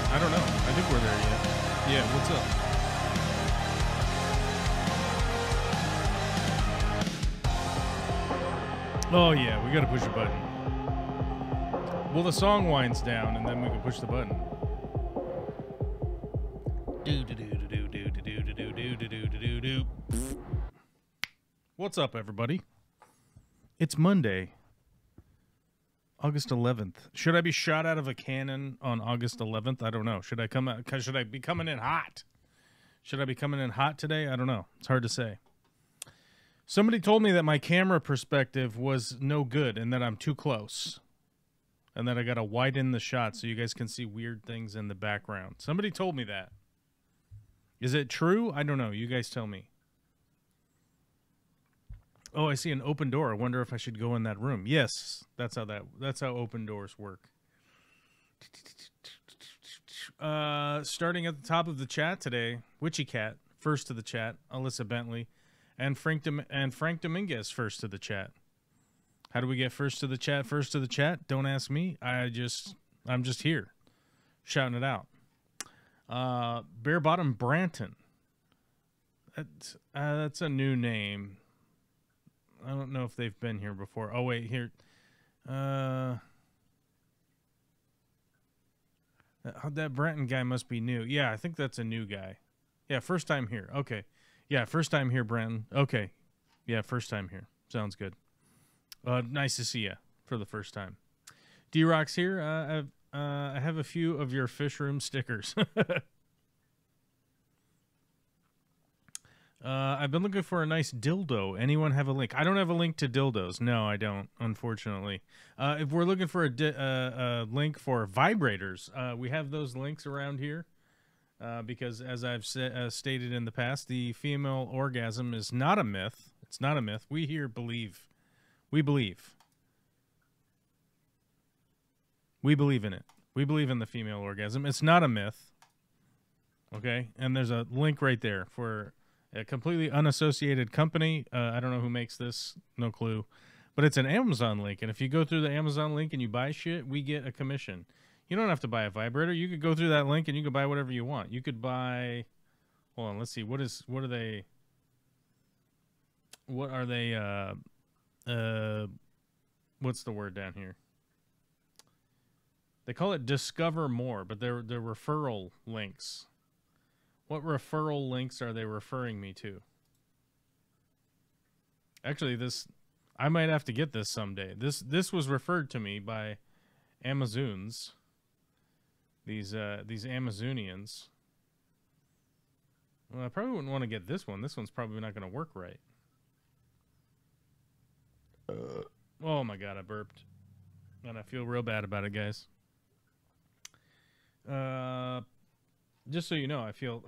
I don't know. I think we're there yet. Yeah, what's up? Oh, yeah, we got to push a button. Well, the song winds down, and then we can push the button. What's up, everybody? It's Monday, August 11th. Should I be shot out of a cannon on August 11th? I don't know. Should I come out? Should I be coming in hot? Should I be coming in hot today? I don't know. It's hard to say. Somebody told me that my camera perspective was no good and that I'm too close. And that I got to widen the shot so you guys can see weird things in the background. Somebody told me that. Is it true? I don't know. You guys tell me. Oh, I see an open door. I wonder if I should go in that room. Yes, that's how open doors work. Starting at the top of the chat today, Witchy Cat first to the chat, Alyssa Bentley, and Frank Dominguez first to the chat. How do we get first to the chat? First to the chat? Don't ask me. I'm just here, shouting it out. Bare Bottom Branton. That's a new name. I don't know if they've been here before. Oh, wait, here. That Branton guy must be new. Yeah, I think that's a new guy. Yeah, first time here. Okay. Yeah, first time here, Branton. Okay. Yeah, first time here. Sounds good. Nice to see you for the first time. D-Rock's here. I have a few of your fish room stickers. I've been looking for a nice dildo. Anyone have a link? I don't have a link to dildos. No, I don't, unfortunately. If we're looking for a link for vibrators, we have those links around here. Because as I've stated in the past, the female orgasm is not a myth. It's not a myth. We here believe. We believe. We believe in it. We believe in the female orgasm. It's not a myth. Okay? And there's a link right there for a completely unassociated company. I don't know who makes this. No clue. But it's an Amazon link. And if you go through the Amazon link and you buy shit, we get a commission. You don't have to buy a vibrator. You could go through that link and you could buy whatever you want. You could buy... Hold on, let's see. What are they... what are they? What's the word down here? They call it discover more, but they're referral links. What referral links are they referring me to? Actually, I might have to get this someday. This was referred to me by Amazons. These Amazonians. Well, I probably wouldn't want to get this one. This one's probably not going to work right. Oh my god, I burped. And I feel real bad about it, guys. Just so you know, I feel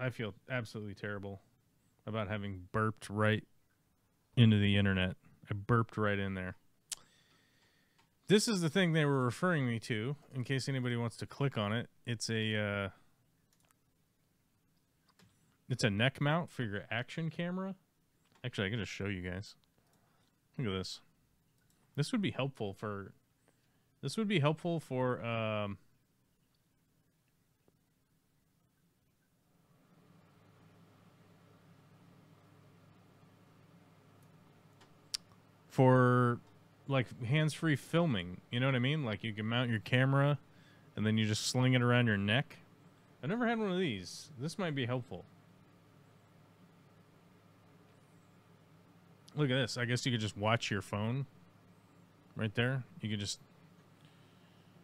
absolutely terrible about having burped right into the internet. I burped right in there. This is the thing they were referring me to, in case anybody wants to click on it. It's a neck mount for your action camera. Actually, I can just show you guys. Look at this. This would be helpful for like hands-free filming. You know what I mean? Like you can mount your camera and then you just sling it around your neck. I've never had one of these. This might be helpful. Look at this. I guess you could just watch your phone right there. You could just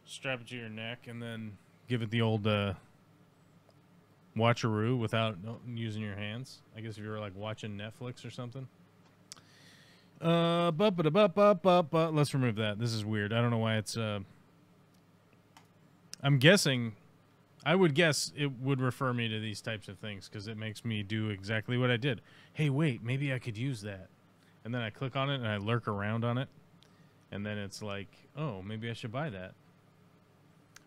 strap it to your neck and then give it the old watcheroo without using your hands. I guess if you were like watching Netflix or something. Let's remove that. This is weird. I don't know why it's I'm guessing, I would guess it would refer me to these types of things because it makes me do exactly what I did. Hey, wait, maybe I could use that. And then I click on it and I lurk around on it. And then it's like, oh, maybe I should buy that.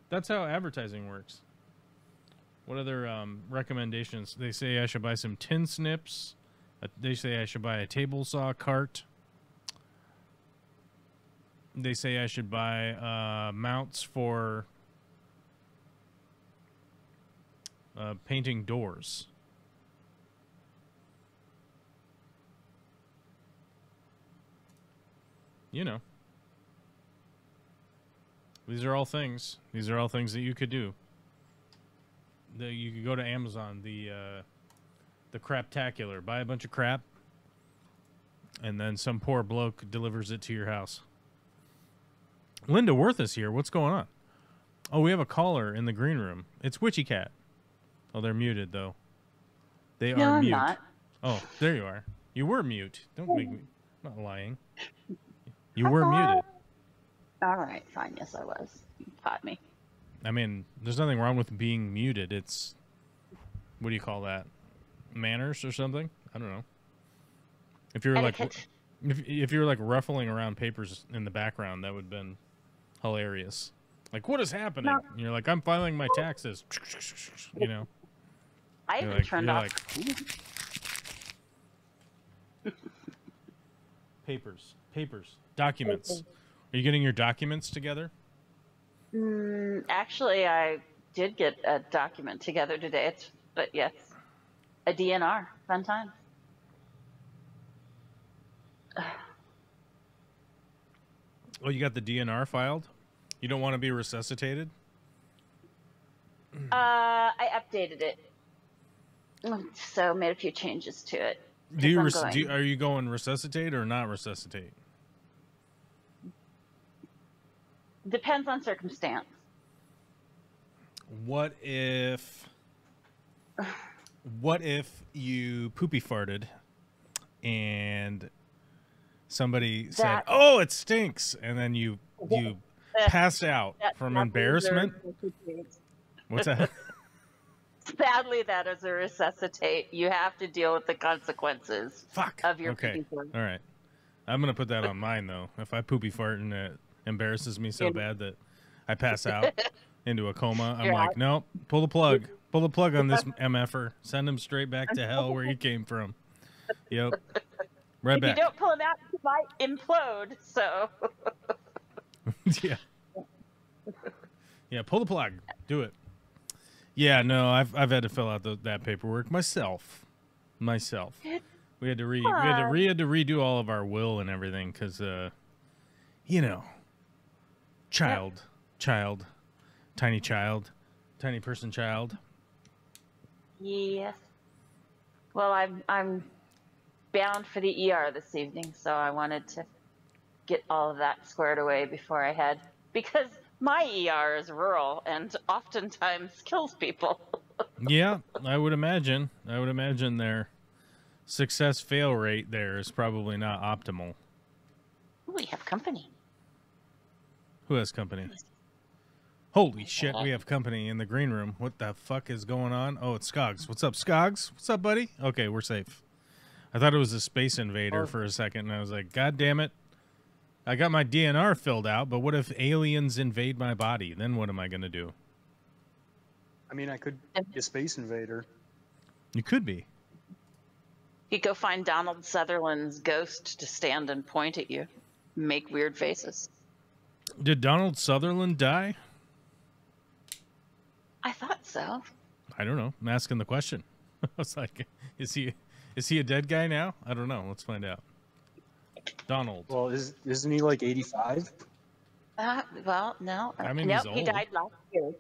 That's how advertising works. What other recommendations? They say I should buy some tin snips. They say I should buy a table saw cart. They say I should buy mounts for painting doors. You know. These are all things. These are all things that you could do. You could go to Amazon, the craptacular, buy a bunch of crap, and then some poor bloke delivers it to your house. Linda Worth is here. What's going on? Oh, we have a caller in the green room. It's Witchy Cat. Oh, they're muted though. They are mute. Not. Oh, there you are. You were mute. Don't make me. I'm not lying. You were muted. All right, fine. Yes, I was. You caught me. I mean, there's nothing wrong with being muted. It's, what do you call that? Manners or something? I don't know. If you're like, if you're like ruffling around papers in the background, that would have been hilarious. Like, what is happening? No. And you're like, I'm filing my taxes. You know. I even turned off. Like, papers, documents. Are you getting your documents together? Actually, I did get a document together today. But yes, a DNR. Fun time. Oh, you got the DNR filed? You don't want to be resuscitated? I updated it. So made a few changes to it. Are you going resuscitate or not resuscitate? Depends on circumstance. What if you poopy farted and somebody said, "Oh, it stinks," and then you passed out from embarrassment? What's that? Sadly, that is a resuscitate. You have to deal with the consequences of your poopy fart. All right. I'm going to put that on mine, though. If I poopy fart and it embarrasses me so bad that I pass out into a coma, I'm like, nope, pull the plug. Pull the plug on this MFer. Send him straight back to hell where he came from. Yep. Right back. If you don't pull him out, he might implode, so. Yeah. Yeah, pull the plug. Do it. Yeah, no, I've had to fill out that paperwork myself. We had to redo all of our will and everything because, you know, tiny person child. Yes. Well, I'm bound for the ER this evening, so I wanted to get all of that squared away before I head, because my ER is rural and oftentimes kills people. Yeah, I would imagine. Their success fail rate there is probably not optimal. We have company. Who has company? Holy shit, we have company in the green room. What the fuck is going on? Oh, it's Skogs. What's up, Skogs? What's up, buddy? Okay, we're safe. I thought it was a space invader for a second, and I was like, God damn it. I got my DNR filled out, but what if aliens invade my body? Then what am I going to do? I mean, I could be a space invader. You could be. You go find Donald Sutherland's ghost to stand and point at you. Make weird faces. Did Donald Sutherland die? I thought so. I don't know. I'm asking the question. I was like, is he a dead guy now? I don't know. Let's find out. Donald. Well, isn't he like 85? Well, no. I mean, nope, he's old. He died last year.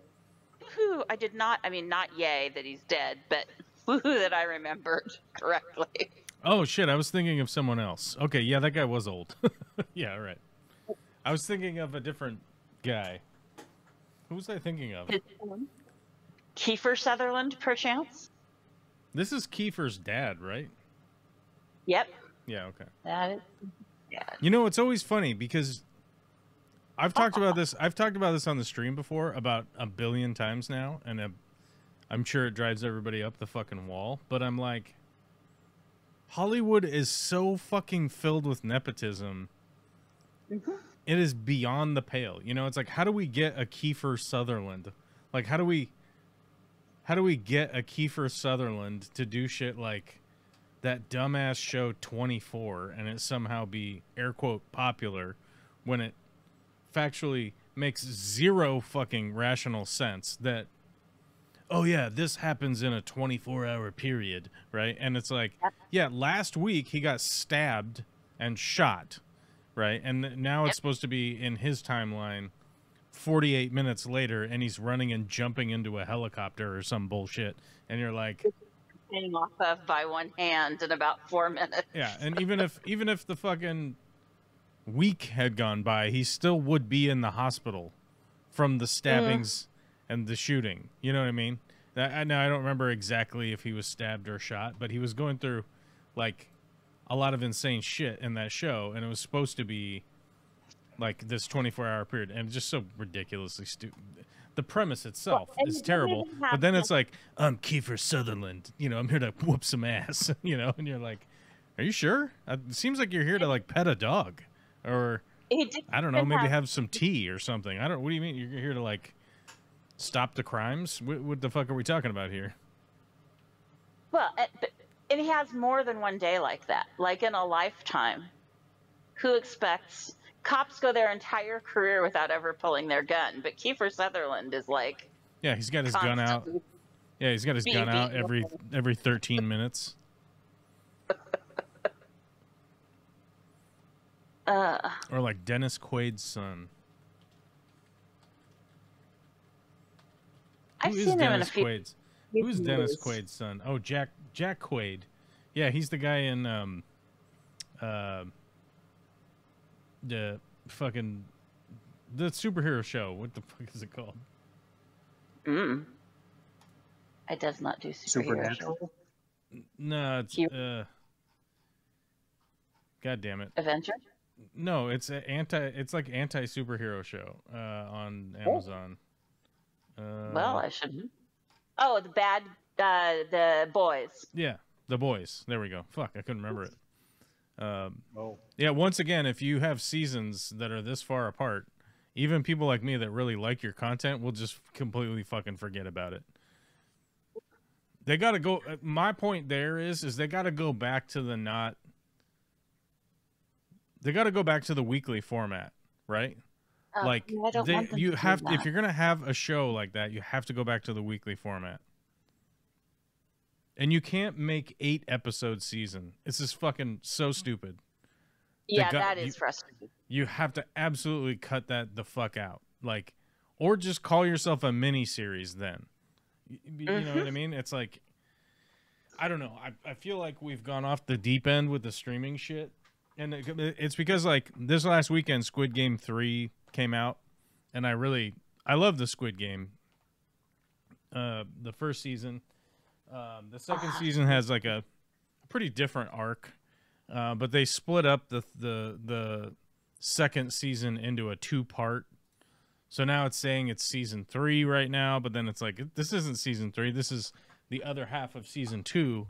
Woohoo! I did not. I mean, not yay that he's dead, but woohoo that I remembered correctly. Oh shit! I was thinking of someone else. Okay, yeah, that guy was old. Yeah, right. I was thinking of a different guy. Who was I thinking of? Kiefer Sutherland, perchance. This is Kiefer's dad, right? Yep. Yeah. Okay. That is. Yeah. You know, it's always funny because I've talked about this. I've talked about this on the stream before about 1 billion times now, and I'm sure it drives everybody up the fucking wall. But I'm like, Hollywood is so fucking filled with nepotism. Mm-hmm. It is beyond the pale. You know, it's like, how do we get a Kiefer Sutherland? Like, how do we get a Kiefer Sutherland to do shit like that dumbass show 24 and it somehow be air quote popular when it factually makes zero fucking rational sense that, oh yeah, this happens in a 24-hour period, right? And it's like, yeah, last week he got stabbed and shot, right? And now it's supposed to be in his timeline 48 minutes later, and he's running and jumping into a helicopter or some bullshit, and you're like, hanging off of by one hand in about 4 minutes. yeah. And even if the fucking week had gone by, he still would be in the hospital from the stabbings and the shooting. You know what I mean? Now I don't remember exactly if he was stabbed or shot, but he was going through like a lot of insane shit in that show, and it was supposed to be like this 24-hour period, and just so ridiculously stupid. The premise itself is terrible, but then it's like, I'm Kiefer Sutherland, you know, I'm here to whoop some ass, you know, and you're like, are you sure? It seems like you're here to like pet a dog, or I don't know, maybe have some tea or something. What do you mean you're here to like stop the crimes? What the fuck are we talking about here? Well, and he has more than one day like that, like in a lifetime. Who expects? Cops go their entire career without ever pulling their gun, but Kiefer Sutherland is like, yeah, he's got his gun out. Yeah, he's got his gun out every 13 minutes. Or like Dennis Quaid's son. I've seen him in a few. Who's Dennis Quaid's son? Oh, Jack Quaid. Yeah, he's the guy in the superhero show. What the fuck is it called? It does not do Supernatural. No, it's God damn it. Avenger? No, it's it's like anti-superhero show on Amazon. Well, I shouldn't. Oh, the Boys. Yeah, The Boys. There we go. Fuck, I couldn't remember it. Yeah, once again, if you have seasons that are this far apart, even people like me that really like your content will just completely fucking forget about it. They got to go. My point there is they got to go back to They got to go back to the weekly format, right? Like you have if you're gonna have a show like that, you have to go back to the weekly format. And you can't make 8-episode season. It's just fucking so stupid. Yeah, that is frustrating. You have to absolutely cut that the fuck out. Like, or just call yourself a mini series then. You know what I mean? It's like, I don't know. I feel like we've gone off the deep end with the streaming shit. And it's because, like, this last weekend, Squid Game 3 came out. And I love the Squid Game. The first season. The second season has like a pretty different arc, but they split up the second season into a 2-part. So now it's saying it's season 3 right now, but then it's like, this isn't season 3. This is the other half of season 2.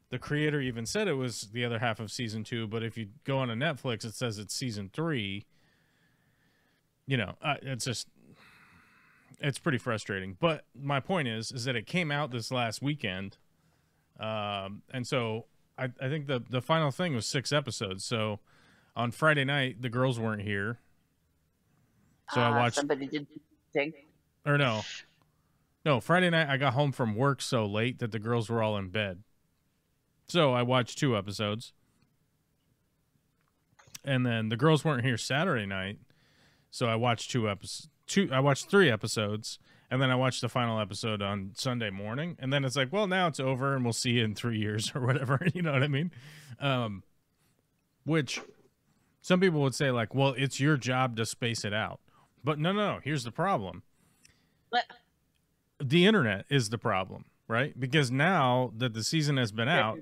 The creator even said it was the other half of season 2, but if you go on to Netflix, it says it's season 3. You know, it's pretty frustrating. But my point is that it came out this last weekend. And so I think the final thing was 6 episodes. So on Friday night, the girls weren't here. So I watched. Somebody did dig. Or no, Friday night I got home from work so late that the girls were all in bed. So I watched 2 episodes. And then the girls weren't here Saturday night. So I watched 2 episodes. I watched 3 episodes, and then I watched the final episode on Sunday morning, and then it's like, well, now it's over, and we'll see you in 3 years or whatever. You know what I mean? Which some people would say, like, well, it's your job to space it out. But no. Here's the problem. What? The internet is the problem, right? Because now that the season has been out,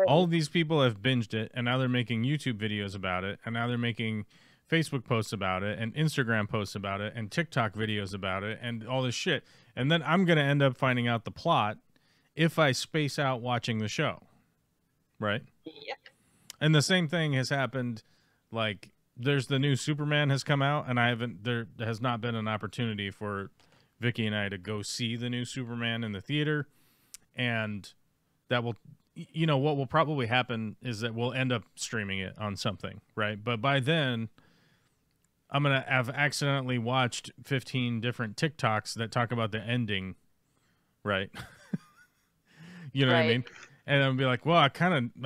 all of these people have binged it, and now they're making YouTube videos about it, and now they're making Facebook posts about it, and Instagram posts about it, and TikTok videos about it, and all this shit. And then I'm going to end up finding out the plot if I space out watching the show. Right? Yep. And the same thing has happened. Like, there's the new Superman has come out, and there has not been an opportunity for Vicky and I to go see the new Superman in the theater. And that will, you know, what will probably happen is that we'll end up streaming it on something, right? But by then, I'm going to have accidentally watched 15 different TikToks that talk about the ending, right? You know what I mean? And I'll be like, well, I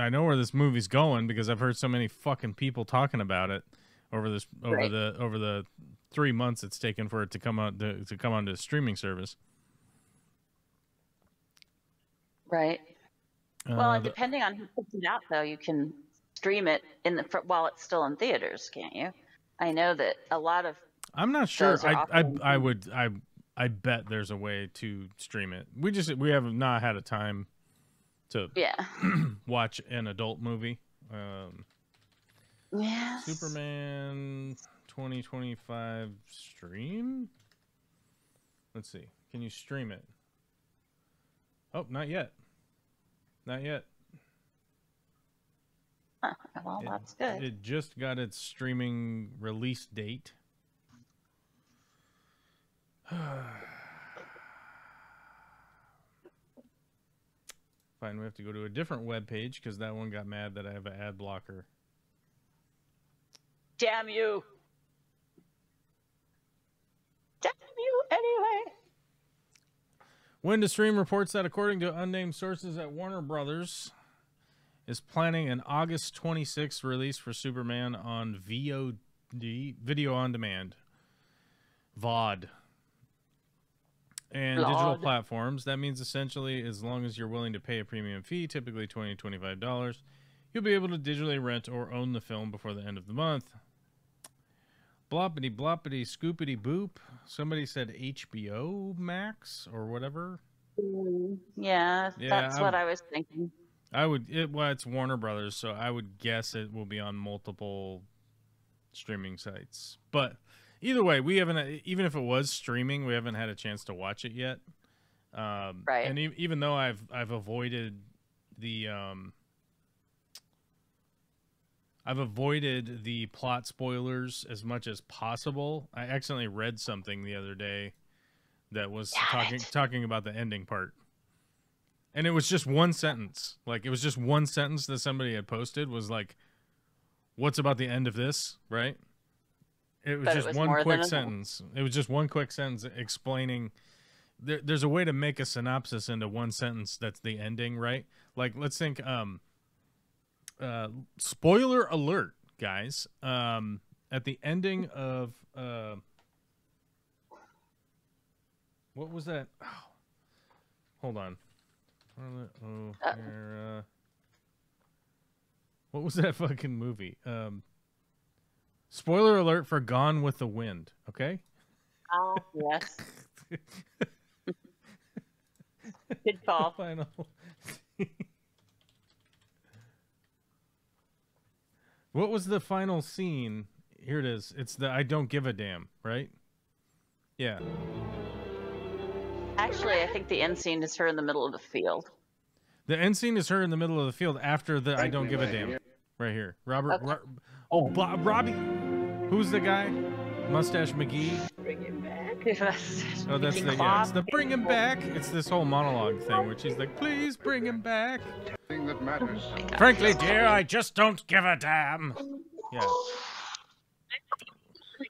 know where this movie's going because I've heard so many fucking people talking about it over the 3 months it's taken for it to come out to come onto the streaming service. Right. Well, depending on who puts it out, though, you can stream it while it's still in theaters, can't you? I know that a lot of. I'm not sure. I bet there's a way to stream it. We have not had a time to watch an adult movie. Yes. Superman 2025 stream. Let's see. Can you stream it? Oh, not yet. Not yet. Huh, well, that's good. It just got its streaming release date. Fine, we have to go to a different web page because that one got mad that I have an ad blocker. Damn you! Damn you anyway! When to Stream reports that according to unnamed sources at Warner Brothers is planning an August 26th release for Superman on VOD, video on demand, VOD, and digital platforms. That means essentially as long as you're willing to pay a premium fee, typically $20 to $25, you'll be able to digitally rent or own the film before the end of the month. Bloppity bloppity scoopity boop. Somebody said HBO Max or whatever. Yeah, that's what I was thinking. It's Warner Brothers, so I would guess it will be on multiple streaming sites. But either way, we haven't. Even if it was streaming, we haven't had a chance to watch it yet. Right. And even though I've avoided the plot spoilers as much as possible. I accidentally read something the other day that was talking about the ending part. And it was just one sentence. Like, it was just one sentence that somebody had posted was like, what's about the end of this, right? It was just one quick sentence. It was just one quick sentence explaining there's a way to make a synopsis into one sentence that's the ending, right? Like, let's think, spoiler alert, guys. At the ending of, what was that? Oh, hold on. What was that fucking movie? Spoiler alert for Gone with the Wind, okay? Oh, yes. Good call. Final. What was the final scene? Here it is. It's the I don't give a damn, right? Yeah. Actually, I think the end scene is her in the middle of the field. The end scene is her in the middle of the field after the I don't give a damn. Right here. Robert. Okay. Robbie. Who's the guy? Mustache McGee. Bring him back. Oh, that's the it's the bring him back. It's this whole monologue thing where she's like, please bring him back. Thing that matters. Frankly, dear, I just don't give a damn. Yeah.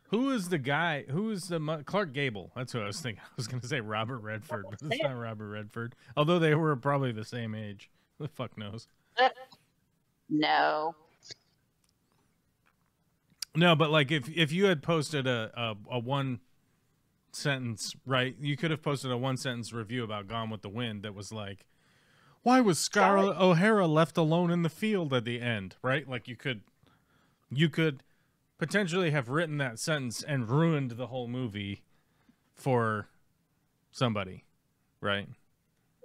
Who is the guy? Who is the Clark Gable? That's what I was thinking. I was going to say Robert Redford, but it's not Robert Redford. Although they were probably the same age. Who the fuck knows? No. No, but like if you had posted a one sentence, right? You could have posted a one sentence review about Gone with the Wind that was like, why was Scarlett O'Hara left alone in the field at the end, right? Like you could potentially have written that sentence and ruined the whole movie for somebody, right?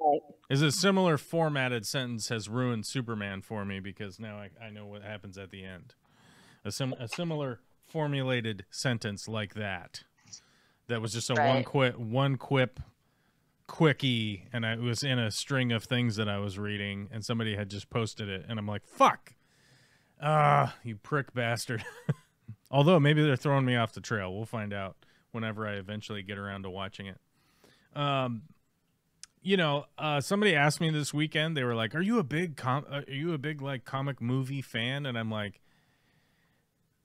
Right. Is a similar formatted sentence has ruined Superman for me because now I know what happens at the end. A similar formulated sentence like that was just a one quip quickie, and it was in a string of things that I was reading, and somebody had just posted it, and I'm like, fuck, you prick bastard. Although maybe they're throwing me off the trail. We'll find out whenever I eventually get around to watching it. Somebody asked me this weekend, they were like, are you a big like comic movie fan? And I'm like,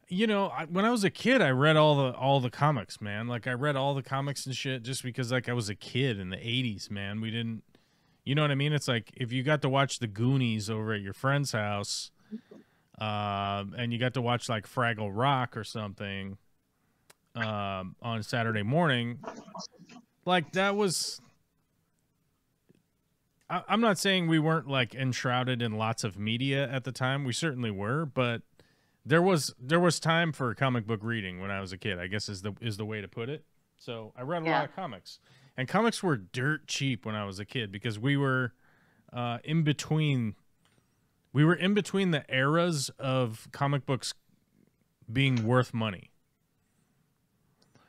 when I was a kid, I read all the comics, man. Like I read all the comics and shit just because like I was a kid in the 80s, man. We didn't, you know what I mean? It's like if you got to watch the Goonies over at your friend's house, and you got to watch like Fraggle Rock or something, on Saturday morning, like that was, I'm not saying we weren't like enshrouded in lots of media at the time. We certainly were, but there was time for comic book reading when I was a kid, I guess is the way to put it. So I read a lot of comics, and comics were dirt cheap when I was a kid because we were in between the eras of comic books being worth money.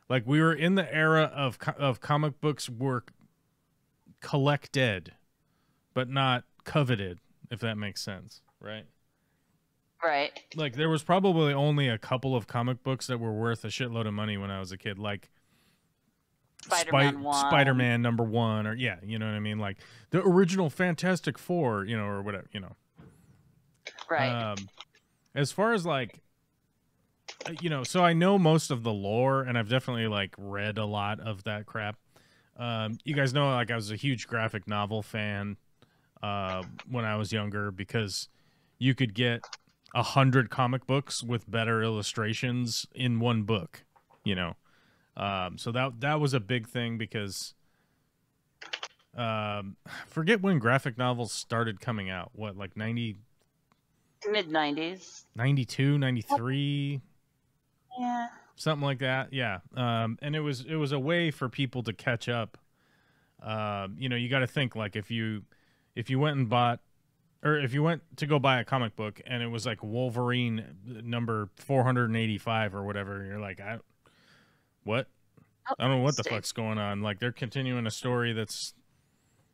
Like we were in the era of comic books were collected, but not coveted, if that makes sense, right? Right. Like there was probably only a couple of comic books that were worth a shitload of money when I was a kid, like Spider-Man 1. Spider-Man #1, or you know what I mean, like the original Fantastic Four, or whatever, Right. As far as like, so I know most of the lore, and I've definitely like read a lot of that crap. You guys know, like I was a huge graphic novel fan when I was younger because you could get 100 comic books with better illustrations in one book, so that was a big thing because forget when graphic novels started coming out. What, like mid-90s, 92, 93, yeah, something like that. Yeah. And it was a way for people to catch up. You got to think, like if you went and bought, or if you went to go buy a comic book and it was like Wolverine number 485 or whatever, you're like, what? I don't know what the fuck's going on. Like they're continuing a story that's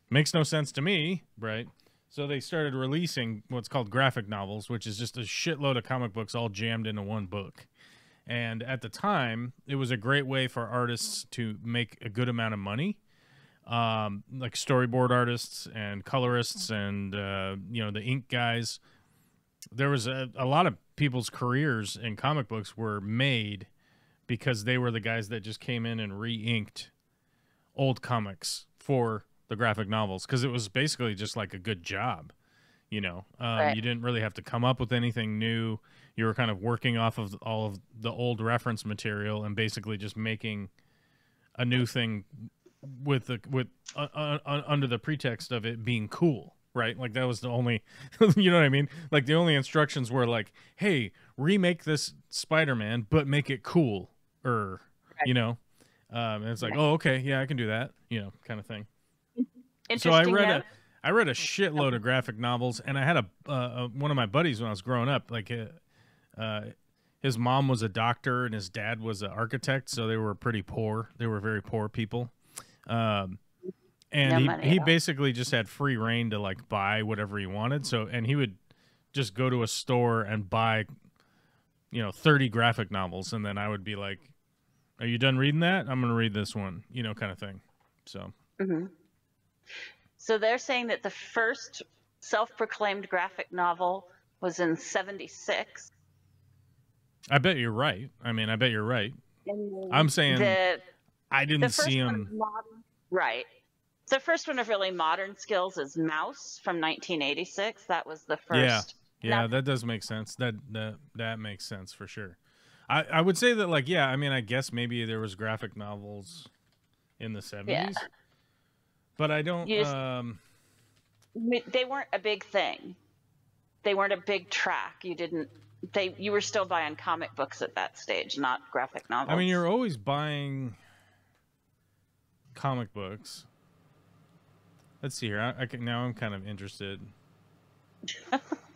makes no sense to me, right? So they started releasing what's called graphic novels, which is just a shitload of comic books all jammed into one book. And at the time, it was a great way for artists to make a good amount of money. Like storyboard artists and colorists and, the ink guys. There was a lot of people's careers in comic books were made because they were the guys that just came in and re-inked old comics for the graphic novels, because it was basically just like a good job. You know, Right. you didn't really have to come up with anything new. You were kind of working off of all of the old reference material and basically just making a new thing with under the pretext of it being cool, right? Like that was the only, you know what I mean? Like the only instructions were like, "Hey, remake this Spider-Man, but make it cool," or Right. you know, and it's like, "Oh, okay, yeah, I can do that," you know, kind of thing. So Interesting note. I read a shitload of graphic novels, and I had one of my buddies when I was growing up. Like, his mom was a doctor and his dad was an architect, so they were pretty poor. They were very poor people, and No money he at all. basically just had free reign to like buy whatever he wanted. So, and he would just go to a store and buy, 30 graphic novels, and then I would be like, "Are you done reading that? I'm gonna read this one," kind of thing. So. Hmm. So they're saying that the first self-proclaimed graphic novel was in '76. I bet you're right. I mean, I bet you're right. And I'm saying the I didn't first see one him. of modern, right. The first one of really modern skills is Mouse from 1986. That was the first. Yeah, that does make sense. That makes sense for sure. I would say that, like, yeah, I mean, I guess maybe there was graphic novels in the 70s, Yeah. but I don't. You just- They weren't a big thing. They weren't a big track. You were still buying comic books at that stage, not graphic novels. I mean, you're always buying comic books. Let's see here. Now I'm kind of interested.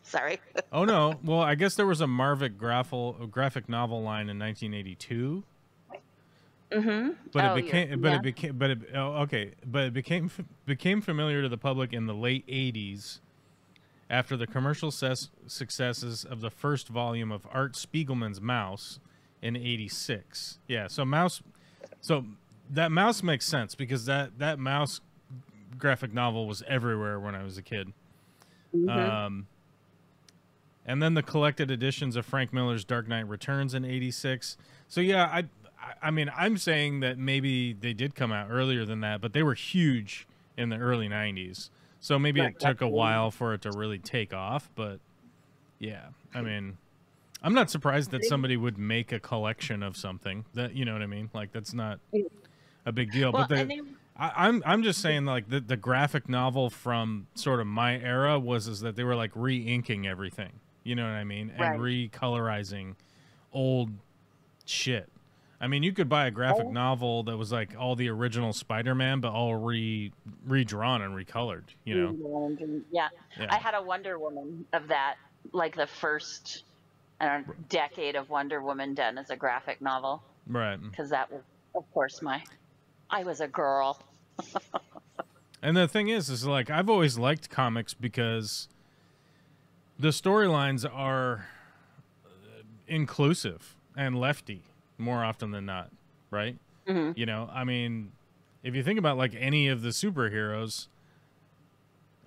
Sorry. Oh no! Well, I guess there was a Marvick graphic novel line in 1982. Mm-hmm. But it became familiar to the public in the late 80s after the commercial successes of the first volume of Art Spiegelman's Mouse in 86. Yeah, so that Mouse makes sense because that Mouse graphic novel was everywhere when I was a kid. Mm-hmm. And then the collected editions of Frank Miller's Dark Knight Returns in 86. So yeah, I mean, I'm saying that maybe they did come out earlier than that, but they were huge in the early 90s. So maybe it took a while for it to really take off, but yeah. I mean, I'm not surprised that somebody would make a collection of something. That, you know what I mean? Like, that's not a big deal. Well, But I'm just saying, like, the graphic novel from sort of my era is that they were like re-inking everything. You know what I mean? And recolorizing old shit. I mean, you could buy a graphic novel that was like all the original Spider-Man, but all redrawn and recolored, you know? Yeah. I had a Wonder Woman of that, like the first decade of Wonder Woman done as a graphic novel. Right. Because that was, of course, I was a girl. And the thing is like, I've always liked comics because the storylines are inclusive and lefty more often than not, right? Mm-hmm. You know, I mean, if you think about like any of the superheroes,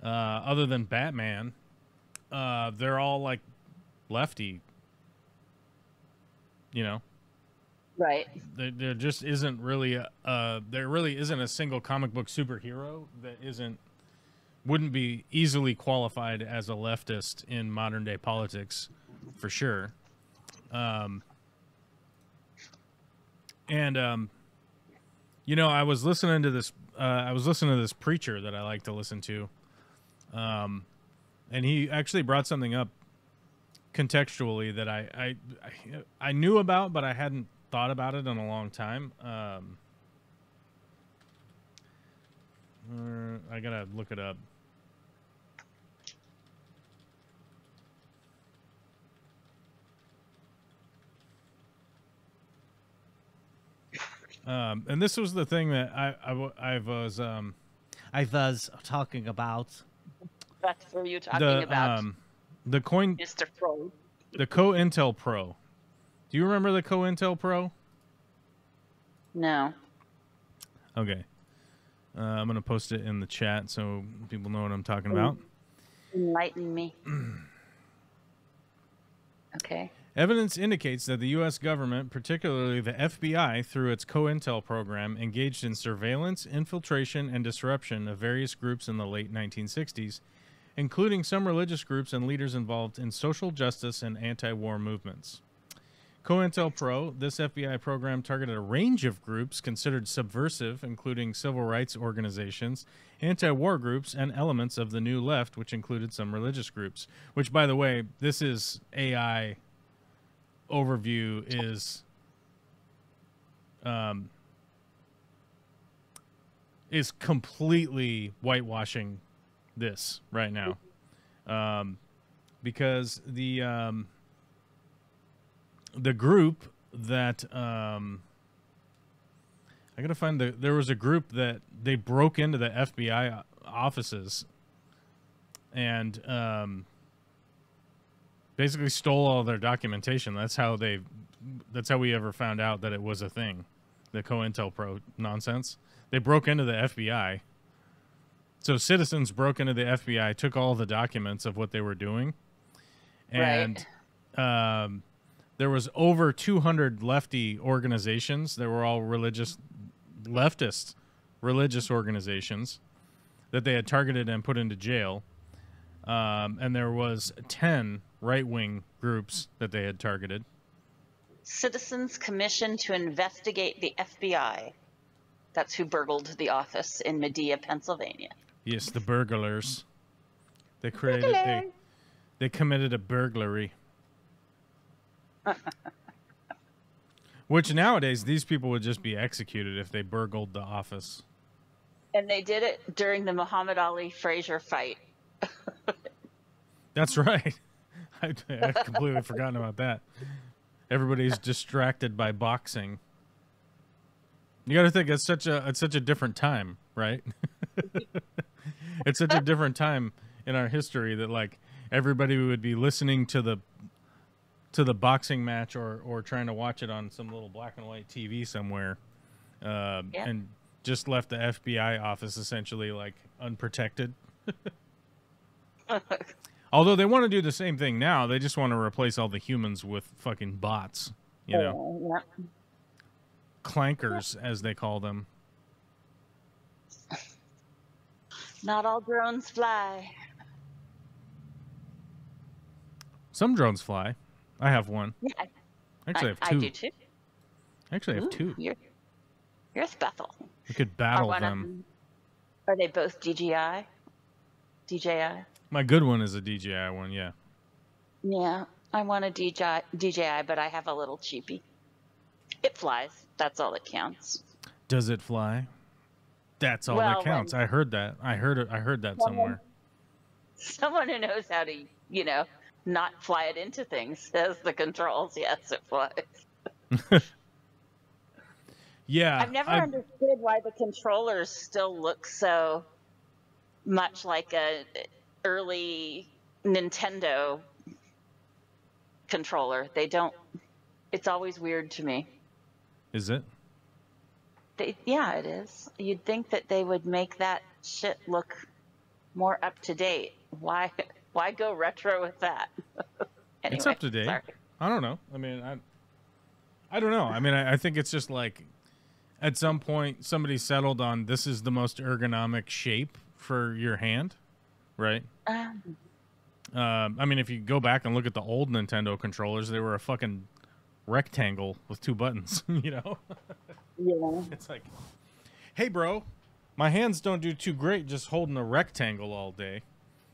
other than Batman, they're all like lefty. You know, right? There just isn't really there really isn't a single comic book superhero that wouldn't be easily qualified as a leftist in modern day politics, for sure. You know, I was listening to this preacher that I like to listen to, and he actually brought something up contextually that I knew about, but I hadn't thought about it in a long time. I gotta look it up. And this was the thing that I was talking about. That's what you're talking about. The coin, Mr. Pro. the COINTEL Pro. Do you remember the COINTEL Pro? No. Okay. I'm gonna post it in the chat so people know what I'm talking about. Enlighten me. Okay. Evidence indicates that the U.S. government, particularly the FBI, through its COINTEL program, engaged in surveillance, infiltration, and disruption of various groups in the late 1960s, including some religious groups and leaders involved in social justice and anti-war movements. COINTELPRO, this FBI program targeted a range of groups considered subversive, including civil rights organizations, anti-war groups, and elements of the New Left, which included some religious groups. Which, by the way, this is AI overview is completely whitewashing this right now, because the group that I gotta find there was a group that they broke into the FBI offices and basically stole all their documentation. That's how we ever found out that it was a thing, the COINTELPRO nonsense. They broke into the FBI. So citizens broke into the FBI, took all the documents of what they were doing, and there was over 200 lefty organizations. They were all leftist religious organizations that they had targeted and put into jail. And there was 10 right-wing groups that they had targeted. Citizens commissioned to investigate the FBI. That's who burgled the office in Medea, Pennsylvania. Yes, the burglars. They committed a burglary. Which nowadays, these people would just be executed if they burgled the office. And they did it during the Muhammad Ali Frazier fight. That's right. I've completely forgotten about that. Everybody's distracted by boxing. You got to think it's such a different time, right? It's such a different time in our history that like everybody would be listening to the boxing match or trying to watch it on some little black and white TV somewhere, and just left the FBI office essentially like unprotected. Although they want to do the same thing now, they just want to replace all the humans with fucking bots, you know. Clankers, as they call them. Not all drones fly. Some drones fly. I have one. Yeah, Actually, I have two. I do too. Actually, I have two. You're special. We could battle them. Are they both DJI? DJI? My good one is a DJI one, yeah. Yeah, I want a DJI, but I have a little cheapie. It flies. That's all that counts. Does it fly? That's all that counts. I heard that. I heard that somewhere. Someone who knows how to, not fly it into things has the controls. Yes, it flies. Yeah. I've never understood why the controllers still look so much like a early Nintendo controller. They don't. It's always weird to me. Is it? Yeah, it is. You'd think that they would make that shit look more up to date. Why go retro with that? Anyway, it's up to date. Sorry. I don't know. I mean, I don't know. I mean, I think it's just like at some point somebody settled on this is the most ergonomic shape for your hand, right? I mean, if you go back and look at the old Nintendo controllers, they were a fucking rectangle with two buttons, you know? Yeah. It's like, hey, bro, my hands don't do too great just holding a rectangle all day.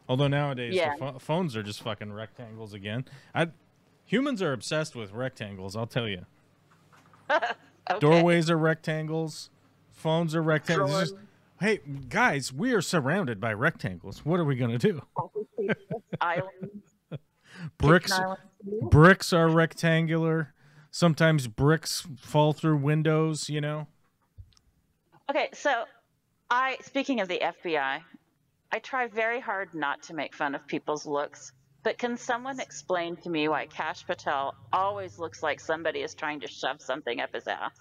Although nowadays the phones are just fucking rectangles again. Humans are obsessed with rectangles, I'll tell you. Okay. Doorways are rectangles. Phones are rectangles. Hey, guys, we are surrounded by rectangles. What are we going to do? Islands. Bricks are rectangular. Sometimes bricks fall through windows, you know? Okay, so speaking of the FBI, I try very hard not to make fun of people's looks, but can someone explain to me why Kash Patel always looks like somebody is trying to shove something up his ass?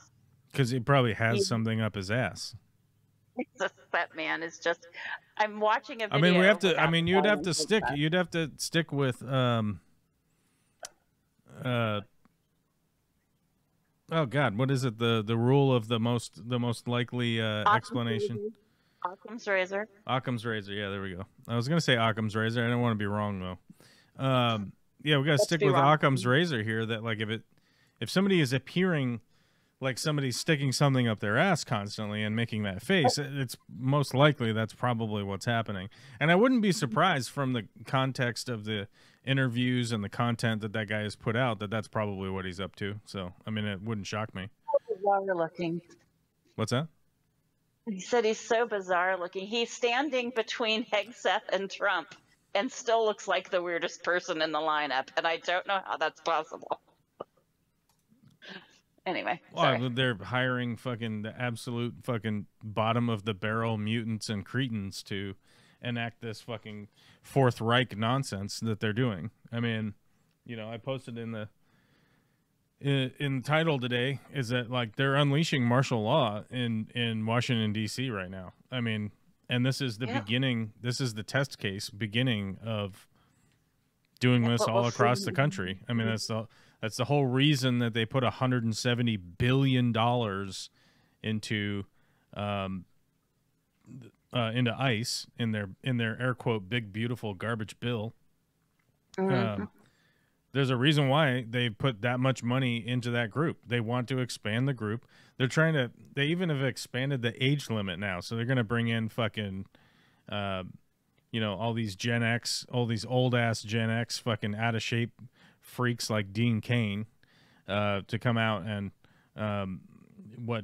Because he probably has something up his ass. That man is just. I'm watching a video. I mean, we have to. I mean, you'd have to stick with Oh God, what is it? The rule of the most likely explanation. Occam's razor. Occam's razor. Yeah, there we go. I was gonna say Occam's razor. I don't want to be wrong though. Yeah, we gotta stick with Occam's razor here. That like if somebody is appearing like somebody's sticking something up their ass constantly and making that face, it's most likely that's probably what's happening. And I wouldn't be surprised from the context of the interviews and the content that guy has put out that that's probably what he's up to. So, I mean, it wouldn't shock me. Bizarre looking. What's that? He said he's so bizarre looking. He's standing between Hegseth and Trump and still looks like the weirdest person in the lineup. And I don't know how that's possible. Anyway, well, they're hiring fucking the absolute fucking bottom of the barrel mutants and cretins to enact this fucking Fourth Reich nonsense that they're doing. I mean, you know, I posted in the title today is that like they're unleashing martial law in Washington D.C. right now. I mean, and this is the beginning. This is the test case beginning of doing this all across the country. I mean, that's the whole reason that they put $170 billion into ICE in their air quote big beautiful garbage bill. There's a reason why they put that much money into that group. They want to expand the group. They even have expanded the age limit now. So they're going to bring in fucking, you know, all these Gen X, all these old ass Gen X fucking out of shape freaks like Dean Cain to come out and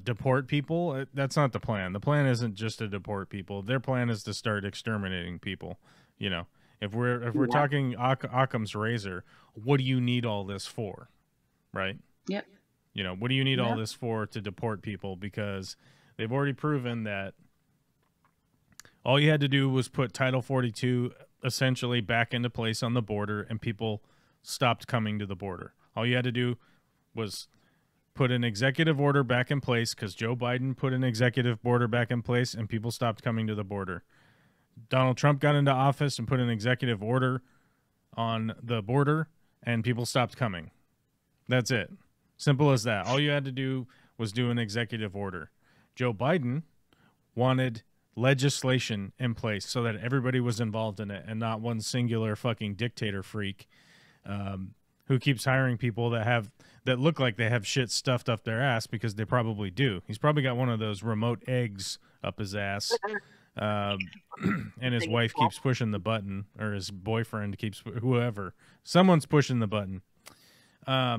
deport people. That's not the plan. The plan isn't just to deport people. Their plan is to start exterminating people. You know, if we're talking Occam's razor, what do you need all this for, right? Yep. You know, what do you need all this for to deport people? Because they've already proven that all you had to do was put Title 42 essentially back into place on the border, and people stopped coming to the border. All you had to do was put an executive order back in place, because Joe Biden put an executive order back in place, and people stopped coming to the border. Donald Trump got into office and put an executive order on the border, and people stopped coming. That's it. Simple as that. All you had to do was do an executive order. Joe Biden wanted legislation in place so that everybody was involved in it and not one singular fucking dictator freak who keeps hiring people that look like they have shit stuffed up their ass, because they probably do. He's probably got one of those remote eggs up his ass. And his wife keeps pushing the button, or his boyfriend keeps, whoever. Someone's pushing the button. Yeah.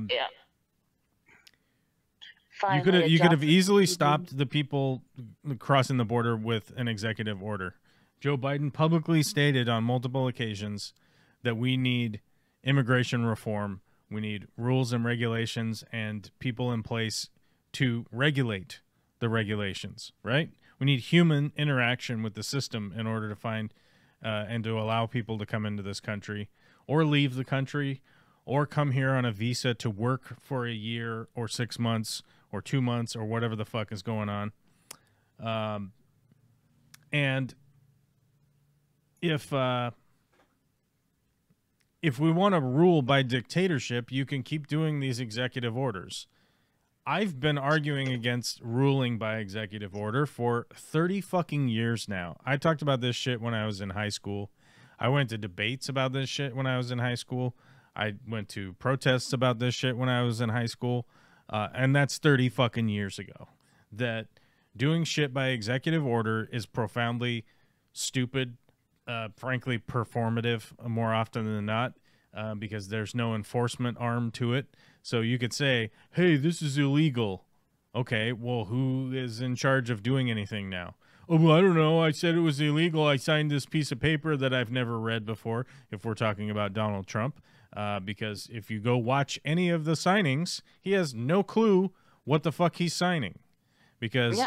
You could have easily stopped the people crossing the border with an executive order. Joe Biden publicly stated on multiple occasions that we need immigration reform. We need rules and regulations and people in place to regulate the regulations, right? We need human interaction with the system in order to find and to allow people to come into this country or leave the country or come here on a visa to work for a year or 6 months or 2 months or whatever the fuck is going on. And if we want to rule by dictatorship, you can keep doing these executive orders. I've been arguing against ruling by executive order for 30 fucking years now. I talked about this shit when I was in high school. I went to debates about this shit when I was in high school. I went to protests about this shit when I was in high school. And that's 30 fucking years ago. That doing shit by executive order is profoundly stupid, frankly performative more often than not, because there's no enforcement arm to it. So you could say, hey, this is illegal. Okay, well, who is in charge of doing anything now? Oh, well, I don't know. I said it was illegal. I signed this piece of paper that I've never read before, if we're talking about Donald Trump. Because if you go watch any of the signings, he has no clue what the fuck he's signing. Because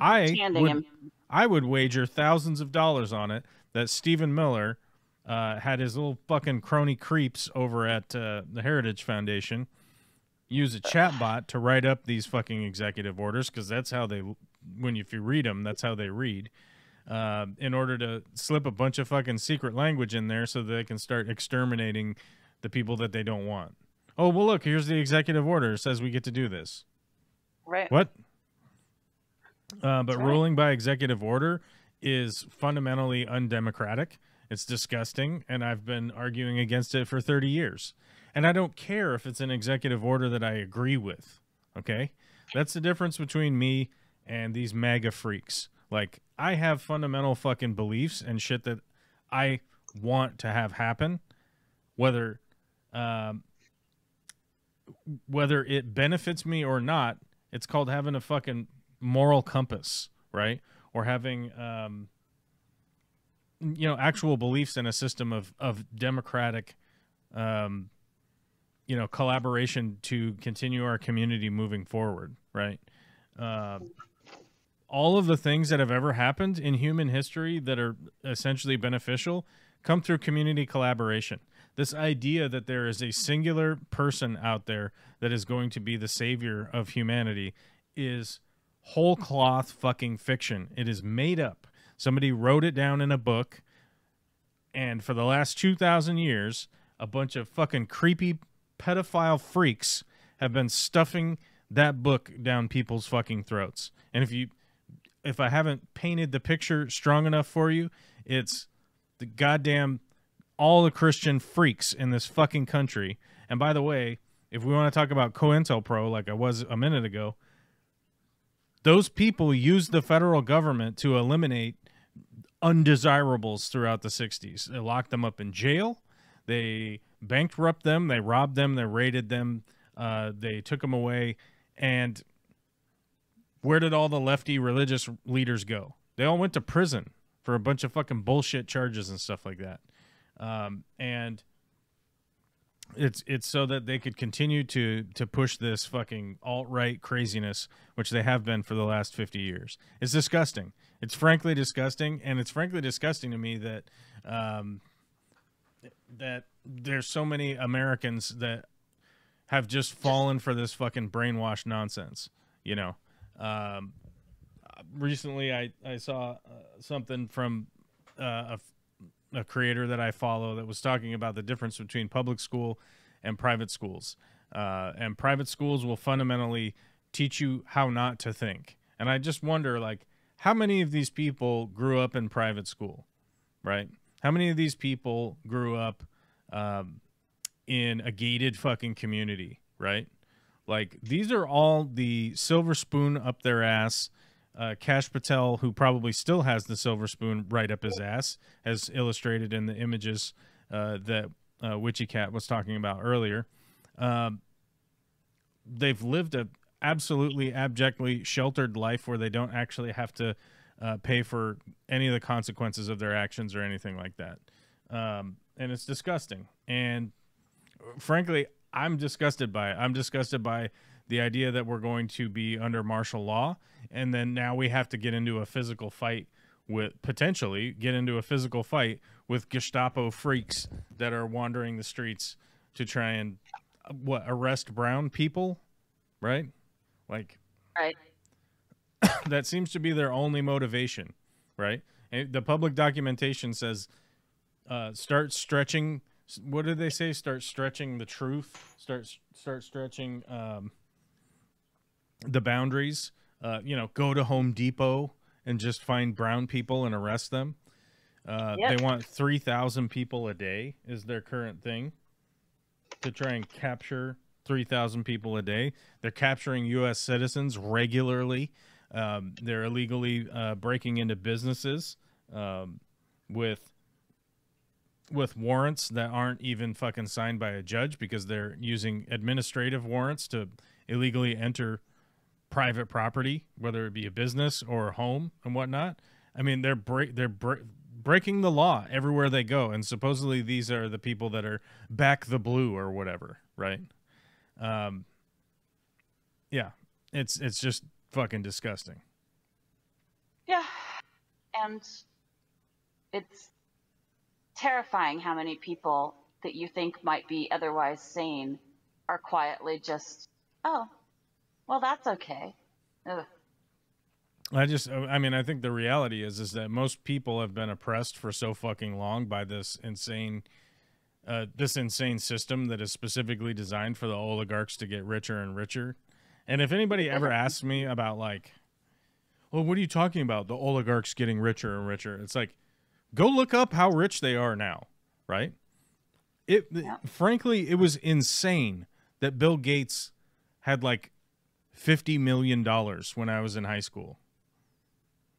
I would wager thousands of dollars on it that Stephen Miller had his little fucking crony creeps over at the Heritage Foundation use a chatbot to write up these fucking executive orders, because that's how they, if you read them, that's how they read, in order to slip a bunch of fucking secret language in there so that they can start exterminating the people that they don't want. Oh, well, look, here's the executive order. It says we get to do this. Right. What? But That's right. ruling by executive order is fundamentally undemocratic. It's disgusting, and I've been arguing against it for 30 years. And I don't care if it's an executive order that I agree with, okay? That's the difference between me and these MAGA freaks. Like, I have fundamental fucking beliefs and shit that I want to have happen, whether it benefits me or not. It's called having a fucking moral compass, right? Or having actual beliefs in a system of democratic collaboration to continue our community moving forward, right? All of the things that have ever happened in human history that are essentially beneficial come through community collaboration. This idea that there is a singular person out there that is going to be the savior of humanity is whole cloth fucking fiction. It is made up. Somebody wrote it down in a book, and for the last 2,000 years, a bunch of fucking creepy pedophile freaks have been stuffing that book down people's fucking throats. And if I haven't painted the picture strong enough for you, it's the goddamn all the Christian freaks in this fucking country. And by the way, if we want to talk about COINTELPRO like I was a minute ago, those people used the federal government to eliminate undesirables throughout the 60s. They locked them up in jail. They bankrupt them. They robbed them. They raided them. They took them away. And where did all the lefty religious leaders go? They all went to prison for a bunch of fucking bullshit charges and stuff like that. And it's so that they could continue to push this fucking alt-right craziness, which they have been for the last 50 years. It's disgusting. It's frankly disgusting, and it's frankly disgusting to me that that there's so many Americans that have just fallen for this fucking brainwash nonsense. You know, recently I saw something from a creator that I follow that was talking about the difference between public school and private schools. And private schools will fundamentally teach you how not to think. And I just wonder, like, how many of these people grew up in private school, right? How many of these people grew up in a gated fucking community, right? Like, these are all the silver spoon up their ass. Kash Patel, who probably still has the silver spoon right up his ass, as illustrated in the images that Witchy Cat was talking about earlier. They've lived a absolutely abjectly sheltered life where they don't actually have to pay for any of the consequences of their actions or anything like that. And it's disgusting. And frankly, I'm disgusted by it. I'm disgusted by the idea that we're going to be under martial law, and then now we have to get into a physical fight with Gestapo freaks that are wandering the streets to try and arrest brown people, right? Like, Right. that seems to be their only motivation, right? And the public documentation says start stretching. What did they say? Start stretching the truth. Start stretching the boundaries. Go to Home Depot and just find brown people and arrest them. They want 3,000 people a day is their current thing, to try and capture 3,000 people a day. They're capturing U.S. citizens regularly. They're illegally breaking into businesses with warrants that aren't even fucking signed by a judge, because they're using administrative warrants to illegally enter private property, whether it be a business or a home and whatnot. I mean, they're breaking the law everywhere they go, and supposedly these are the people that are back the blue or whatever, right? Yeah, it's just fucking disgusting. Yeah. And it's terrifying how many people that you think might be otherwise sane are quietly just, oh, well, that's okay. Ugh. I think the reality is that most people have been oppressed for so fucking long by this insane system that is specifically designed for the oligarchs to get richer and richer. And if anybody ever asks me about like, well, what are you talking about? The oligarchs getting richer and richer. It's like, go look up how rich they are now, right? Frankly, it was insane that Bill Gates had like $50 million when I was in high school.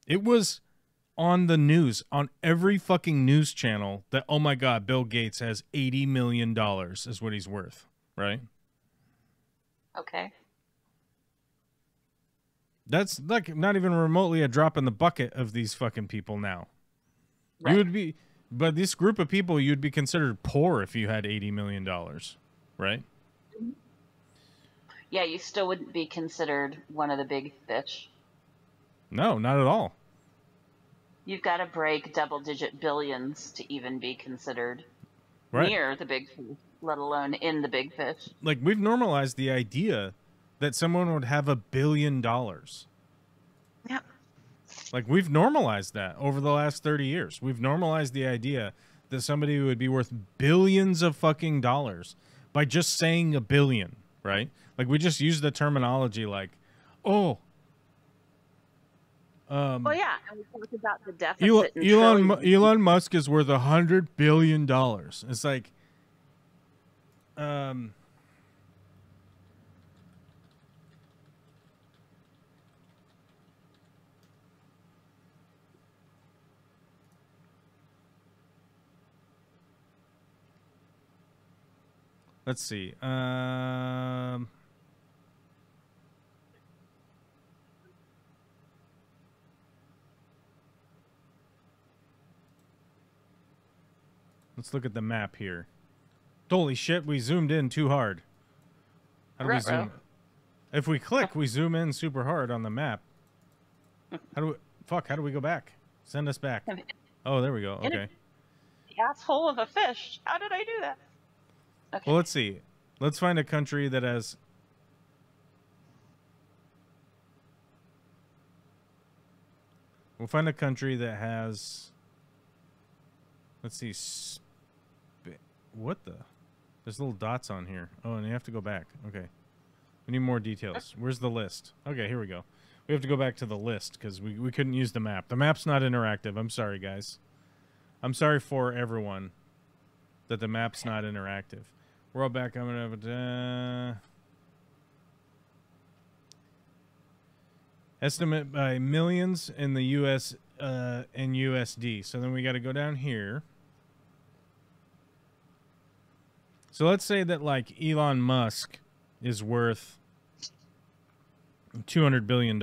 It was on the news, on every fucking news channel, that, oh my God, Bill Gates has $80 million is what he's worth, right? Okay. That's like not even remotely a drop in the bucket of these fucking people now. Right. You would be, but this group of people, you'd be considered poor if you had $80 million, right? Yeah, you still wouldn't be considered one of the big fish. No, not at all. You've got to break double-digit billions to even be considered Right. near the big fish, let alone in the big fish. Like, we've normalized the idea that someone would have $1 billion. Yeah. Like, we've normalized that over the last 30 years. We've normalized the idea that somebody would be worth billions of fucking dollars by just saying $1 billion, right? Like, we just use the terminology like, oh, Well, yeah, and we talked about the deficit. Elon Musk is worth $100 billion. It's like, let's see. Let's look at the map here. Holy shit, we zoomed in too hard. How do we zoom? If we click, we zoom in super hard on the map. How do we go back? Send us back. Oh, there we go. Okay. The asshole of a fish. How did I do that? Okay. Well, let's see. Let's find a country that has... We'll find a country that has... Let's see. What the? There's little dots on here. Oh, and you have to go back. Okay. We need more details. Where's the list? Okay, here we go. We have to go back to the list because we couldn't use the map. The map's not interactive. I'm sorry, guys. I'm sorry for everyone that the map's not interactive. We're all back. I'm going to estimate by millions in the U.S. and USD. So then we got to go down here. So let's say that like Elon Musk is worth $200 billion.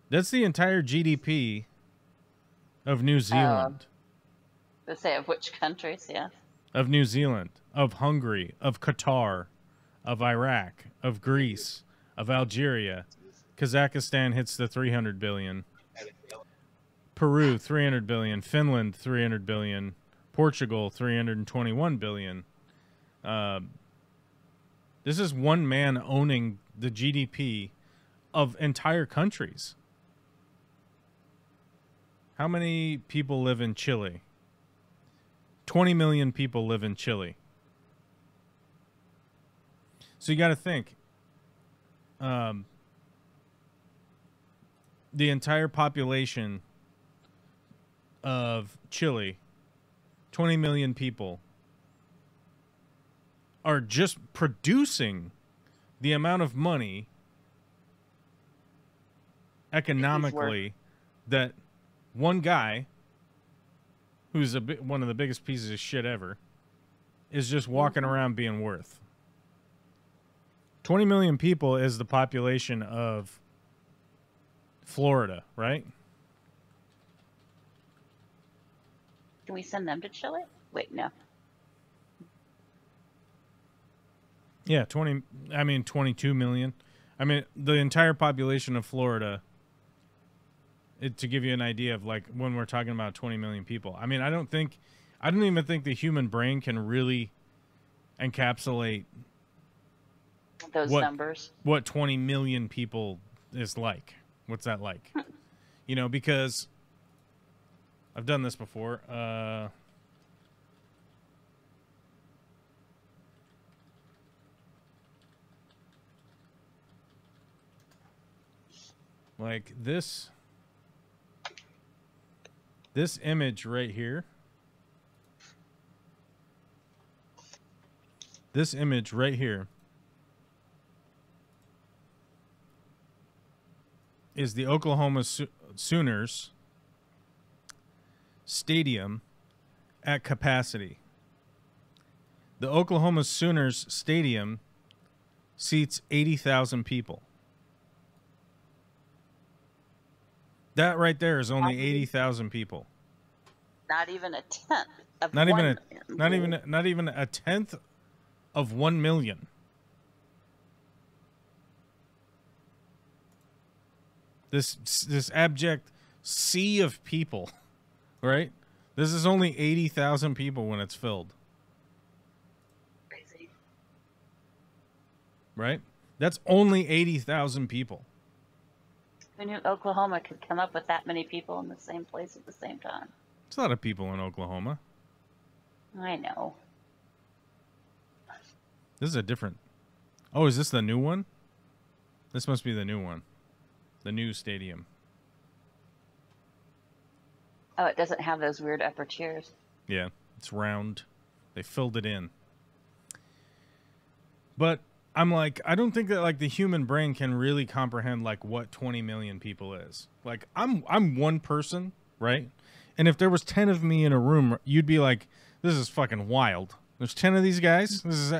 That's the entire GDP of New Zealand. Let's say of which countries, yeah. Of New Zealand, of Hungary, of Qatar, of Iraq, of Greece, of Algeria. Kazakhstan hits the 300 billion. Peru, 300 billion. Finland, 300 billion. Portugal, 321 billion. This is one man owning the GDP of entire countries. How many people live in Chile? 20 million people live in Chile. So you got to think. The entire population of Chile, 20 million people, are just producing the amount of money economically that one guy, who's one of the biggest pieces of shit ever, is just walking around being worth. 20 million people is the population of Florida, right? Can we send them to Chile? Wait, no. Yeah, 22 million. I mean, the entire population of Florida, to give you an idea of like when we're talking about 20 million people. I mean, I don't even think the human brain can really encapsulate those numbers. What 20 million people is like. What's that like? You know, because I've done this before. Like this image right here. This image right here is the Oklahoma Sooners stadium at capacity. The Oklahoma Sooners stadium seats 80,000 people. That right there is only 80,000 people. Not even a tenth of Not even one. not even a tenth of 1 million. This abject sea of people, right? This is only 80,000 people when it's filled. Crazy. Right? That's only 80,000 people. Who knew Oklahoma could come up with that many people in the same place at the same time? It's a lot of people in Oklahoma. I know. This is a different... Oh, is this the new one? This must be the new one. The new stadium. Oh, it doesn't have those weird upper tiers. Yeah, it's round. They filled it in. But I'm like, I don't think that like the human brain can really comprehend like what 20 million people is. Like I'm one person, right? And if there was 10 of me in a room, you'd be like, this is fucking wild. There's 10 of these guys? This is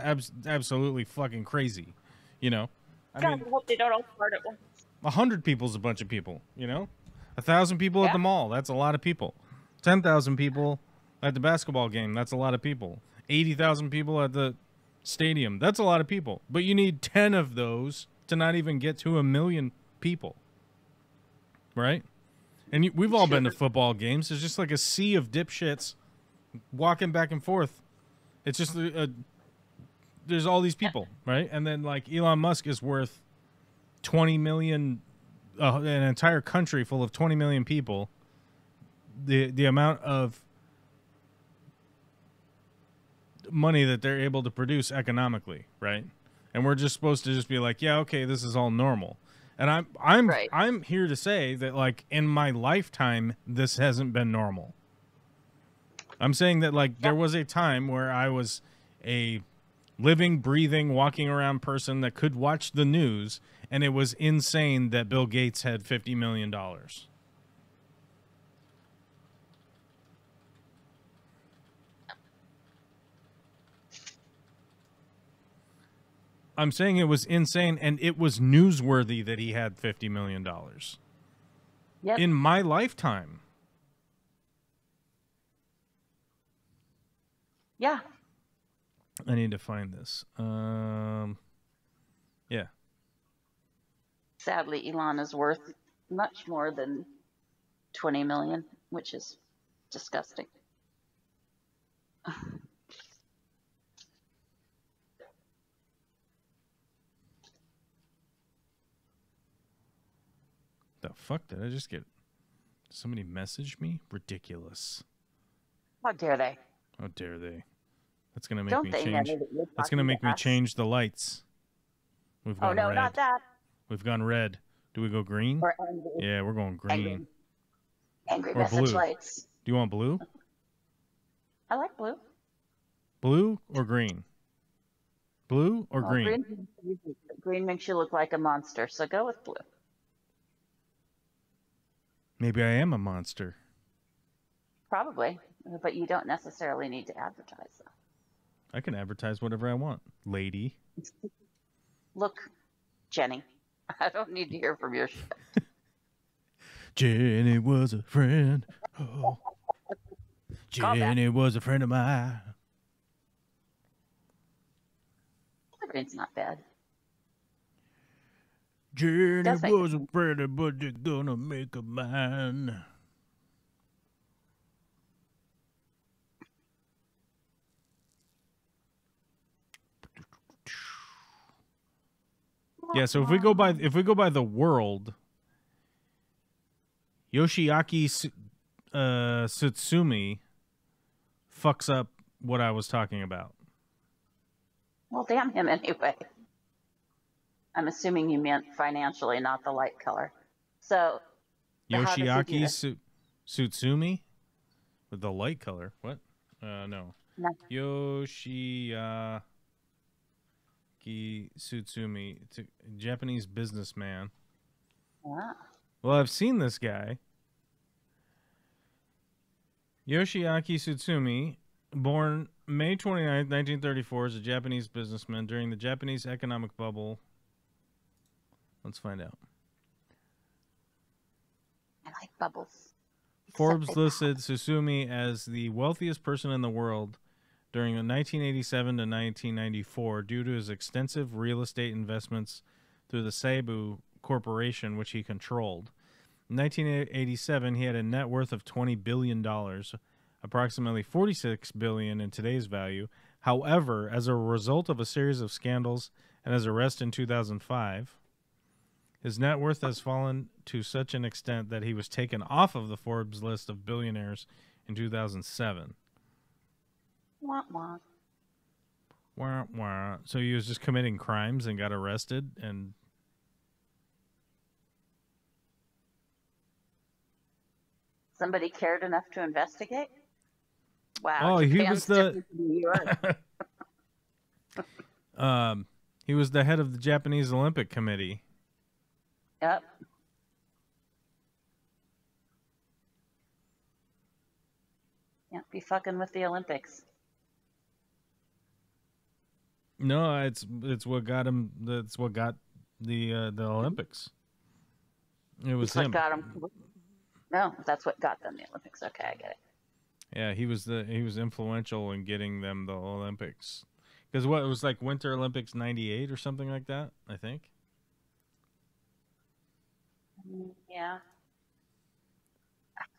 absolutely fucking crazy. You know? I mean, I hope they don't all start at once. 100 people's a bunch of people, you know? 1,000 people at the mall, that's a lot of people. 10,000 people at the basketball game, that's a lot of people. 80,000 people at the stadium, that's a lot of people. But you need 10 of those to not even get to 1 million people. Right? And we've all been to football games. There's just like a sea of dipshits walking back and forth. It's just there's all these people, right? And then like Elon Musk is worth 20 million, an entire country full of 20 million people. The amount of money that they're able to produce economically, right? And we're just supposed to just be like, yeah, okay, this is all normal. And I'm here to say that like in my lifetime this hasn't been normal. I'm saying that like there was a time where I was a living, breathing, walking around person that could watch the news, and it was insane that Bill Gates had $50 million. I'm saying it was insane, and it was newsworthy that he had $50 million. Yep. In my lifetime. Yeah. I need to find this. Yeah. Sadly, Elon is worth much more than 20 million, which is disgusting. The fuck did I just get? Somebody message me? Ridiculous. How dare they? How dare they? That's gonna make Don't me they change. know that you're That's gonna talking make to me us? change the lights. We've gone Oh no, red. not that. We've gone red. Do we go green? Or angry. Yeah, we're going green. Angry Or message blue. lights. Do you want blue? I like blue. Blue or green? Blue or Well, green? Green makes you look like a monster, so go with blue. Maybe I am a monster. Probably, but you don't necessarily need to advertise that. I can advertise whatever I want, lady. Look, Jenny, I don't need to hear from your shit. Jenny was a friend. Oh. Call Jenny was a friend of mine. Green's not bad. Jenny Does make was a friend, but you're gonna make a mine. Yeah, so if we go by the world, Yoshiaki Tsutsumi fucks up what I was talking about. Well, damn him anyway. I'm assuming you meant financially, not the light color. So how does he do Yoshiaki this? Tsutsumi with the light color. What? No. No. Yoshiaki Tsutsumi. It's a Japanese businessman. Ah. Well, I've seen this guy. Yoshiaki Tsutsumi, born May 29th, 1934, is a Japanese businessman during the Japanese economic bubble. Let's find out. I like bubbles. Forbes Except they listed Tsutsumi as the wealthiest person in the world during 1987 to 1994 due to his extensive real estate investments through the Seibu Corporation, which he controlled. In 1987, he had a net worth of $20 billion, approximately $46 billion in today's value. However, as a result of a series of scandals and his arrest in 2005, his net worth has fallen to such an extent that he was taken off of the Forbes list of billionaires in 2007. Wah, wah. Wah, wah. So he was just committing crimes and got arrested and... Somebody cared enough to investigate? Wow. Oh, he Japan's was the... different than New York. He was the head of the Japanese Olympic Committee. Yep. Can't be fucking with the Olympics. No, it's what got him. That's what got the Olympics. It was That's what him. got them. No, that's what got them the Olympics. Okay, I get it. Yeah, he was influential in getting them the Olympics. Because what, it was like Winter Olympics '98 or something like that, I think. Yeah.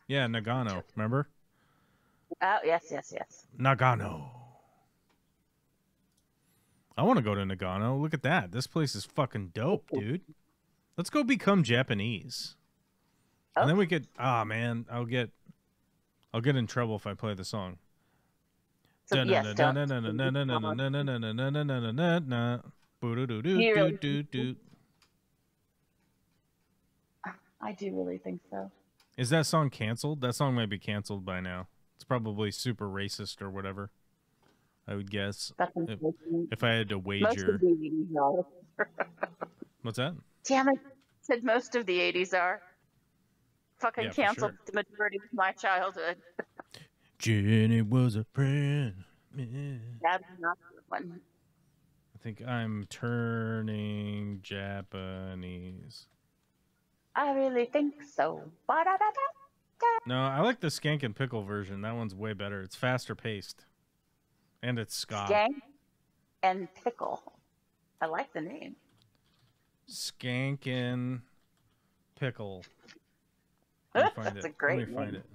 Yeah, Nagano. Remember? Oh, yes. Nagano. I want to go to Nagano. Look at that. This place is fucking dope, dude. Let's go become Japanese. Oh. And then we could... Ah, man. I'll get in trouble if I play the song. So, yes, don't. I do really think so. Is that song canceled? That song might be canceled by now. It's probably super racist or whatever, I would guess. That's unfortunate. If I had to Most wager. of the 80s are. What's that? Damn it. Said most of the 80s are. Fucking Yeah, for canceled sure. the majority of my childhood. Jenny was a friend. Yeah. That's not the one. I think I'm turning Japanese. I really think so. Ba-da-da-da. No, I like the Skank and Pickle version. That one's way better. It's faster paced. And it's ska. Skank and Pickle. I like the name. Skank and Pickle. Let me find That's it. a great Let me find name. it.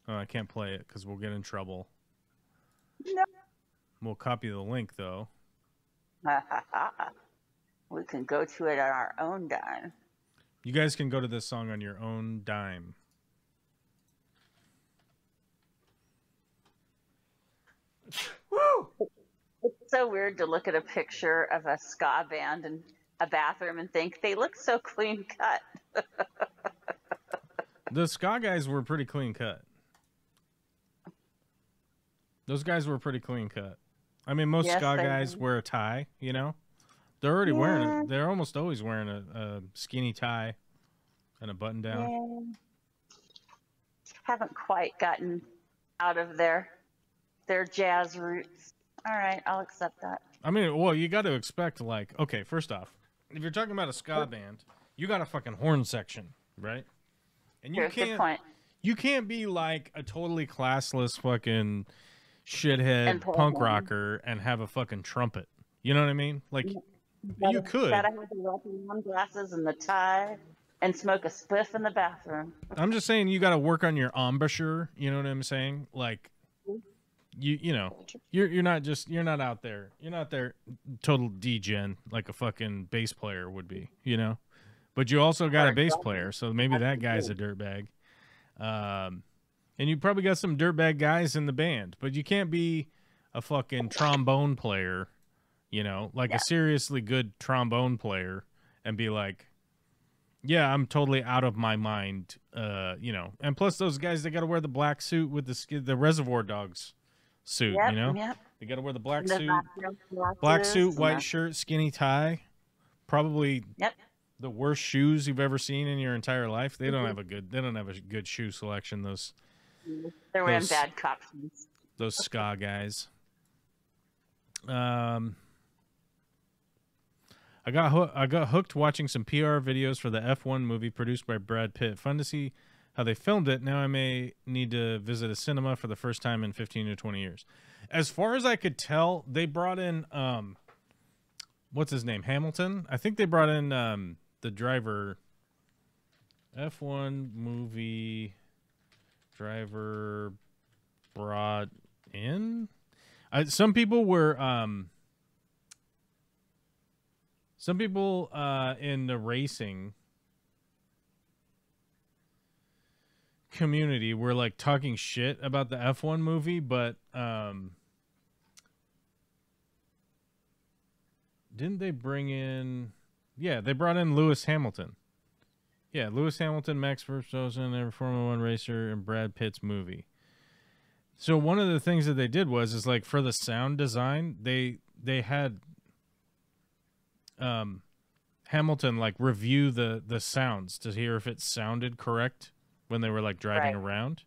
Oh, I can't play it because we'll get in trouble. No. We'll copy the link, though. We can go to it on our own dime. You guys can go to this song on your own dime. Woo! It's so weird to look at a picture of a ska band in a bathroom and think they look so clean cut. The ska guys were pretty clean cut. Those guys were pretty clean cut. I mean, most Yes, ska they guys were. wear a tie, you know? They're already wearing Yeah. it. They're almost always wearing a skinny tie and a button down. Yeah. Haven't quite gotten out of their jazz roots. All right, I'll accept that. I mean, well, you got to expect, like, okay, first off, if you're talking about a ska band, you got a fucking horn section, right? And you Here's the can't, point. you can't be like a totally classless fucking shithead And play punk horn. rocker and have a fucking trumpet. You know what I mean? Like, you could. Gotta have the wraparound glasses and the tie and smoke a spliff in the bathroom. I'm just saying you got to work on your embouchure. You know what I'm saying? Like, you know, you're not out there. You're not there total degen like a fucking bass player would be, you know? But you also got a bass player, so maybe that guy's a dirtbag. And you probably got some dirtbag guys in the band, but you can't be a fucking trombone player, you know, like a seriously good trombone player, and be like, yeah, I'm totally out of my mind, you know. And plus, those guys, they got to wear the black suit with the Reservoir Dogs suit, Yep, you know. yep. They got to wear the black And the suit, black glasses suit, and white the- shirt, skinny tie. Probably Yep. the worst shoes you've ever seen in your entire life. They don't have a good shoe selection. They're wearing those- bad cop shoes. Those ska guys. I got hooked watching some PR videos for the F1 movie produced by Brad Pitt. Fun to see how they filmed it. Now I may need to visit a cinema for the first time in 15 to 20 years. As far as I could tell, they brought in what's his name? Hamilton? I think they brought in the driver. F1 movie driver brought in. Some people in the racing community were like talking shit about the F1 movie, but didn't they bring in? Yeah, they brought in Lewis Hamilton. Yeah, Lewis Hamilton, Max Verstappen, every Formula One racer, and Brad Pitt's movie. So one of the things that they did is like for the sound design, they had Hamilton like review the sounds to hear if it sounded correct when they were like driving around.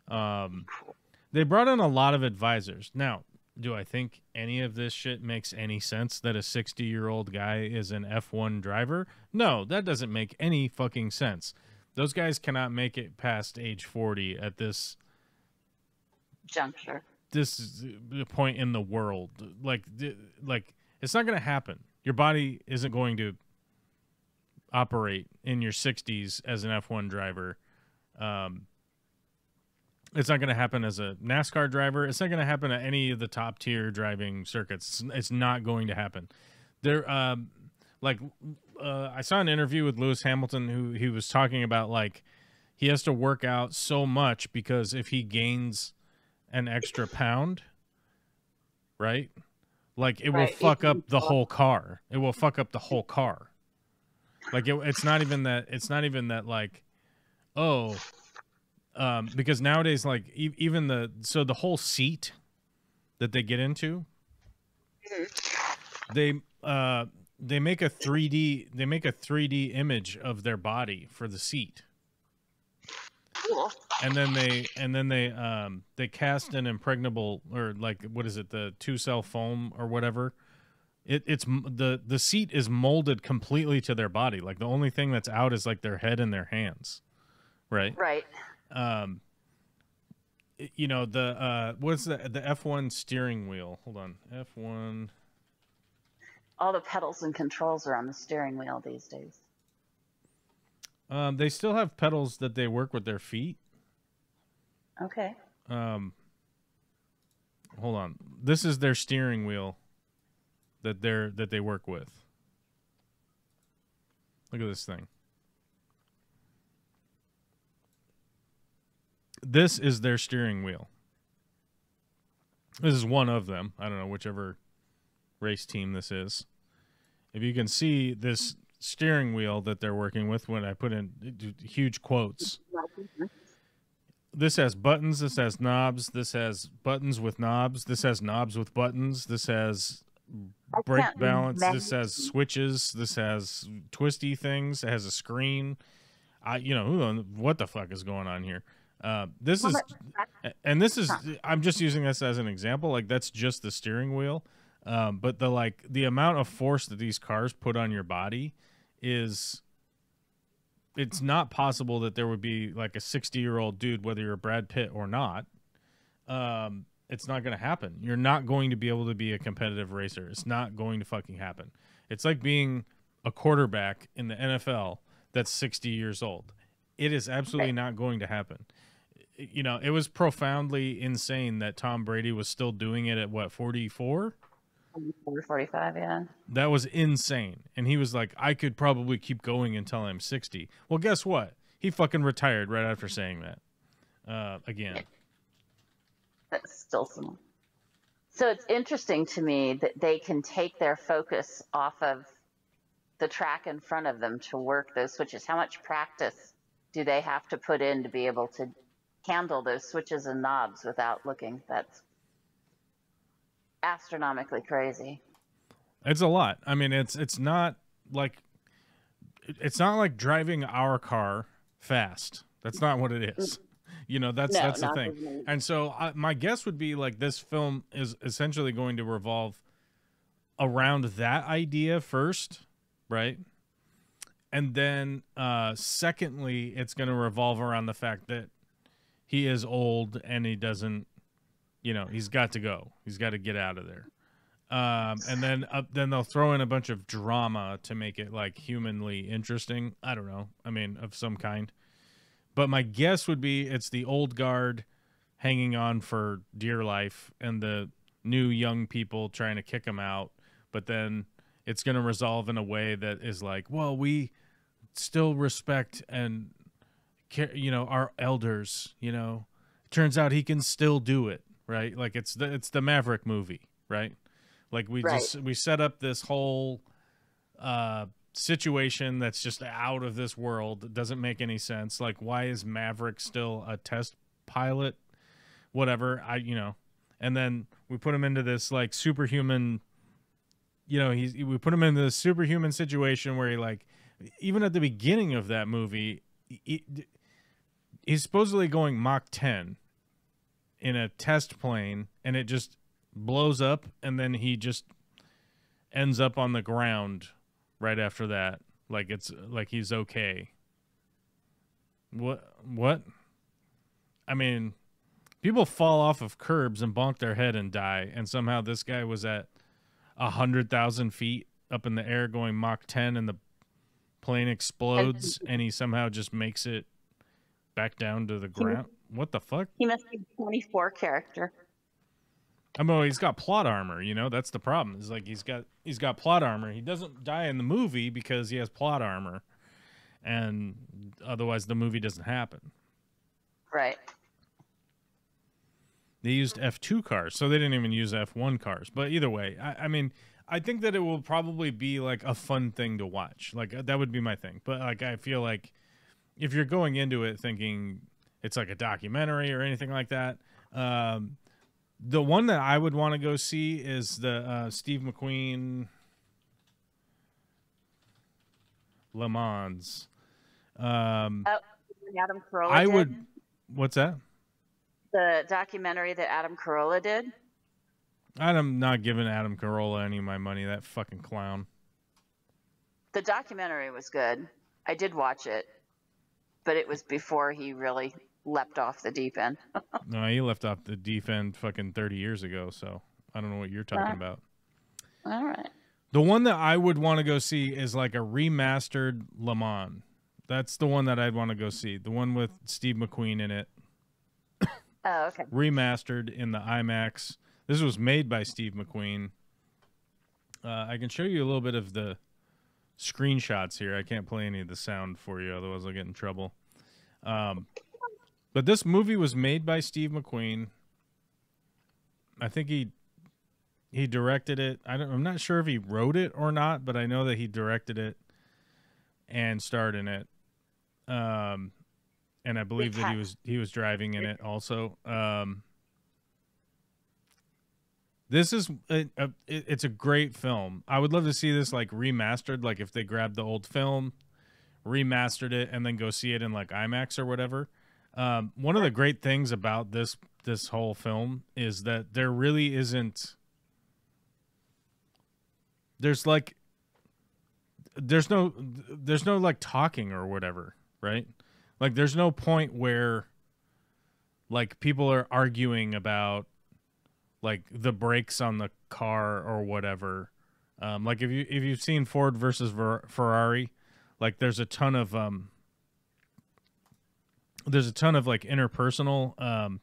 They brought in a lot of advisors. Now, do I think any of this shit makes any sense that a 60-year-old guy is an F1 driver? No, that doesn't make any fucking sense. Those guys cannot make it past age 40 at this juncture. This is the point in the world. Like it's not going to happen. Your body isn't going to operate in your 60s as an F1 driver. It's not going to happen as a NASCAR driver. It's not going to happen at any of the top tier driving circuits. It's not going to happen. There, I saw an interview with Lewis Hamilton who he was talking about like he has to work out so much because if he gains an extra pound, right? Like it will fuck up the whole car. It will fuck up the whole car. Like it's not even that like, oh, because nowadays like even the whole seat that they get into, they make a 3D image of their body for the seat. Cool. And then they cast an impregnable, or like what is it, the 2-cell foam or whatever. It's the seat is molded completely to their body. Like the only thing that's out is like their head and their hands, right? Right. You know what's the F1 steering wheel? Hold on, F1. All the pedals and controls are on the steering wheel these days. They still have pedals that they work with their feet. Okay. Hold on. This is their steering wheel that they work with. Look at this thing. This is their steering wheel. This is one of them. I don't know whichever race team this is. If you can see this steering wheel that they're working with, when I put in huge quotes, this has buttons, this has knobs, this has buttons with knobs, this has knobs with buttons, this has brake balance, this has switches, this has twisty things, it has a screen. What the fuck is going on here? This is I'm just using this as an example. Like that's just the steering wheel. But the amount of force that these cars put on your body it's not possible that there would be like a 60-year-old dude, whether you're Brad Pitt or not. It's not going to happen. You're not going to be able to be a competitive racer. It's not going to fucking happen. It's like being a quarterback in the NFL that's 60 years old. It is absolutely not going to happen. You know, it was profoundly insane that Tom Brady was still doing it at what, 44? 45, yeah. That was insane. And he was like, I could probably keep going until I'm 60. Well, guess what? He fucking retired right after saying that. Again. That's still some So it's interesting to me that they can take their focus off of the track in front of them to work those switches. How much practice do they have to put in to be able to handle those switches and knobs without looking? That's astronomically crazy. It's a lot. I mean, it's not like driving our car fast. That's not what it is. You know, that's the thing. And so my guess would be like this film is essentially going to revolve around that idea first, right? And then secondly, it's going to revolve around the fact that he is old and he doesn't, you know, he's got to go. He's got to get out of there. And then they'll throw in a bunch of drama to make it like humanly interesting. I don't know. I mean, of some kind. But my guess would be it's the old guard hanging on for dear life and the new young people trying to kick him out. But then it's going to resolve in a way that is like, well, we still respect and care, you know, our elders, you know. It turns out he can still do it, right? Like it's the Maverick movie, right? Like we set up this whole situation that's just out of this world. It doesn't make any sense. Like, why is Maverick still a test pilot? Whatever, you know. And then we put him into this like superhuman, you know, we put him into this superhuman situation where he like, even at the beginning of that movie, he's supposedly going Mach 10 in a test plane, and it just blows up, and then he just ends up on the ground right after that, like it's like he's okay. What? I mean, people fall off of curbs and bonk their head and die, and somehow this guy was at 100,000 feet up in the air going Mach 10, and the plane explodes, and he somehow just makes it back down to the ground. What the fuck? He must be a 24 character. I mean, he's got plot armor, you know, that's the problem. It's like he's got plot armor. He doesn't die in the movie because he has plot armor, and otherwise the movie doesn't happen. Right. They used F2 cars, so they didn't even use F1 cars. But either way, I mean, I think that it will probably be like a fun thing to watch. Like that would be my thing. But like I feel like if you're going into it thinking it's like a documentary or anything like that, the one that I would want to go see is the Steve McQueen Le Mans. Adam Carolla I did? would. What's that? The documentary that Adam Carolla did? I'm not giving Adam Carolla any of my money. That fucking clown. The documentary was good. I did watch it, but it was before he really leapt off the deep end. No, he left off the deep end fucking 30 years ago, so I don't know what you're talking about. All right. The one that I would want to go see is like a remastered Le Mans. That's the one that I'd want to go see. The one with Steve McQueen in it. Oh, okay. Remastered in the IMAX. This was made by Steve McQueen. I can show you a little bit of the screenshots here. I can't play any of the sound for you, otherwise I'll get in trouble. But this movie was made by Steve McQueen. I think he directed it. I'm not sure if he wrote it or not, but I know that he directed it and starred in it. And I believe that he was driving in it also. This is it's a great film. I would love to see this like remastered, like if they grabbed the old film, remastered it, and then go see it in like IMAX or whatever. One of the great things about this whole film is that there really isn't. There's no like talking or whatever, right? Like there's no point where like people are arguing about like the brakes on the car or whatever. Like if you've seen Ford versus Ferrari, like there's a ton of like interpersonal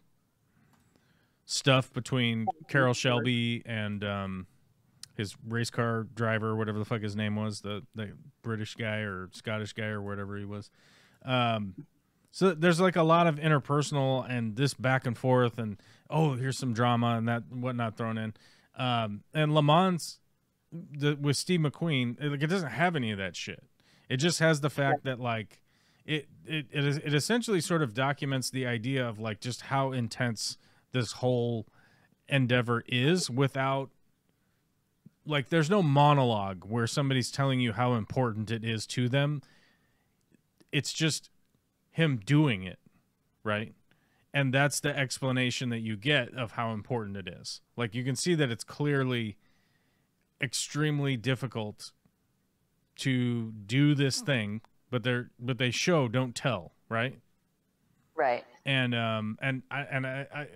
stuff between Carroll Shelby and his race car driver, whatever the fuck his name was, the British guy or Scottish guy or whatever he was. So there's like a lot of interpersonal and this back and forth, and oh, here's some drama and that whatnot thrown in. And Le Mans with Steve McQueen, it doesn't have any of that shit. It just has the fact that like it essentially sort of documents the idea of like just how intense this whole endeavor is without like there's no monologue where somebody's telling you how important it is to them. It's just him doing it, right? And that's the explanation that you get of how important it is. Like you can see that it's clearly extremely difficult to do this thing, but they show don't tell, right? Right. And I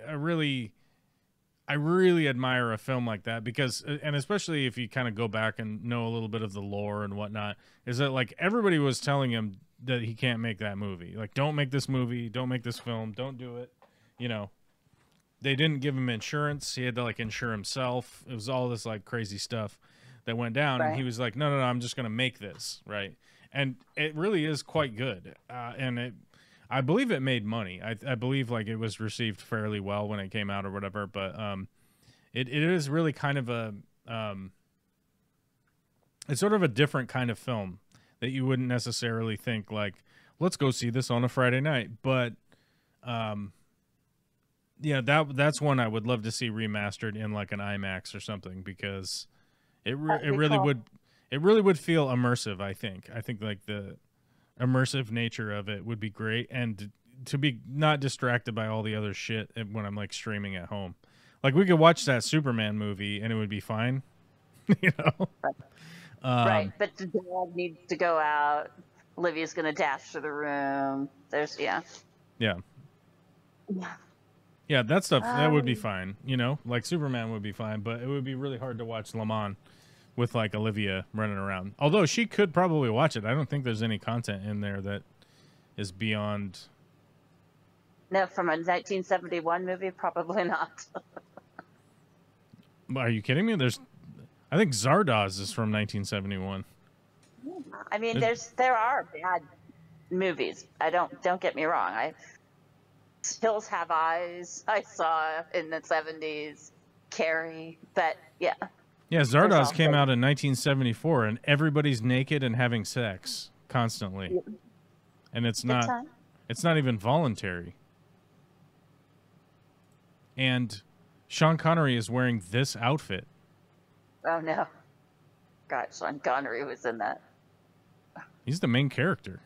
really admire a film like that because, and especially if you kind of go back and know a little bit of the lore and whatnot, is that like everybody was telling him that he can't make that movie. Like, don't make this movie, don't make this film, don't do it. You know, they didn't give him insurance. He had to like insure himself. It was all this like crazy stuff that went down. Right. And he was like, no, I'm just going to make this. Right. And it really is quite good. I believe it made money. I believe like it was received fairly well when it came out or whatever, but it is really kind of a it's sort of a different kind of film that you wouldn't necessarily think like, let's go see this on a Friday night. But yeah, that's one I would love to see remastered in like an IMAX or something because it really would feel immersive. I think like the immersive nature of it would be great, and to be not distracted by all the other shit when I'm like streaming at home. Like we could watch that Superman movie and it would be fine, you know. Right, but the dog needs to go out. Olivia's gonna dash to the room. There's yeah, that stuff that would be fine, you know. Like Superman would be fine, but it would be really hard to watch Le Mans with like Olivia running around. Although she could probably watch it. I don't think there's any content in there that is beyond. No, from a 1971 movie, probably not. Are you kidding me? I think Zardoz is from 1971. I mean, there are bad movies. Don't get me wrong. Hills Have Eyes I saw in the 70s. Carrie, but yeah. Yeah, Zardoz came out in 1974, and everybody's naked and having sex constantly, and it's not even voluntary. And Sean Connery is wearing this outfit. Oh no, God, Sean Connery was in that. He's the main character.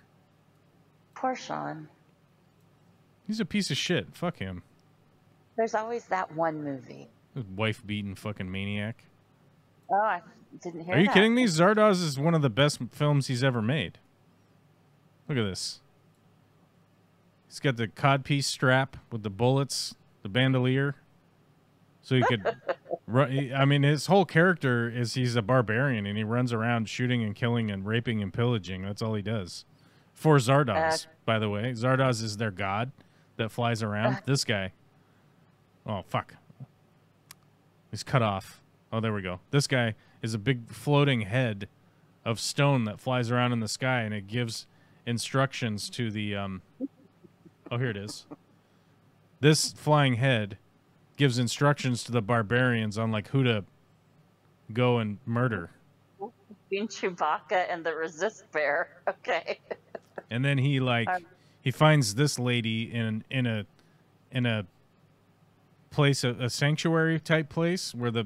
Poor Sean. He's a piece of shit. Fuck him. There's always that one movie. Wife beating fucking maniac. Oh, I didn't hear that. Are you kidding me? Zardoz is one of the best films he's ever made. Look at this. He's got the codpiece strap with the bullets, the bandolier. So he could run. I mean, his whole character is he's a barbarian and he runs around shooting and killing and raping and pillaging. That's all he does. For Zardoz, by the way. Zardoz is their god that flies around. This guy. Oh, fuck. He's cut off. Oh, there we go. This guy is a big floating head of stone that flies around in the sky, and it gives instructions to the... Oh, here it is. This flying head gives instructions to the barbarians on, like, who to go and murder. Being Chewbacca and the Resist Bear. Okay. And then he, like... he finds this lady in a place, a sanctuary type place where the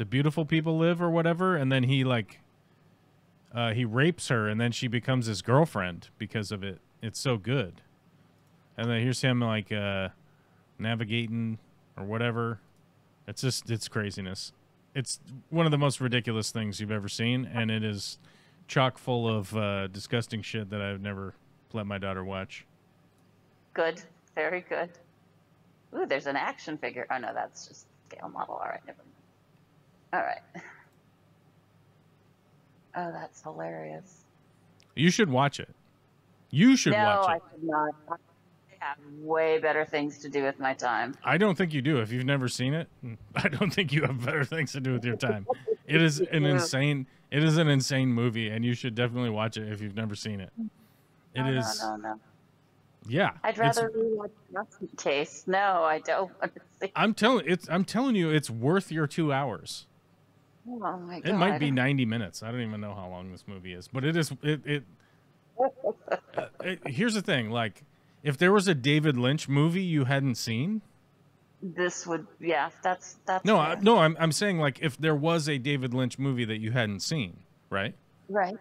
beautiful people live or whatever, and then he like he rapes her, and then she becomes his girlfriend because of it. It's so good. And then here's him like navigating or whatever. It's craziness. It's one of the most ridiculous things you've ever seen, and it is chock full of disgusting shit that I would never let my daughter watch. Good, very good. Ooh, there's an action figure. Oh no, that's just scale model. All right, never mind. All right. Oh, that's hilarious. You should watch it. You should watch it. No, I should not. I have way better things to do with my time. I don't think you do. If you've never seen it, I don't think you have better things to do with your time. It is an insane movie, and you should definitely watch it if you've never seen it. No. Yeah, I'd rather rewatch Rusty Taste. No, I don't want to see. I'm telling you, it's worth your 2 hours. Oh my god. It might be 90 minutes. I don't even know how long this movie is, but it is. Here's the thing: like, if there was a David Lynch movie you hadn't seen, This would, yeah, that's no, fair. I'm saying like if there was a David Lynch movie that you hadn't seen, right? Right.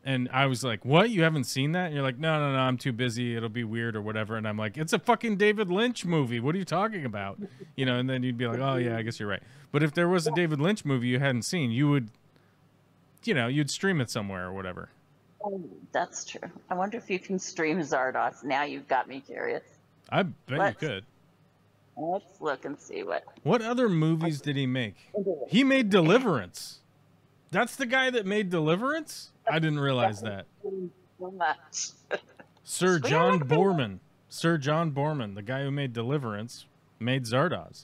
And I was like, "What? You haven't seen that?" And you're like, "No, no, no, I'm too busy. It'll be weird or whatever." And I'm like, "It's a fucking David Lynch movie. What are you talking about?" You know. And then you'd be like, "Oh yeah, I guess you're right." But if there was a David Lynch movie you hadn't seen, you would, you know, you'd stream it somewhere or whatever. Oh, that's true. I wonder if you can stream Zardoz. Now you've got me curious. I bet you could. Let's look and see what. What other movies did he make? He made Deliverance. That's the guy that made Deliverance? I didn't realize that. So much. Sir John Boorman. Sir John Boorman, the guy who made Deliverance, made Zardoz.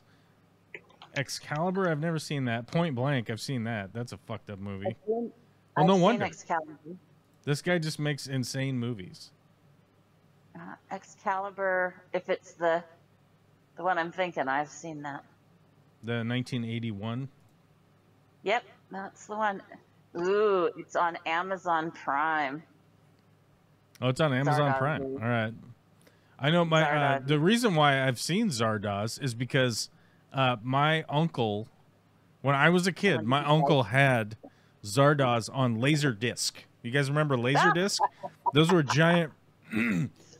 Excalibur, I've never seen that. Point Blank, I've seen that. That's a fucked up movie. Well, no wonder. Excalibur. This guy just makes insane movies. Excalibur, if it's the one I'm thinking, I've seen that. The 1981. Yep, that's the one. Ooh, it's on Amazon Prime. Oh, it's on Amazon Zardoz. Prime. All right. I know my the reason why I've seen Zardoz is because my uncle, when I was a kid, my uncle had Zardoz on Laserdisc. You guys remember Laserdisc? Those were giant.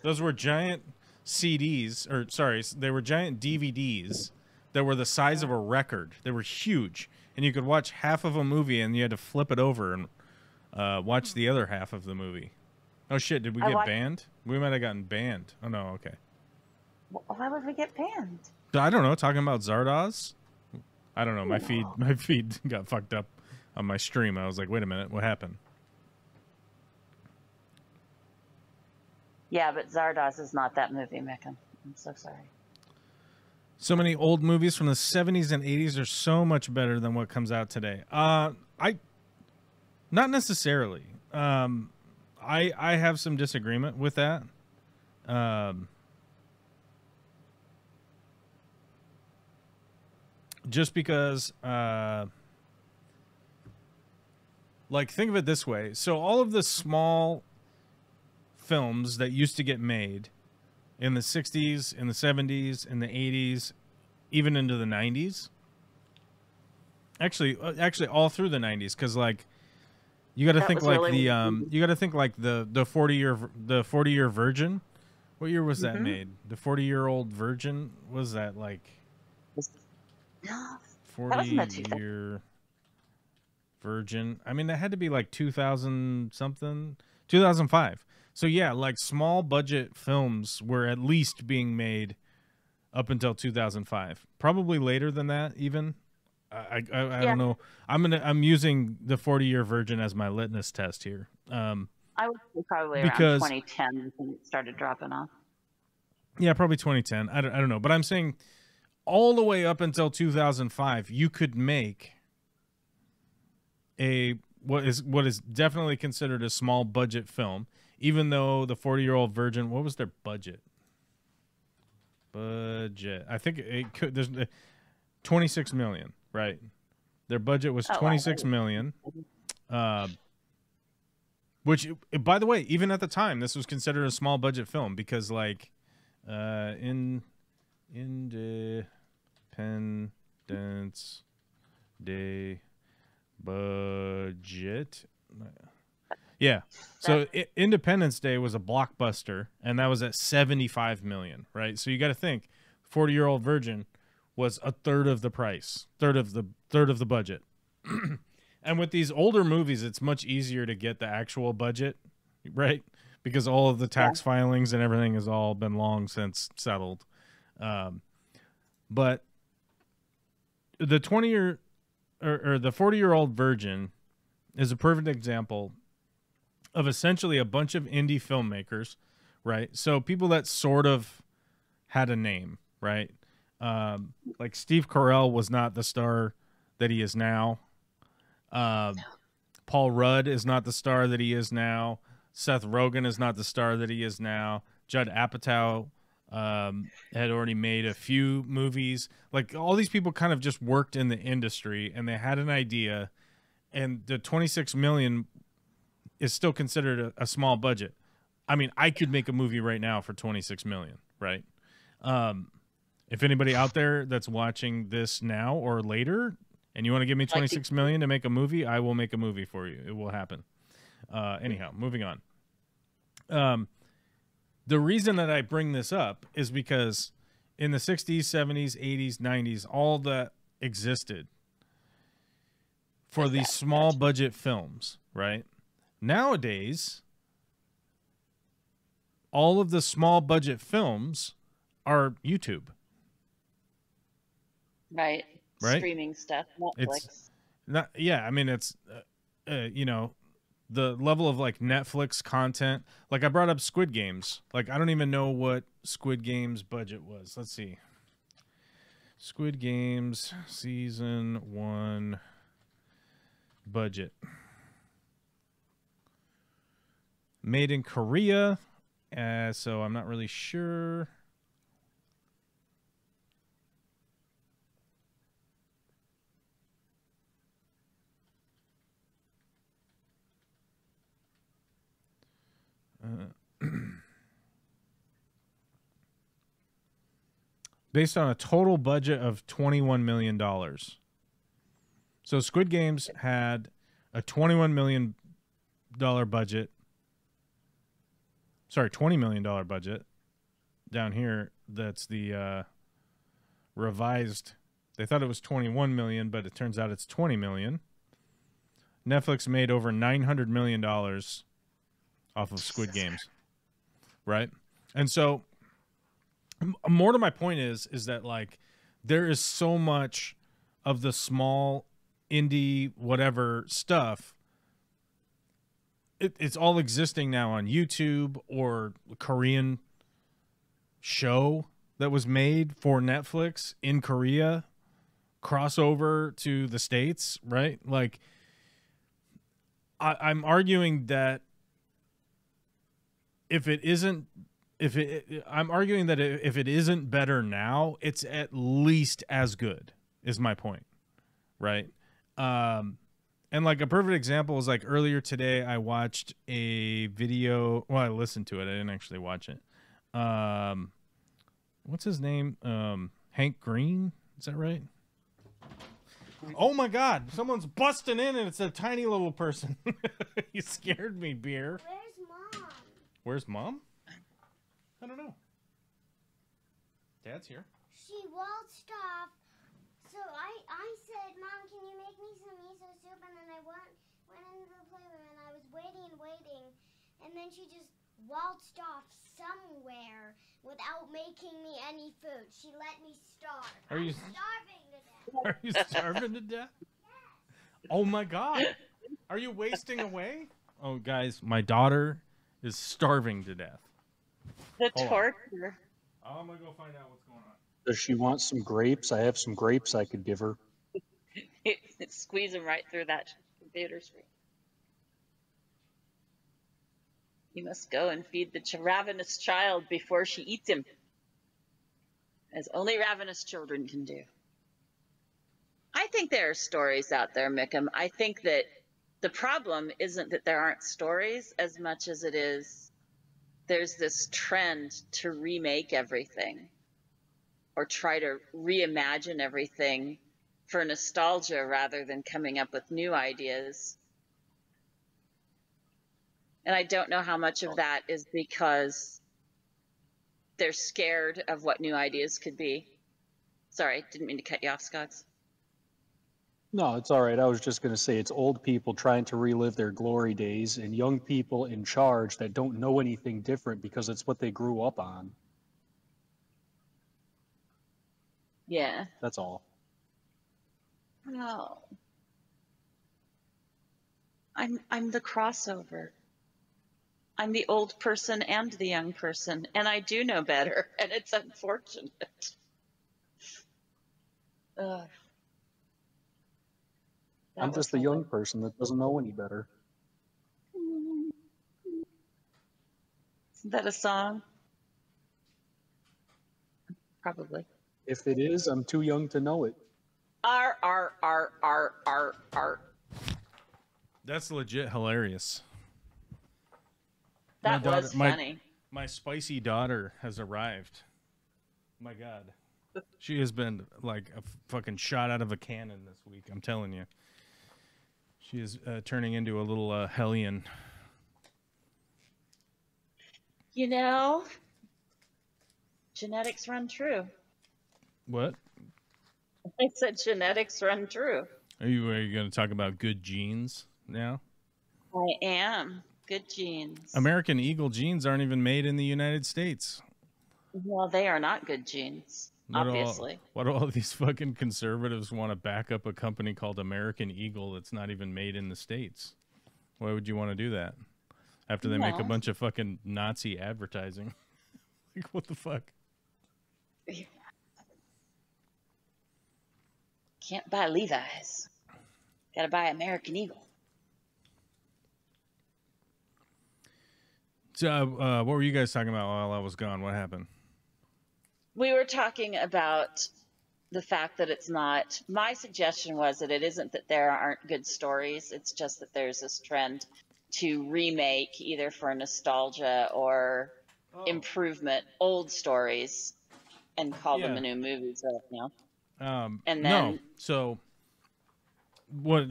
Those were giant CDs, or sorry, they were giant DVDs that were the size of a record. They were huge, and you could watch half of a movie, and you had to flip it over and watch the other half of the movie. Oh shit! Did we get banned? We might have gotten banned. Oh no, okay. Why would we get banned? I don't know. Talking about Zardoz. I don't know. My feed got fucked up on my stream. I was like, wait a minute, what happened? Yeah, but Zardoz is not that movie, Mecca. I'm so sorry. So many old movies from the 70s and 80s are so much better than what comes out today. Not necessarily. I have some disagreement with that. Just because, like, think of it this way. So all of the small films that used to get made in the 60s, in the 70s, in the 80s, even into the 90s. Actually all through the 90s, because like you got to think like really you got to think like the 40-year Virgin. What year was that made? The 40-year-old Virgin, was that like 40-year Virgin? I mean, that had to be like 2000 something, 2005. So yeah, like small budget films were at least being made up until 2005. Probably later than that even. I don't know. I'm using the 40-year Virgin as my litmus test here. I would say probably around 2010 when it started dropping off. Yeah, probably 2010. I don't know, but I'm saying all the way up until 2005, you could make what is definitely considered a small budget film. Even though the 40-year-old Virgin, what was their budget? I think it could. There's 26 million, right? Their budget was 26 million. Which, by the way, even at the time, this was considered a small budget film because, like, Independence Day budget. Yeah. So Independence Day was a blockbuster, and that was at 75 million, right? So you got to think 40-year-old Virgin was a third of the price, third of the budget. And with these older movies, it's much easier to get the actual budget, right? Because all of the tax filings and everything has all been long since settled. But the 20-year or the 40-year-old Virgin is a perfect example of essentially a bunch of indie filmmakers, right? So people that sort of had a name, right? Like Steve Carell was not the star that he is now. Paul Rudd is not the star that he is now. Seth Rogen is not the star that he is now. Judd Apatow had already made a few movies. Like, all these people kind of just worked in the industry, and they had an idea, and the 26 million is still considered a small budget. I mean, I could make a movie right now for 26 million, right? If anybody out there that's watching this now or later, and you want to give me 26 million to make a movie, I will make a movie for you. It will happen. Anyhow, moving on. The reason that I bring this up is because in the 60s, 70s, 80s, 90s, all that existed for these small budget films, right? Nowadays, all of the small budget films are YouTube. Right. Streaming stuff, Netflix. It's not, yeah, I mean, it's, you know, the level of like Netflix content. Like, I brought up Squid Games. Like, I don't even know what Squid Games budget was. Let's see. Squid Games season 1 budget. Made in Korea. So I'm not really sure. Based on a total budget of $21 million. So Squid Games had a $21 million budget. Sorry, $20 million budget. Down here, that's the revised. They thought it was 21 million, but it turns out it's 20 million. Netflix made over $900 million off of Squid Games, right? And so, more to my point is that, like, there is so much of the small indie whatever stuff. It's all existing now on YouTube, or a Korean show that was made for Netflix in Korea, crossover to the States, right? Like, I'm arguing that if it isn't better now, it's at least as good, is my point, right? And like a perfect example is, like, earlier today I watched a video. Well, I listened to it. I didn't actually watch it. What's his name? Hank Green? Is that right? Oh my God! Someone's busting in, and it's a tiny little person. You scared me, Beer. Where's Mom? Where's Mom? I don't know. Dad's here. She waltzed off. So I said, Mom, can you make me some miso soup? And then I went into the playroom, and I was waiting. And then she just waltzed off somewhere without making me any food. She let me starve. I'm starving to death. Are you starving to death? Yes. Oh my God. Are you wasting away? Oh, guys, my daughter is starving to death. The torture. I'm going to go find out what's going on. Does she want some grapes? I have some grapes I could give her. Squeeze them right through that computer screen. You must go and feed the ravenous child before she eats him, as only ravenous children can do. I think there are stories out there, Mickham. I think that the problem isn't that there aren't stories as much as it is there's this trend to remake everything or try to reimagine everything for nostalgia rather than coming up with new ideas. And I don't know how much of that is because they're scared of what new ideas could be. Sorry, didn't mean to cut you off, Scott. No, it's all right. I was just going to say it's old people trying to relive their glory days and young people in charge that don't know anything different because it's what they grew up on. Yeah. That's all. No. I'm the crossover. I'm the old person and the young person, and I do know better, and it's unfortunate. I'm just the young person that doesn't know any better. Isn't that a song? Probably. If it is, I'm too young to know it. R. That's legit hilarious. That was funny. My spicy daughter has arrived. My God. She has been like a fucking shot out of a cannon this week. I'm telling you. She is turning into a little hellion. You know, genetics run true. What? I said genetics run true. Are you going to talk about good genes now? I am. Good genes. American Eagle genes aren't even made in the United States. Well, they are not good genes, obviously. What do all these fucking conservatives want to back up a company called American Eagle that's not even made in the States? Why would you want to do that? After they make a bunch of fucking Nazi advertising. Like, what the fuck? Can't buy Levi's. Gotta buy American Eagle. So, what were you guys talking about while I was gone? What happened? We were talking about the fact that it's not. My suggestion was that it isn't that there aren't good stories. It's just that there's this trend to remake, either for nostalgia or improvement, old stories and call them the new movies right now. And then no. So what?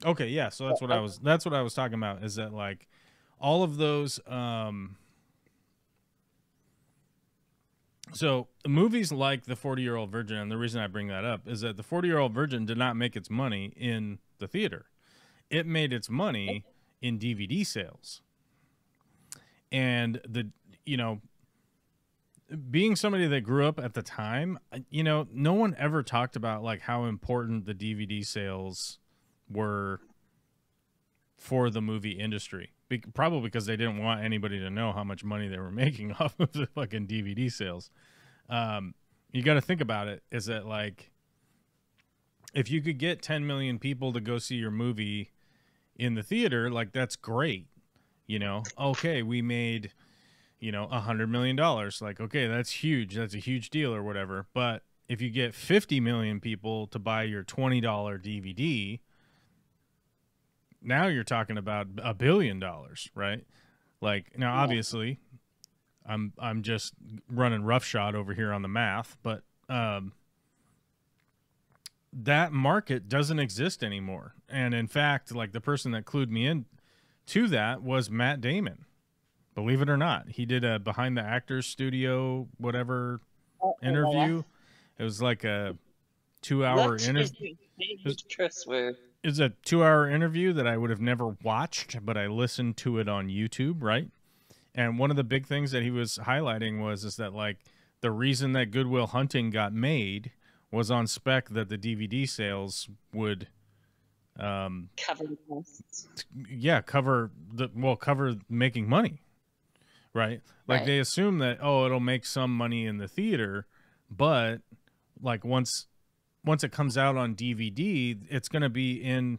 Okay, yeah. So that's what I was. That's what I was talking about. Is that like all of those? So movies like The 40-Year-Old Virgin, and the reason I bring that up is that The 40-Year-Old Virgin did not make its money in the theater. It made its money in DVD sales. And being somebody that grew up at the time, no one ever talked about like how important the DVD sales were for the movie industry. Probably because they didn't want anybody to know how much money they were making off of the fucking DVD sales. You got to think about it, is that like, if you could get 10 million people to go see your movie in the theater, like that's great. Okay, we made, $100 million. Like, okay, that's huge. That's a huge deal or whatever. But if you get 50 million people to buy your $20 DVD, now you're talking about $1 billion, right? Like, now obviously I'm just running roughshod over here on the math, but that market doesn't exist anymore. And in fact, like the person that clued me in to that was Matt Damon. Believe it or not, he did a behind the actors studio, whatever interview. It was like a 2-hour interview. It was a 2-hour interview that I would have never watched, but I listened to it on YouTube, right? And one of the big things that he was highlighting is that like the reason that Good Will Hunting got made was on spec that the DVD sales would cover the costs. Yeah, cover making money, right? Like they assume that it'll make some money in the theater, but like once it comes out on DVD, it's going to be in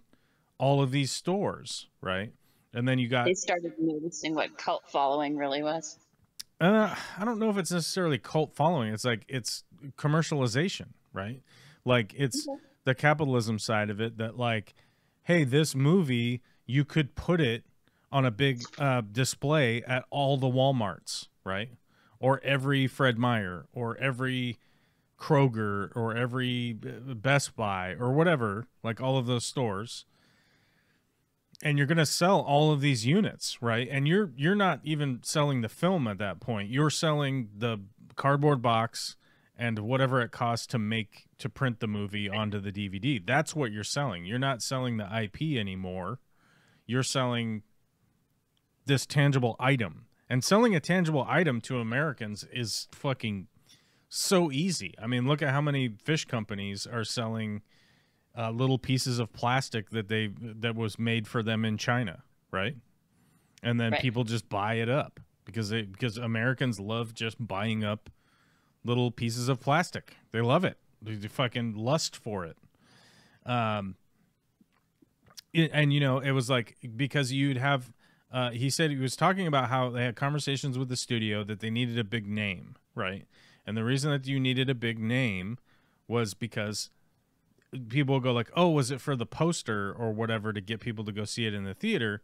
all of these stores, right? And then they started noticing what cult following really was. I don't know if it's necessarily cult following. It's like it's commercialization, right? Like it's the capitalism side of it that like, hey, this movie, you could put it on a big display at all the Walmarts, right? Or every Fred Meyer or every Kroger or every Best Buy or whatever, like all of those stores. And you're going to sell all of these units, right? And you're not even selling the film at that point. You're selling the cardboard box and whatever it costs to print the movie onto the DVD. That's what you're selling. You're not selling the IP anymore. You're selling this tangible item. And selling a tangible item to Americans is fucking so easy. I mean, look at how many fish companies are selling little pieces of plastic that was made for them in China, right? And then people just buy it up because Americans love just buying up little pieces of plastic. They love it. They fucking lust for it. And it was like, because you'd have he said he was talking about how they had conversations with the studio that they needed a big name, right? And the reason that you needed a big name was because people will go like, oh, was it for the poster or whatever to get people to go see it in the theater?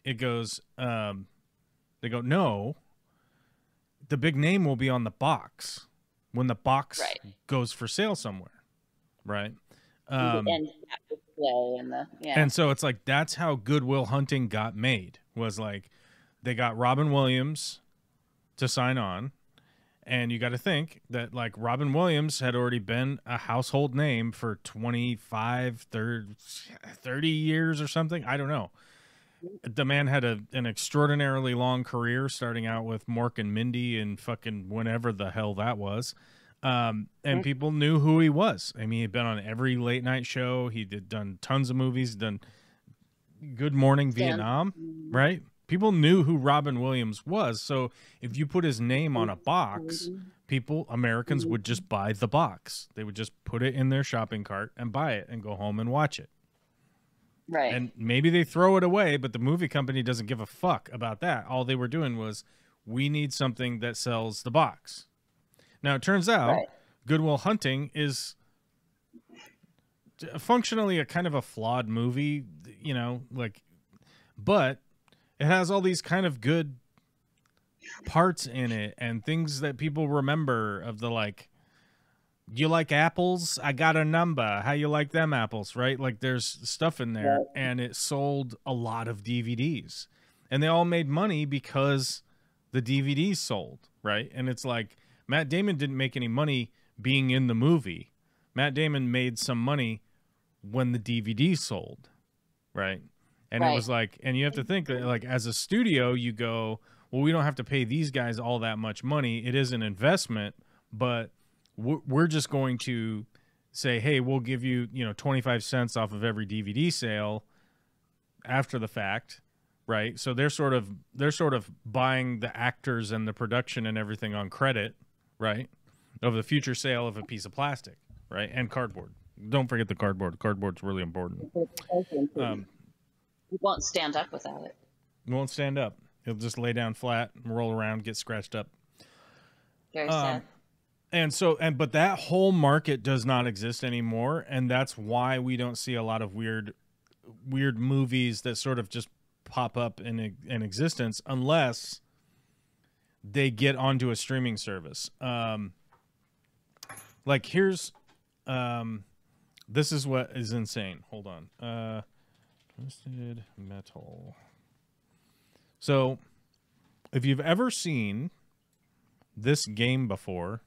It goes, they go, no, the big name will be on the box when the box goes for sale somewhere. Right. And so it's like, that's how Good Will Hunting got made, was like, they got Robin Williams to sign on. And you got to think that like Robin Williams had already been a household name for 25, 30 years or something. I don't know. The man had an extraordinarily long career, starting out with Mork and Mindy and fucking whenever the hell that was. And people knew who he was. I mean, he'd been on every late night show. He'd done tons of movies, done Good Morning Vietnam, right? People knew who Robin Williams was. So if you put his name on a box, Americans would just buy the box. They would just put it in their shopping cart and buy it and go home and watch it. Right. And maybe they throw it away, but the movie company doesn't give a fuck about that. All they were doing was, we need something that sells the box. Now, it turns out Good Will Hunting is functionally a kind of a flawed movie, you know, like, but it has all these kind of good parts in it and things that people remember of the, like, you like apples? I got a number. How you like them apples, right? Like, there's stuff in there, and it sold a lot of DVDs. And they all made money because the DVDs sold, right? And it's like, Matt Damon didn't make any money being in the movie. Matt Damon made some money when the DVD sold, right? And it was like, and you have to think that, like, as a studio, you go, well, we don't have to pay these guys all that much money. It is an investment, but we're just going to say, hey, we'll give you, 25 cents off of every DVD sale after the fact, right? So they're sort of buying the actors and the production and everything on credit, right, of the future sale of a piece of plastic, right, and cardboard. Don't forget the cardboard. Cardboard's really important. You won't stand up without it. It won't stand up. He'll just lay down flat, roll around, get scratched up. Very sad. But that whole market does not exist anymore, and that's why we don't see a lot of weird movies that sort of just pop up in existence unless they get onto a streaming service. Like, here's this is what is insane. Hold on. Twisted Metal. So, if you've ever seen this game before,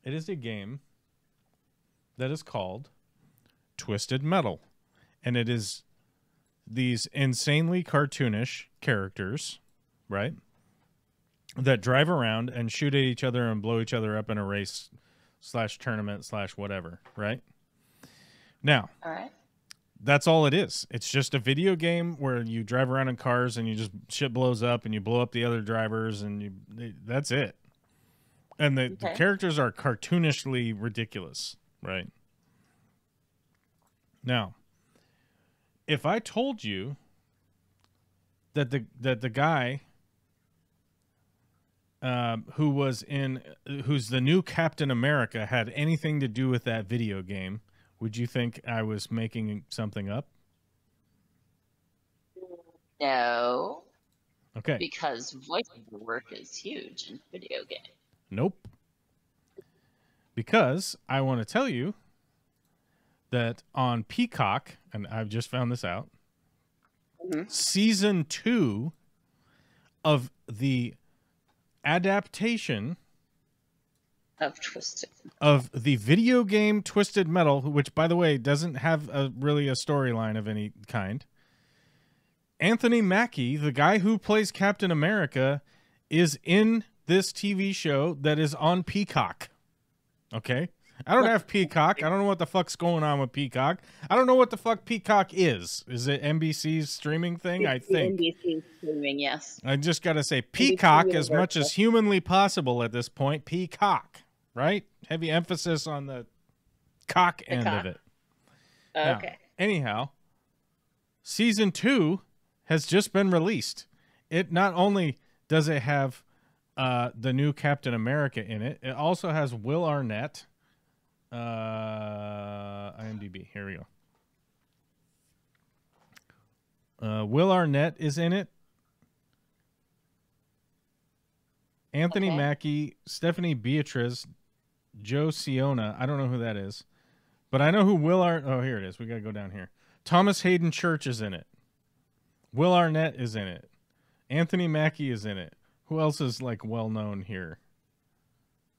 it is a game that is called Twisted Metal. And it is these insanely cartoonish characters, right, that drive around and shoot at each other and blow each other up in a race / tournament / whatever, right? Now, all right. That's all it is. It's just a video game where you drive around in cars and you just shit blows up and you blow up the other drivers and that's it. And the characters are cartoonishly ridiculous, right? Now, if I told you that the guy who's the new Captain America had anything to do with that video game, would you think I was making something up? No. Okay. Because voiceover work is huge in video games. Nope. Because I want to tell you that on Peacock, and I've just found this out, season 2 of the adaptation of the video game Twisted Metal, which, by the way, doesn't have really a storyline of any kind. Anthony Mackie, the guy who plays Captain America, is in this TV show that is on Peacock. Okay? I don't have Peacock. I don't know what the fuck's going on with Peacock. I don't know what the fuck Peacock is. Is it NBC's streaming thing? I think. NBC's streaming, yes. I just got to say Peacock as much as humanly possible at this point. Peacock, right? Heavy emphasis on the cock end of it. Okay. Now, anyhow, season 2 has just been released. It not only does it have the new Captain America in it. It also has Will Arnett. IMDb. Here we go. Will Arnett is in it. Anthony Mackie, Stephanie Beatriz, Joe Siona. I don't know who that is. But I know who Will Arnett... Oh, here it is. We got to go down here. Thomas Hayden Church is in it. Will Arnett is in it. Anthony Mackie is in it. Who else is, like, well-known here?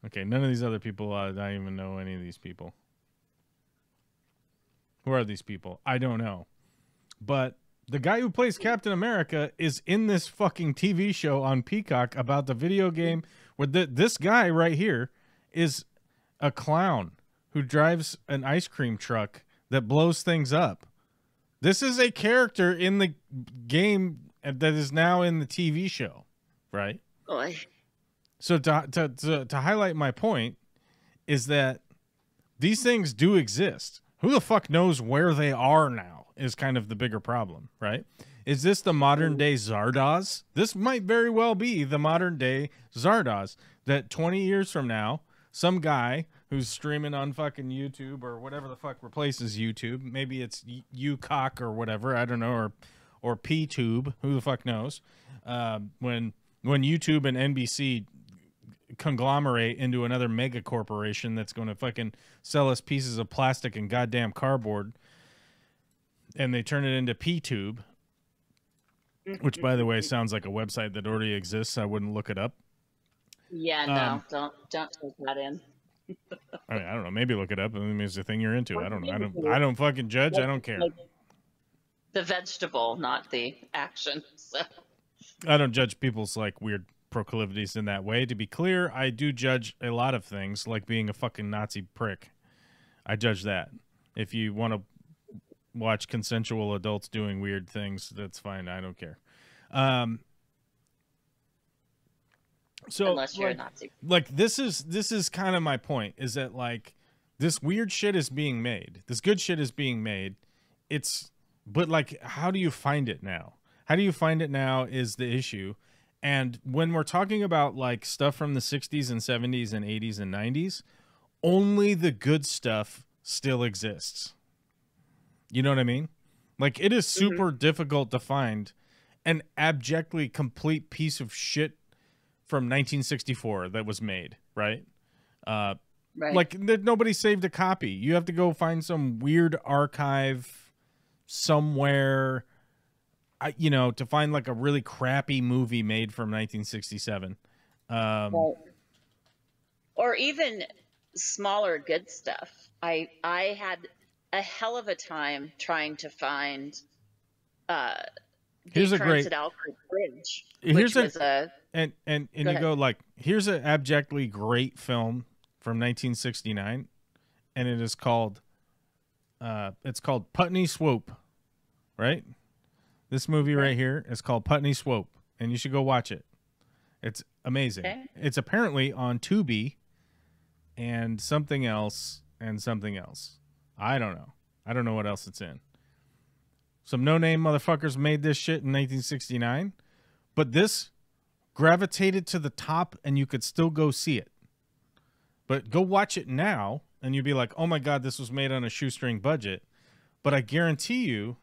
Okay, none of these other people, I don't even know any of these people. Who are these people? I don't know. But the guy who plays Captain America is in this fucking TV show on Peacock about the video game where this guy right here is a clown who drives an ice cream truck that blows things up. This is a character in the game that is now in the TV show, right? Boy. So to highlight my point is that these things do exist. Who the fuck knows where they are now is kind of the bigger problem, right? Is this the modern day Zardoz? This might very well be the modern day Zardoz that 20 years from now, some guy who's streaming on fucking YouTube or whatever the fuck replaces YouTube, maybe it's UCock or whatever, I don't know, or PTube, who the fuck knows, when YouTube and NBC conglomerate into another mega corporation that's going to fucking sell us pieces of plastic and goddamn cardboard, and they turn it into PTube, which, by the way, sounds like a website that already exists. I wouldn't look it up. Yeah, no, don't take that in. I mean, I don't know. Maybe look it up. I mean, it's the thing you're into. I don't know. I don't fucking judge. I don't care. The vegetable, not the action. So. I don't judge people's like weird proclivities in that way. To be clear, I do judge a lot of things, like being a fucking Nazi prick. I judge that. If you want to watch consensual adults doing weird things, that's fine. I don't care. So unless you're a Nazi. Like this is kind of my point, is that like this weird shit is being made. This good shit is being made. But like, how do you find it now? How do you find it now is the issue. And when we're talking about like stuff from the 60s and 70s and 80s and 90s, only the good stuff still exists. You know what I mean? Like, it is super difficult to find an abjectly complete piece of shit from 1964 that was made, right? Right. Like, nobody saved a copy. You have to go find some weird archive somewhere, you know, to find like a really crappy movie made from 1967. Or even smaller good stuff. I had a hell of a time trying to find here's a great at Alfred Bridge, here's which was a and you go like, here's an abjectly great film from 1969, and it is called it's called Putney Swope, right? This movie right here is called Putney Swope, and you should go watch it. It's amazing. Okay. It's apparently on Tubi and something else and something else. I don't know. I don't know what else it's in. Some no-name motherfuckers made this shit in 1969, but this gravitated to the top and you could still go see it. But go watch it now and you'd be like, oh my God, this was made on a shoestring budget. But I guarantee you,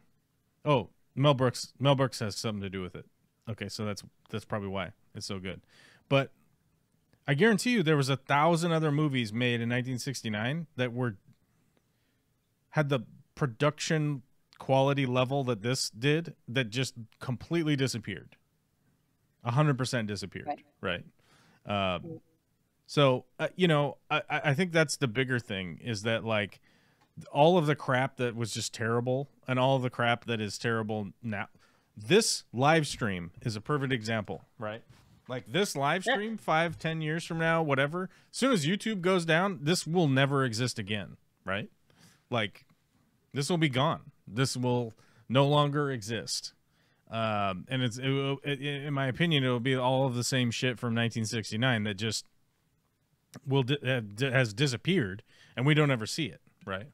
oh, Mel Brooks has something to do with it. Okay, so that's probably why it's so good. But I guarantee you there was 1,000 other movies made in 1969 that had the production quality level that this did, that just completely disappeared. 100% disappeared. Right. So, you know, I think that's the bigger thing, is that like all of the crap that was just terrible and all of the crap that is terrible now. This live stream is a perfect example, right? Like this live stream 5-10 years from now, whatever, as soon as YouTube goes down, this will never exist again, right? Like, this will be gone. This will no longer exist. And in my opinion, it will be all of the same shit from 1969 that just has disappeared, and we don't ever see it, right?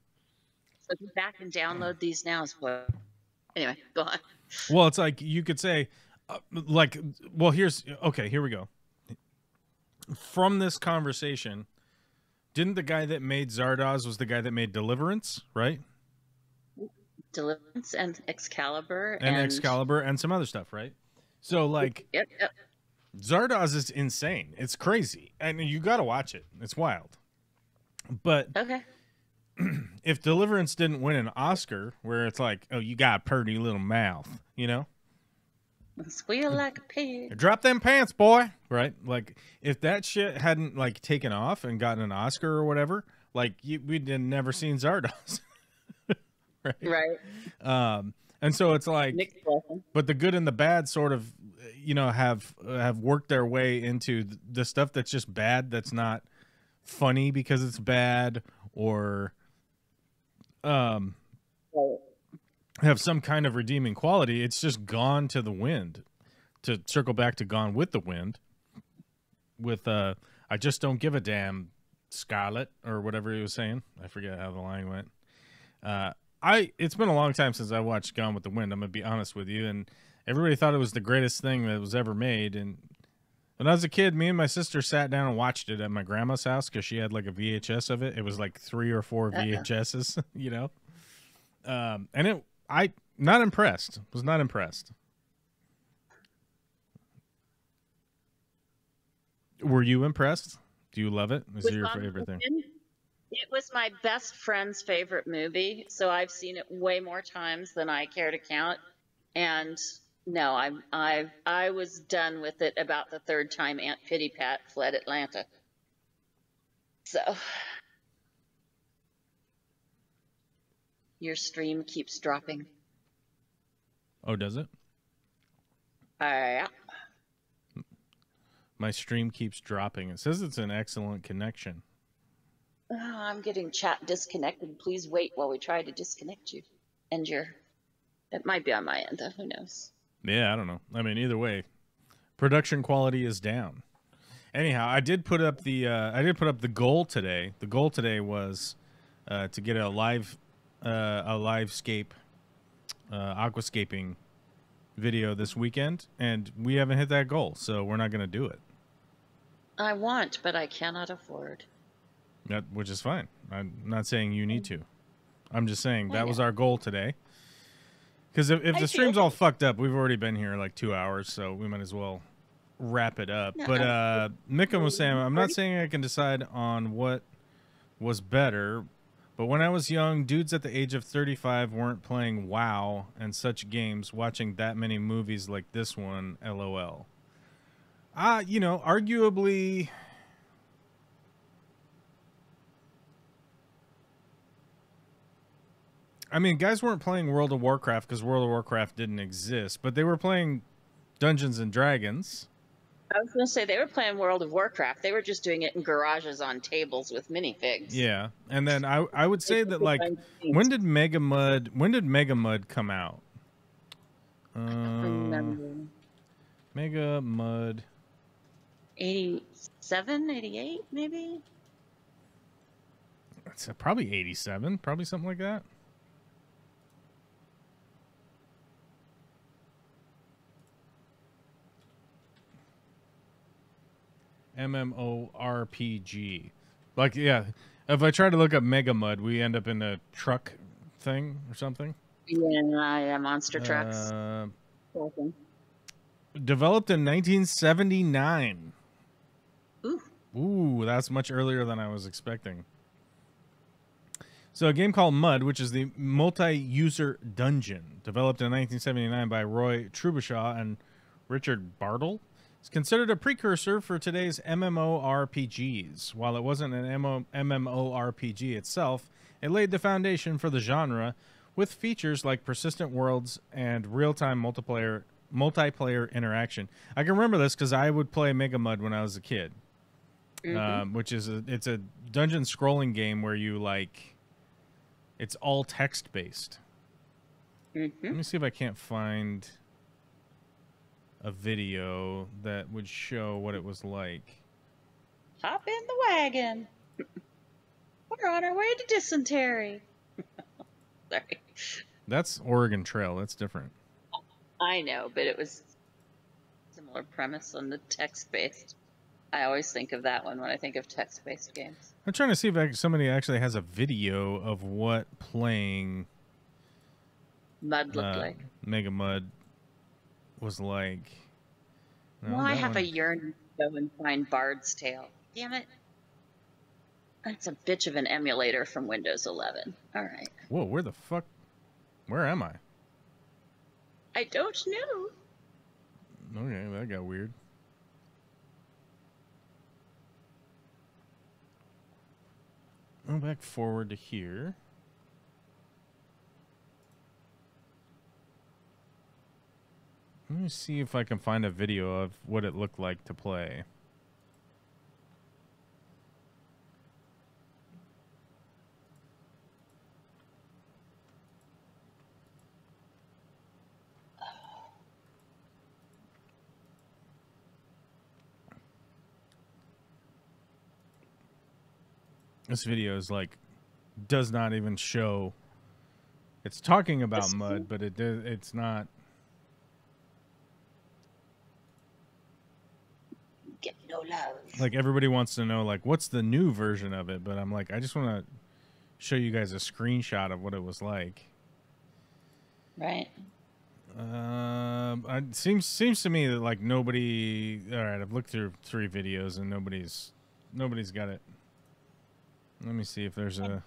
So go back and download these now. Anyway, go on. Well, it's like you could say, here we go. from this conversation, didn't the guy that made Zardoz was the guy that made Deliverance, right? Deliverance and Excalibur And Excalibur and some other stuff, right? So like, Yep. Zardoz is insane. It's crazy, and you got to watch it. It's wild. But Okay. if Deliverance didn't win an Oscar, where it's like, oh, you got a pretty little mouth, you know? Squeal like a pig. Drop them pants, boy. Right? Like, if that shit hadn't, like, taken off and gotten an Oscar or whatever, like, we'd never seen Zardoz. Right. And so it's like, Mixed blessing. but the good and the bad sort of, you know, have worked their way into the stuff that's just bad, that's not funny because it's bad, or have some kind of redeeming quality. It's just gone to the wind. To circle back to Gone with the Wind, with I just don't give a damn, Scarlet, or whatever he was saying. I forget how the line went. It's been a long time since I watched Gone with the Wind, I'm gonna be honest with you, and everybody thought it was the greatest thing that was ever made. And when I was a kid, me and my sister sat down and watched it at my grandma's house because she had like a VHS of it. It was like 3 or 4 VHSs, you know. And not impressed. Was not impressed. Were you impressed? Do you love it? Is it your favorite thing? It was my best friend's favorite movie, so I've seen it way more times than I care to count. And no, I was done with it about the 3rd time Aunt Pitty Pat fled Atlanta. So your stream keeps dropping. Oh, does it? Yeah. My stream keeps dropping. It says it's an excellent connection. Oh, I'm getting chat disconnected. Please wait while we try to disconnect you. And it might be on my end, though. Who knows? Yeah, I don't know. I mean, either way, production quality is down. Anyhow, I did put up the goal today. The goal today was to get a livescape aquascaping video this weekend, and we haven't hit that goal, so we're not going to do it. I want, but I cannot afford. Which is fine. I'm not saying you need to. I'm just saying that was our goal today. Because if the stream's all fucked up, we've already been here like 2 hours, so we might as well wrap it up. No, But Mika was saying, I'm not saying I can decide on what was better, but when I was young, dudes at the age of 35 weren't playing WoW and such games, watching that many movies like this one, LOL. You know, arguably... I mean, guys weren't playing World of Warcraft because World of Warcraft didn't exist, but they were playing Dungeons and Dragons. I was going to say they were playing World of Warcraft. They were just doing it in garages on tables with minifigs. Yeah, and then I would say that, like, when did Mega Mud come out? Mega Mud 87, 88, maybe? It's probably 87, probably something like that. MMORPG. Like, yeah, if I try to look up Mega Mud, we end up in a truck thing or something. Yeah, monster trucks. Developed in 1979. Ooh, that's much earlier than I was expecting. So a game called Mud, which is the multi-user dungeon, developed in 1979 by Roy Trubishaw and Richard Bartle. It's considered a precursor for today's MMORPGs. While it wasn't an MMORPG itself, it laid the foundation for the genre with features like persistent worlds and real-time multiplayer interaction. I can remember this because I would play Mega Mud when I was a kid, which is it's a dungeon scrolling game where you it's all text-based. Let me see if I can't find a video that would show what it was like. Hop in the wagon. We're on our way to dysentery. Sorry. That's Oregon Trail. That's different. I know, but it was similar premise on the text-based. I always think of that one when I think of text-based games. I'm trying to see if somebody actually has a video of what playing Mud looked like. Mega Mud was like. No, Well, I that have one- a yearning to go and find Bard's Tale. Damn it. That's a bitch of an emulator from Windows 11. All right. Whoa, where the fuck? Where am I? I don't know. Okay, that got weird. Go back forward to here. Let me see if I can find a video of what it looked like to play. This video is like, does not even show. It's talking about mud, but it's not. Get no love. Like, everybody wants to know, like, what's the new version of it? But I'm like, I just want to show you guys a screenshot of what it was like. Right. It seems to me that like nobody. All right, I've looked through 3 videos and nobody's got it. Let me see if there's a.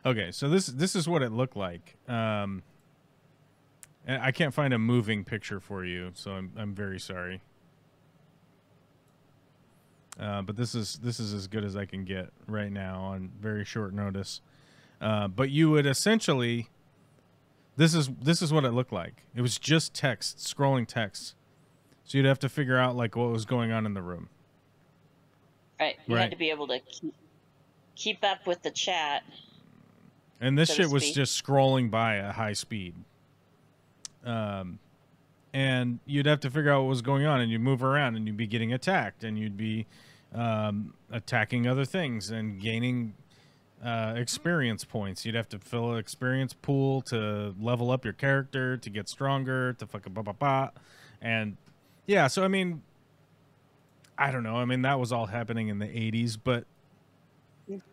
Okay, so this is what it looked like. And I can't find a moving picture for you, so I'm very sorry. But this is as good as I can get right now on very short notice. But you would essentially, this is what it looked like. It was just text, scrolling text. So you'd have to figure out like what was going on in the room. Right. You Right. had to be able to keep up with the chat. And this So to shit was speak. just scrolling by at high speed. And you'd have to figure out what was going on, and you'd move around, and you'd be getting attacked, and you'd be attacking other things and gaining experience points. You'd have to fill an experience pool to level up your character, to get stronger, to fucking ba. And yeah, so I mean, I don't know. I mean, that was all happening in the 80s, but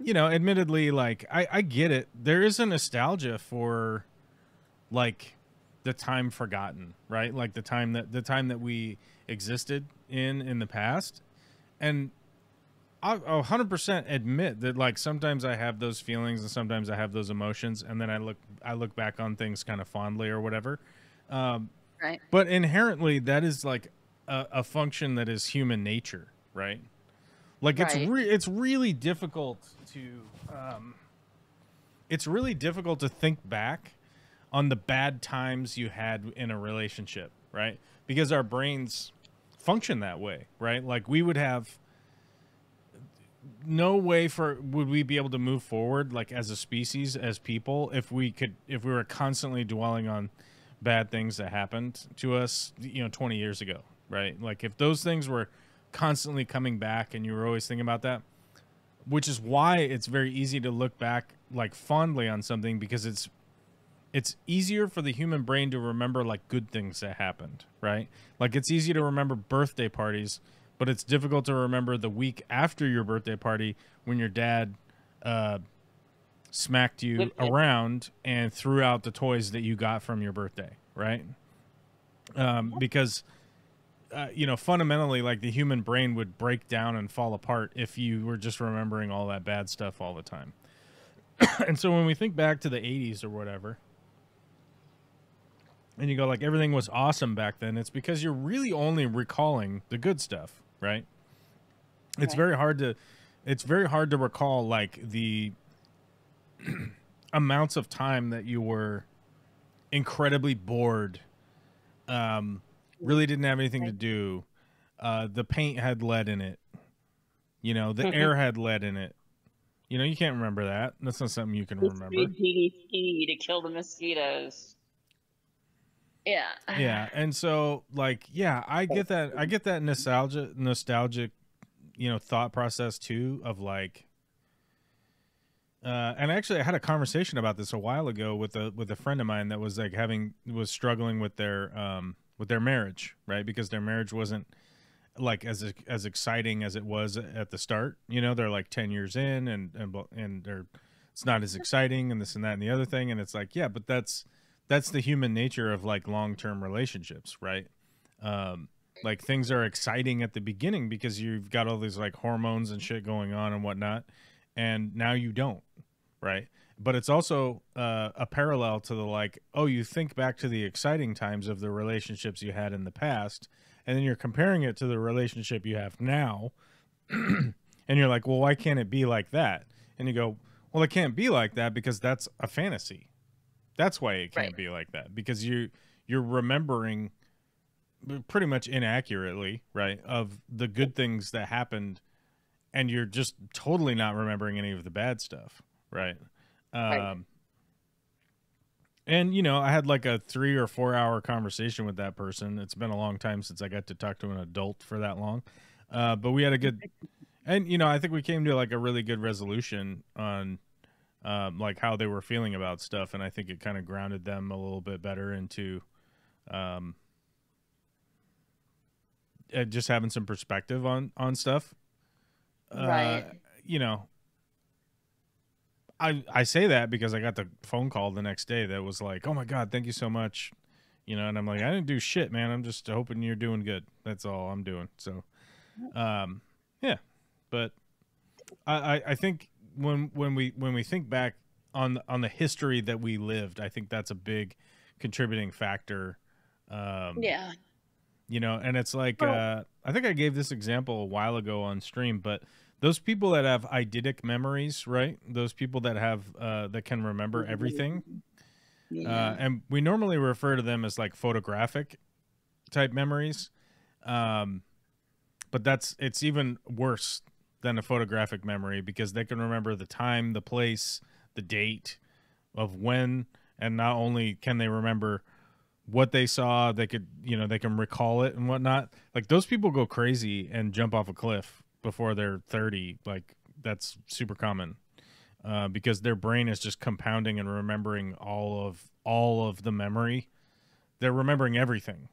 you know, admittedly, like I get it. There is a nostalgia for like the time forgotten, right? Like the time that we existed in the past. And I'll 100% admit that like sometimes I have those feelings and sometimes I have those emotions, and then I look back on things kind of fondly or whatever. Right. But inherently, that is like a function that is human nature, right? Like Right. it's really difficult to think back on the bad times you had in a relationship, right? Because our brains function that way, right? Like we would have no way would we be able to move forward like as a species, as people, if we were constantly dwelling on bad things that happened to us, 20 years ago, right? Like if those things were constantly coming back and you were always thinking about that, which is why it's very easy to look back like fondly on something, because it's easier for the human brain to remember like good things that happened, right? Like it's easy to remember birthday parties, but it's difficult to remember the week after your birthday party when your dad smacked you around and threw out the toys that you got from your birthday, right? Because fundamentally, like the human brain would break down and fall apart if you were just remembering all that bad stuff all the time. And so when we think back to the 80s or whatever, and you go like everything was awesome back then, it's because you're really only recalling the good stuff, right? It's very hard to recall like the amounts of time that you were incredibly bored, really didn't have anything to do. The paint had lead in it. The air had lead in it. You can't remember that. That's not something you can remember. PDT to kill the mosquitoes. Yeah. Yeah, and so like, yeah, I get that. I get that nostalgic, thought process too of like. And actually, I had a conversation about this a while ago with a friend of mine that was like struggling with their marriage, right? Because their marriage wasn't like as exciting as it was at the start. You know, they're like 10 years in, and they're it's not as exciting, and this and that and the other thing, and it's like, yeah, but that's the human nature of like long-term relationships, right? Like things are exciting at the beginning because you've got all these like hormones and shit going on and whatnot, and now you don't, right? But it's also a parallel to the like, oh, you think back to the exciting times of the relationships you had in the past, and then you're comparing it to the relationship you have now, and you're like, well, why can't it be like that? And you go, well, it can't be like that because that's a fantasy. That's why it can't be like that, because you're remembering pretty much inaccurately, right, of the good things that happened, and you're just totally not remembering any of the bad stuff, right? And you know, I had like a 3 or 4 hour conversation with that person. It's been a long time since I got to talk to an adult for that long, but we had a good, and you know, I think we came to like a really good resolution on like how they were feeling about stuff, and I think it kind of grounded them a little bit better into just having some perspective on stuff. Right. You know, I say that because I got the phone call the next day that was like, oh my God, thank you so much. You know, and I'm like, I didn't do shit, man. I'm just hoping you're doing good. That's all I'm doing. So, yeah, but I think when we think back on the history that we lived, I think that's a big contributing factor. Yeah. You know, and it's like, I think I gave this example a while ago on stream, but those people that have eidetic memories, right? Those people that have, that can remember everything. Yeah. And we normally refer to them as like photographic type memories. But it's even worse than a photographic memory, because they can remember the time, the place, the date of when, and not only can they remember what they saw, they could, you know, they can recall it and whatnot. Like those people go crazy and jump off a cliff before they're 30. Like that's super common, because their brain is just compounding and remembering all of the memory. They're remembering everything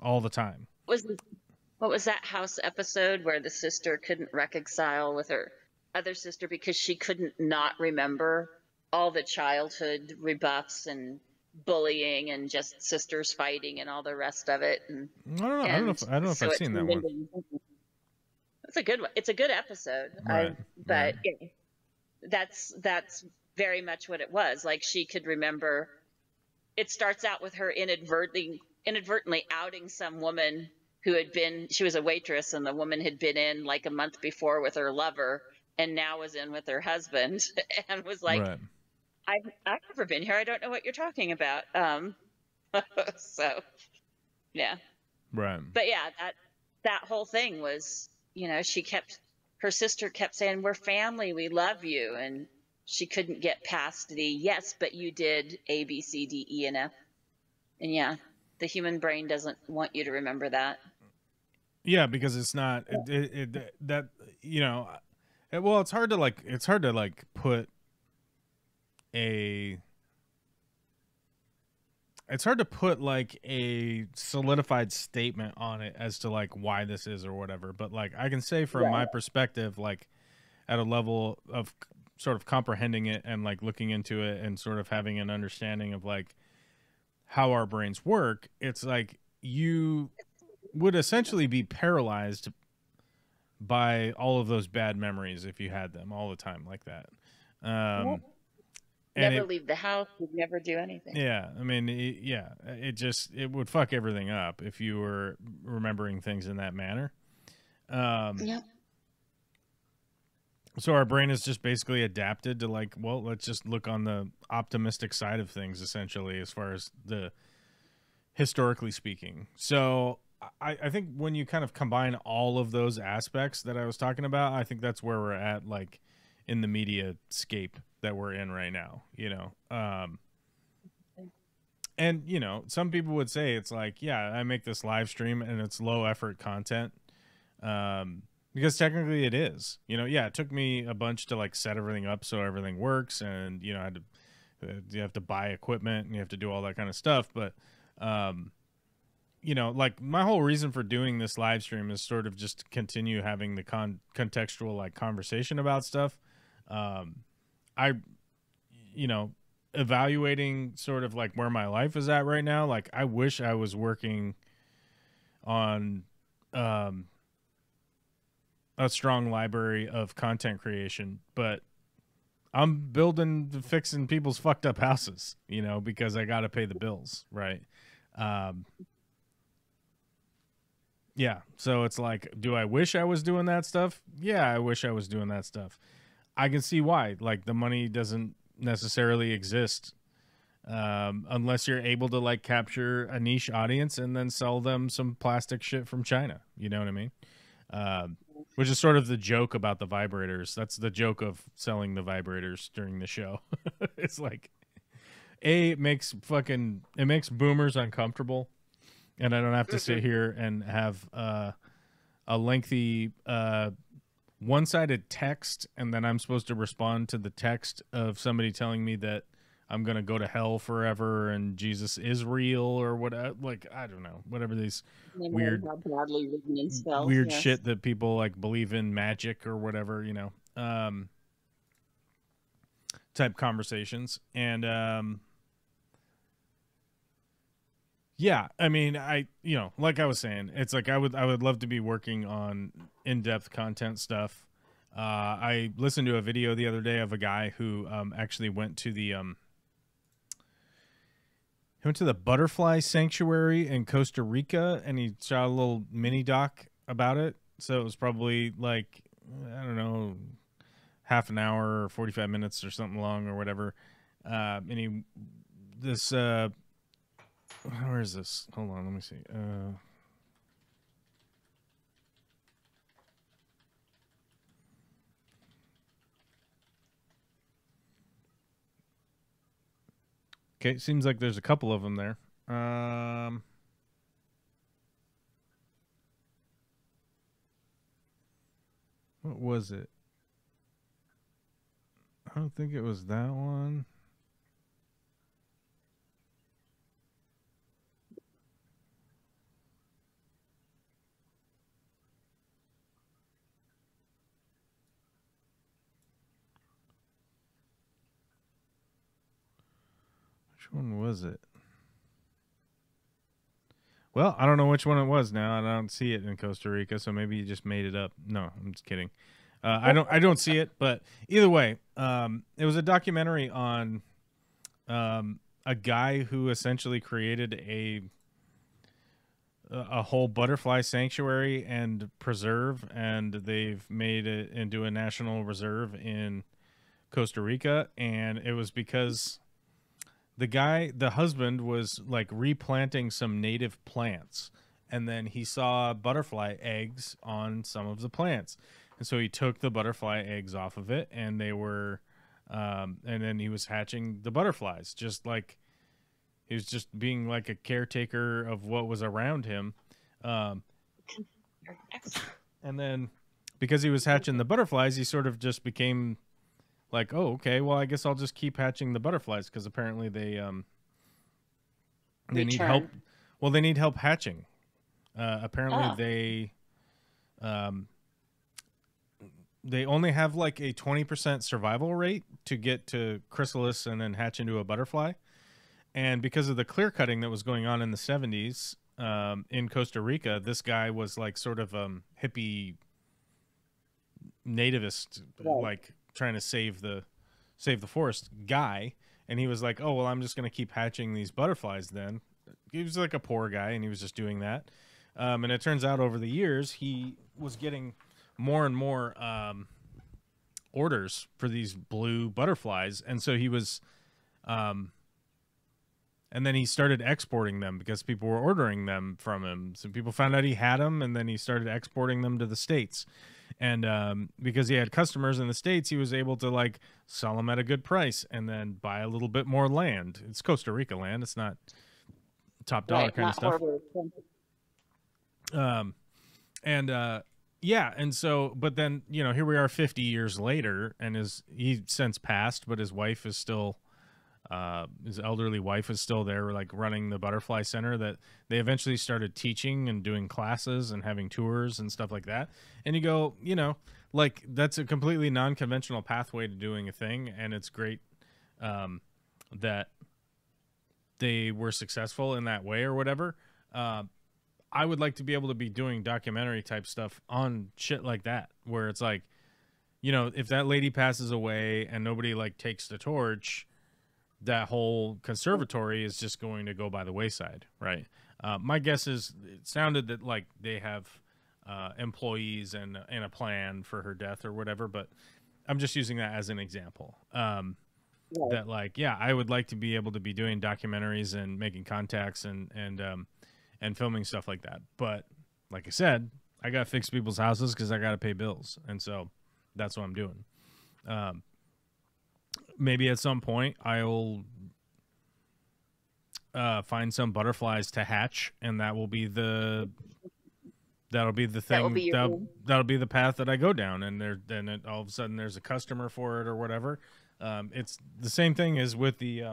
all the time. What was that house episode where the sister couldn't reconcile with her other sister because she couldn't not remember all the childhood rebuffs and bullying and just sisters fighting and all the rest of it? And I don't know if I've seen that one. It's a good one. It's a good episode. Right. But yeah, that's very much what it was. Like she could remember. It starts out with her inadvertently outing some woman who she was a waitress, and the woman had been in like a month before with her lover and now was in with her husband, and was like, Right. I've never been here. I don't know what you're talking about. So yeah. Right. But yeah, that whole thing was, you know, her sister kept saying, we're family, we love you. And she couldn't get past the, yes, but you did A, B, C, D, E, and F. And yeah, the human brain doesn't want you to remember that. Yeah, because it's not that, you know, well, it's hard to like put like a solidified statement on it as to like why this is or whatever. But like I can say from my perspective, like at a level of sort of comprehending it and like looking into it and sort of having an understanding of like how our brains work, it's like you would essentially be paralyzed by all of those bad memories if you had them all the time like that. Never leave the house, would never do anything. Yeah, I mean, it would fuck everything up if you were remembering things in that manner. Yep. So our brain is just basically adapted to like, well, let's just look on the optimistic side of things, essentially, as far as the historically speaking. So I think when you kind of combine all of those aspects that I was talking about, I think that's where we're at, like in the media scape that we're in right now, you know. And you know, some people would say it's like, yeah, I make this live stream and it's low effort content, because technically it is, you know. Yeah, it took me a bunch to like set everything up so everything works, and you know, you have to buy equipment and you have to do all that kind of stuff, but you know, like my whole reason for doing this live stream is sort of just to continue having the contextual like conversation about stuff. I, you know, evaluating sort of like where my life is at right now. Like I wish I was working on a strong library of content creation, but I'm fixing people's fucked up houses, you know, because I got to pay the bills. Right. Yeah. So it's like, do I wish I was doing that stuff? Yeah, I wish I was doing that stuff. I can see why. Like the money doesn't necessarily exist unless you're able to like capture a niche audience and then sell them some plastic shit from China. You know what I mean? Which is sort of the joke about the vibrators. That's the joke of selling the vibrators during the show. It's like, it makes boomers uncomfortable. And I don't have to sit here and have a lengthy one-sided text, and then I'm supposed to respond to the text of somebody telling me that I'm going to go to hell forever and Jesus is real or whatever. Like, I don't know, whatever these weird shit that people like believe in, magic or whatever, you know, type conversations. And yeah, I mean, you know, like I was saying, it's like I would love to be working on in-depth content stuff. I listened to a video the other day of a guy who actually went to the butterfly sanctuary in Costa Rica, and he shot a little mini doc about it. So it was probably like, I don't know, half an hour or 45 minutes or something long or whatever. And where is this? Hold on, let me see. Okay, seems like there's a couple of them there. What was it? I don't think it was that one. Which one was it? Well, I don't know which one it was now. I don't see it in Costa Rica, so maybe you just made it up. No, I'm just kidding. I don't see it, but either way, it was a documentary on a guy who essentially created a whole butterfly sanctuary and preserve, and they've made it into a national reserve in Costa Rica, and it was because the husband was like replanting some native plants, and then he saw butterfly eggs on some of the plants. And so he took the butterfly eggs off of it, and they were, and then he was hatching the butterflies, just like he was just being like a caretaker of what was around him. And then because he was hatching the butterflies, he sort of just became like, oh, okay, well, I guess I'll just keep hatching the butterflies, because apparently they need help. Well, they need help hatching. Apparently they only have like a 20% survival rate to get to chrysalis and then hatch into a butterfly. And because of the clear cutting that was going on in the 70s in Costa Rica, this guy was like sort of hippie nativist, like trying to save the forest guy. And he was like, oh, well, I'm just going to keep hatching these butterflies then. He was like a poor guy, and he was just doing that. And it turns out over the years, he was getting more and more orders for these blue butterflies. And so he was, and then he started exporting them because people were ordering them from him. So people found out he had them, and then he started exporting them to the States. And because he had customers in the States, he was able to like sell them at a good price and then buy a little bit more land. It's Costa Rica land. It's not top dollar kind of stuff. Yeah. And so, but then, you know, here we are 50 years later, and he's since passed, but his wife is still his elderly wife is still there, like running the butterfly center, that they eventually started teaching and doing classes and having tours and stuff like that. And you go, you know, like that's a completely non-conventional pathway to doing a thing. And it's great that they were successful in that way or whatever. I would like to be able to be doing documentary type stuff on shit like that, where it's like, you know, if that lady passes away and nobody like takes the torch, that whole conservatory is just going to go by the wayside, right? My guess is it sounded that like they have employees and a plan for her death or whatever, but I'm just using that as an example. That like, yeah, I would like to be able to be doing documentaries and making contacts and filming stuff like that. But like I said, I got to fix people's houses because I got to pay bills, and so that's what I'm doing. Maybe at some point I'll find some butterflies to hatch, and that'll be the thing. That'll be the path that I go down, and then all of a sudden there's a customer for it or whatever. It's the same thing as with the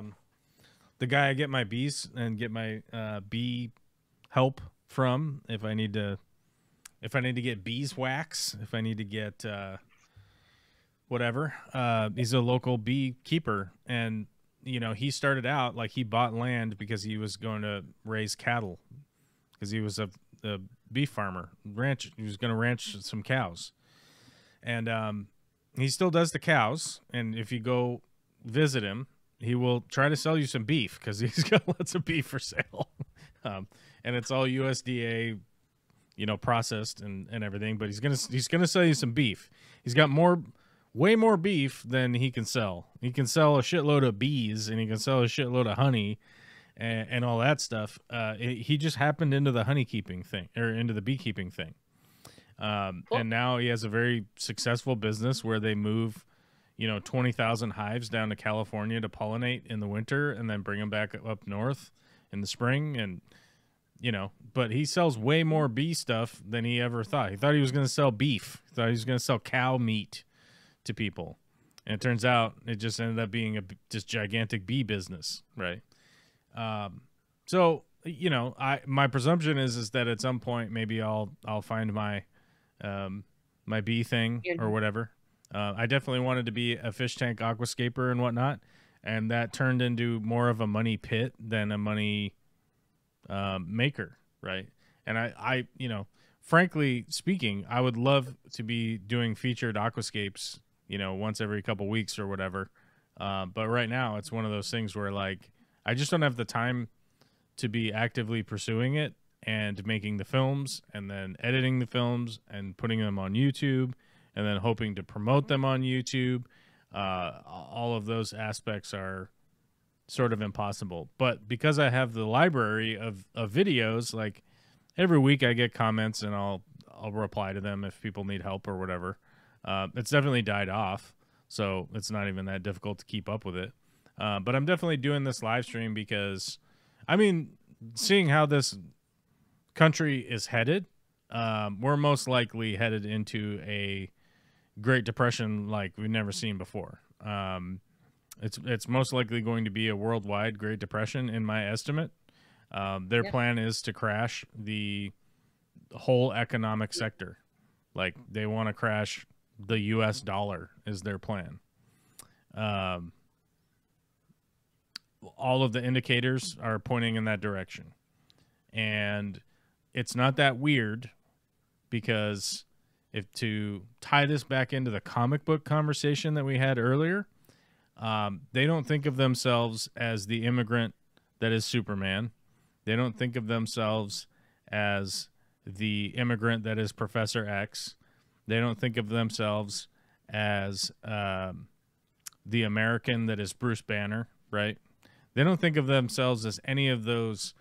guy I get my bees and get my bee help from. If I need to get beeswax, if I need to get whatever. He's a local beekeeper, and you know, he started out like he bought land because he was going to raise cattle, because he was a beef farmer. He was going to ranch some cows, and he still does the cows. And if you go visit him, he will try to sell you some beef because he's got lots of beef for sale, and it's all USDA, you know, processed and everything. But he's gonna sell you some beef. He's got way more beef than he can sell. He can sell a shitload of bees, and he can sell a shitload of honey and all that stuff. He just happened into the honeykeeping thing, or into the beekeeping thing. Cool. And now he has a very successful business where they move, you know, 20,000 hives down to California to pollinate in the winter and then bring them back up north in the spring. And, you know, but he sells way more bee stuff than he ever thought. He thought he was going to sell beef. He thought he was going to sell cow meat to people, and it turns out it just ended up being just gigantic bee business, right? So you know, my presumption is that at some point maybe I'll find my my bee thing or whatever. I definitely wanted to be a fish tank aquascaper and whatnot, and that turned into more of a money pit than a money maker, right? And I you know, frankly speaking, I would love to be doing featured aquascapes, you know, once every couple weeks or whatever. But right now it's one of those things where like I just don't have the time to be actively pursuing it and making the films and then editing the films and putting them on YouTube and then hoping to promote them on YouTube. All of those aspects are sort of impossible. But because I have the library of videos, like every week I get comments and I'll reply to them if people need help or whatever. It's definitely died off, so it's not even that difficult to keep up with it. But I'm definitely doing this live stream because, I mean, seeing how this country is headed, we're most likely headed into a Great Depression like we've never seen before. It's most likely going to be a worldwide Great Depression, in my estimate. Their plan is to crash the whole economic sector. Like, they want to crash the U.S. dollar is their plan. All of the indicators are pointing in that direction. And it's not that weird, because if to tie this back into the comic book conversation that we had earlier, they don't think of themselves as the immigrant that is Superman. They don't think of themselves as the immigrant that is Professor X. They don't think of themselves as the American that is Bruce Banner, right? They don't think of themselves as any of those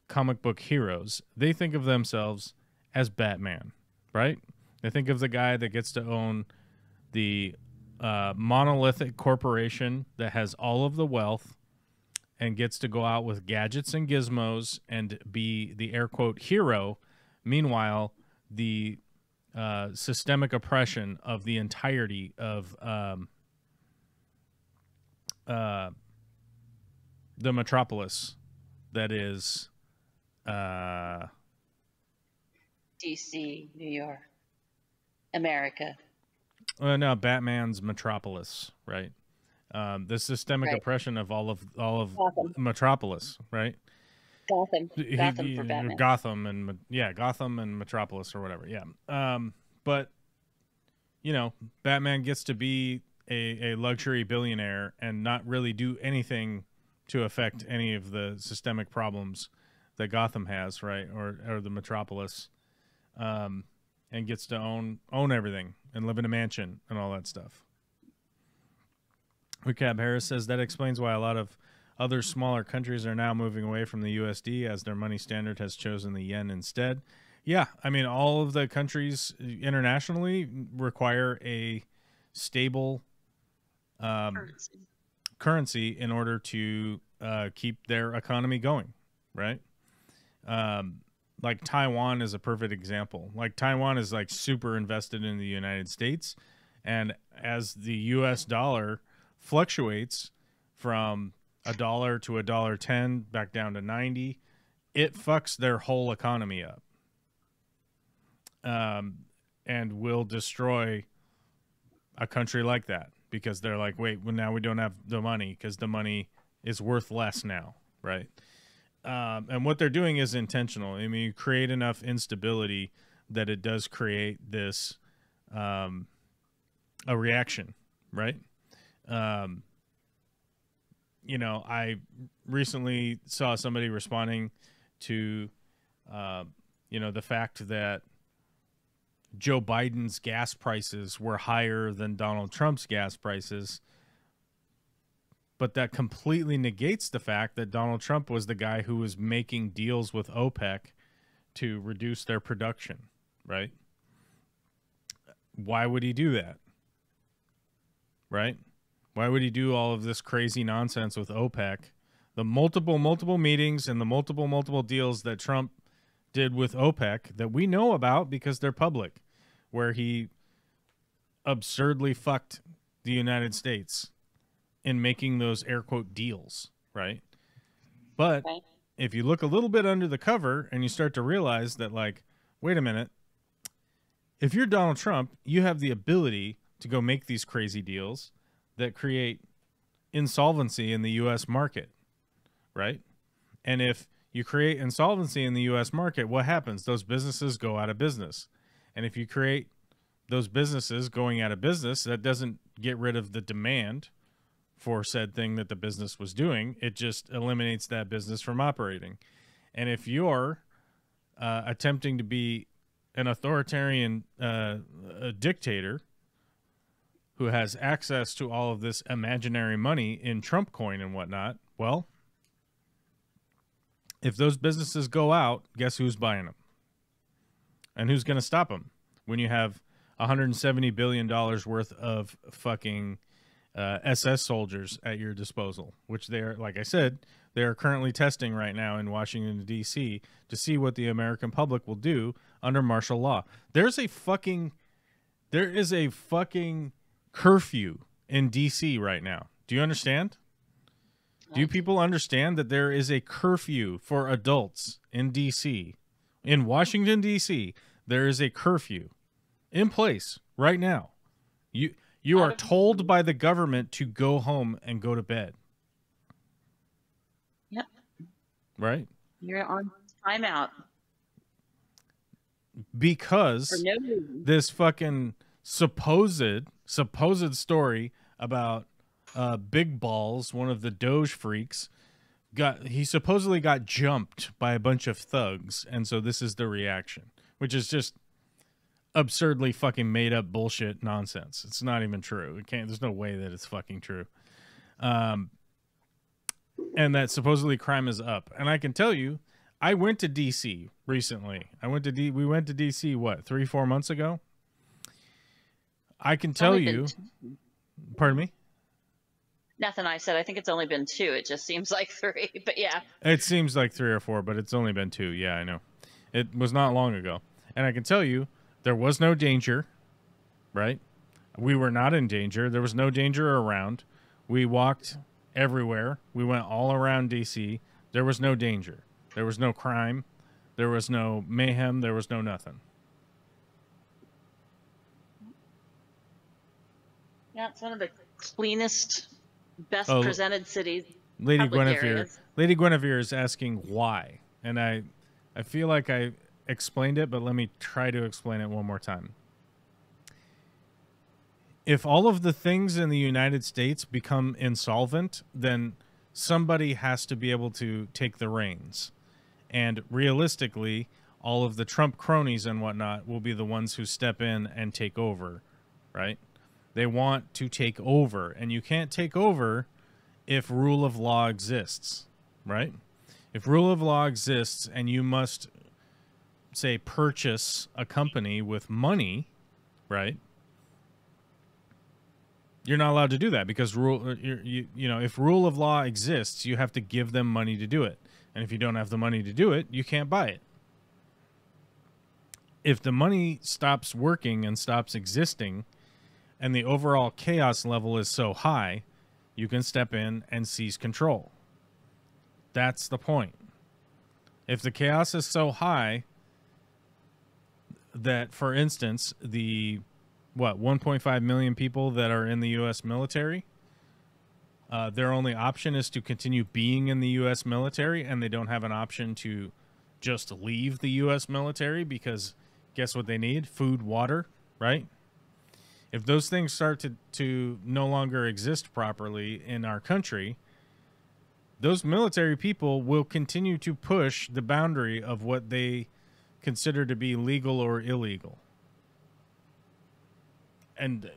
comic book heroes. They think of themselves as Batman, right? They think of the guy that gets to own the monolithic corporation that has all of the wealth and gets to go out with gadgets and gizmos and be the air quote hero. Meanwhile, the systemic oppression of the entirety of the metropolis that is DC, New York, America. No, Batman's metropolis, right? The systemic Right. oppression of all of Gotham. Metropolis, right? Gotham for Batman. Gotham and Metropolis or whatever. Yeah. But you know, Batman gets to be a luxury billionaire and not really do anything to affect any of the systemic problems that Gotham has, right? Or the Metropolis. And gets to own everything and live in a mansion and all that stuff. Recap Harris says that explains why a lot of other smaller countries are now moving away from the USD as their money standard has chosen the yen instead. Yeah, I mean, all of the countries internationally require a stable currency in order to keep their economy going, right? Like Taiwan is a perfect example. Like Taiwan is like super invested in the United States, and as the US dollar fluctuates from $1 to $1.10 back down to 90, it fucks their whole economy up. And will destroy a country like that because they're like, wait, well, now we don't have the money because the money is worth less now, right? And what they're doing is intentional. I mean, you create enough instability that it does create this a reaction, right? You know, I recently saw somebody responding to, you know, the fact that Joe Biden's gas prices were higher than Donald Trump's gas prices. But that completely negates the fact that Donald Trump was the guy who was making deals with OPEC to reduce their production, right? Why would he do that? Right? Why would he do all of this crazy nonsense with OPEC? The multiple meetings and the multiple deals that Trump did with OPEC that we know about because they're public, where he absurdly fucked the United States in making those air quote deals, right? But if you look a little bit under the cover and you start to realize that, like, wait a minute, if you're Donald Trump, you have the ability to go make these crazy deals that create insolvency in the U.S. market, right? And if you create insolvency in the U.S. market, what happens? Those businesses go out of business. And if you create those businesses going out of business, that doesn't get rid of the demand for said thing that the business was doing. It just eliminates that business from operating. And if you're attempting to be an authoritarian a dictator who has access to all of this imaginary money in Trump coin and whatnot, well, if those businesses go out, guess who's buying them? And who's going to stop them when you have $170 billion worth of fucking SS soldiers at your disposal, which they're, like I said, they are currently testing right now in Washington, D.C. to see what the American public will do under martial law. There is a fucking curfew in D.C. right now. Do you understand? Do people understand that there is a curfew for adults in D.C.? In Washington, D.C., there is a curfew in place right now. You are told by the government to go home and go to bed. Yep. Right? You're on timeout. Because For no reason. this fucking supposed story about Big Balls, one of the Doge freaks, he supposedly got jumped by a bunch of thugs, and so this is the reaction, which is just absurdly fucking made up bullshit nonsense. It's not even true. There's no way that it's fucking true. And that supposedly crime is up. And I can tell you, I went to DC recently. We went to DC, what, 3-4 months ago? I can tell you, pardon me? Nothing. I said, I think it's only been 2. It just seems like 3, but yeah. It seems like 3 or 4, but it's only been 2. Yeah, I know. It was not long ago. And I can tell you, there was no danger, right? We were not in danger. There was no danger around. We walked everywhere. We went all around DC. There was no danger. There was no crime. There was no mayhem. There was no nothing. Yeah, it's one of the cleanest, best presented cities. Lady public Guinevere. areas. Lady Guinevere is asking why, and I feel like I explained it, but let me try to explain it one more time. If all of the things in the United States become insolvent, then somebody has to be able to take the reins. And realistically, all of the Trump cronies and whatnot will be the ones who step in and take over, right? They want to take over, and you can't take over if rule of law exists, right? If rule of law exists and you must, say, purchase a company with money, right? You're not allowed to do that because if rule of law exists, you have to give them money to do it. And if you don't have the money to do it, you can't buy it. If the money stops working and stops existing and the overall chaos level is so high, you can step in and seize control. That's the point. If the chaos is so high that, for instance, the 1.5 million people that are in the U.S. military, their only option is to continue being in the U.S. military, and they don't have an option to just leave the U.S. military because guess what they need? Food, water, right? If those things start to no longer exist properly in our country, those military people will continue to push the boundary of what they consider to be legal or illegal. And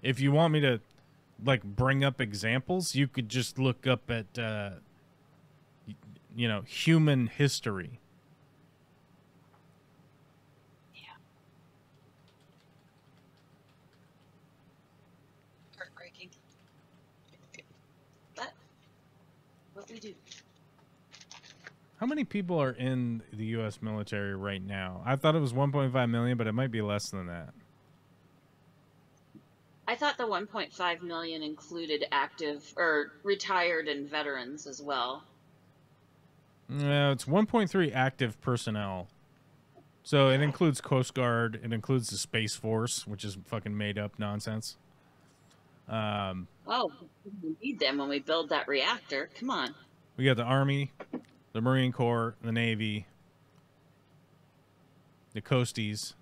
if you want me to bring up examples, you could just look up at human history. Heartbreaking. But what we do. How many people are in the U.S. military right now? I thought it was 1.5 million, but it might be less than that. I thought the 1.5 million included active or retired and veterans as well. No, it's 1.3 active personnel. So it includes Coast Guard. It includes the Space Force, which is fucking made up nonsense. Oh, we need them when we build that reactor. Come on. We got the Army, the Marine Corps, the Navy, the Coasties,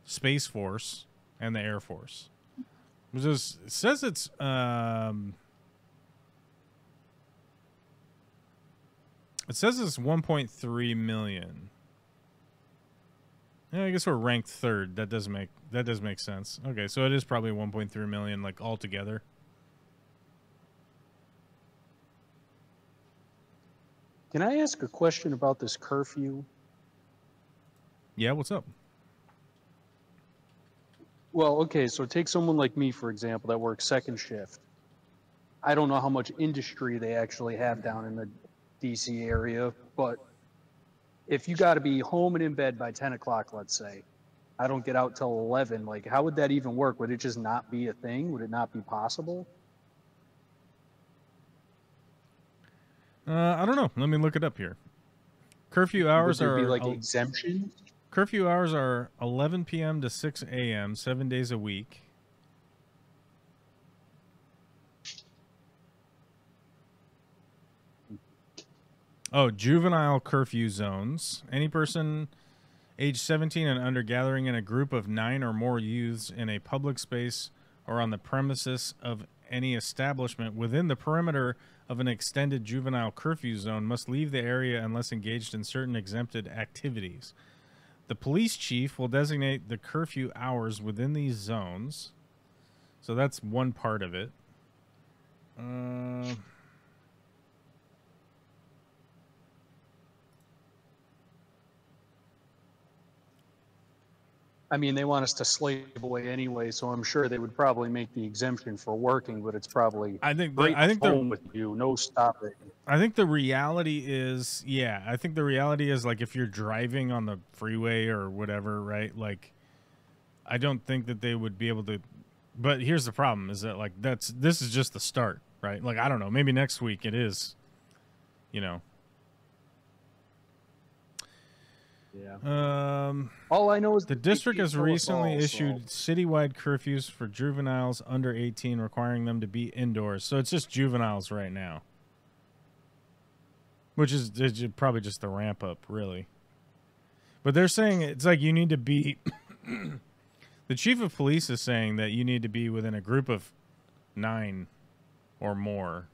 Space Force, and the Air Force. It says it's it says it's 1.3 million. Yeah, I guess we're ranked third. That does make sense. Okay, so it is probably 1.3 million altogether. Can I ask a question about this curfew? Yeah, what's up? Well, okay, so take someone like me, for example, that works second shift. I don't know how much industry they actually have down in the DC area, but if you got to be home and in bed by 10 o'clock, let's say, I don't get out till 11, how would that even work? Would it just not be a thing? Would it not be possible? I don't know. Let me look it up here. Curfew hours Would there are be exemptions? Curfew hours are 11 p.m. to 6 a.m., 7 days a week. Oh, juvenile curfew zones. Any person age 17 and under gathering in a group of 9 or more youths in a public space or on the premises of any establishment within the perimeter of an extended juvenile curfew zone must leave the area unless engaged in certain exempted activities. The police chief will designate the curfew hours within these zones. So that's one part of it. I mean, they want us to slave away anyway, so I'm sure they would probably make the exemption for working, but it's probably home with you, no stopping. I think the reality is, if you're driving on the freeway or whatever, right? I don't think that they would be able to. But here's the problem: is that this is just the start. right? Like, I don't know, maybe next week it is, you know. Yeah. All I know is the that they district can't has kill us recently all, issued citywide curfews for juveniles under 18, requiring them to be indoors. So it's just juveniles right now, which is probably just the ramp up, really. But they're saying it's like you need to be. The chief of police is saying that you need to be within a group of 9 or more.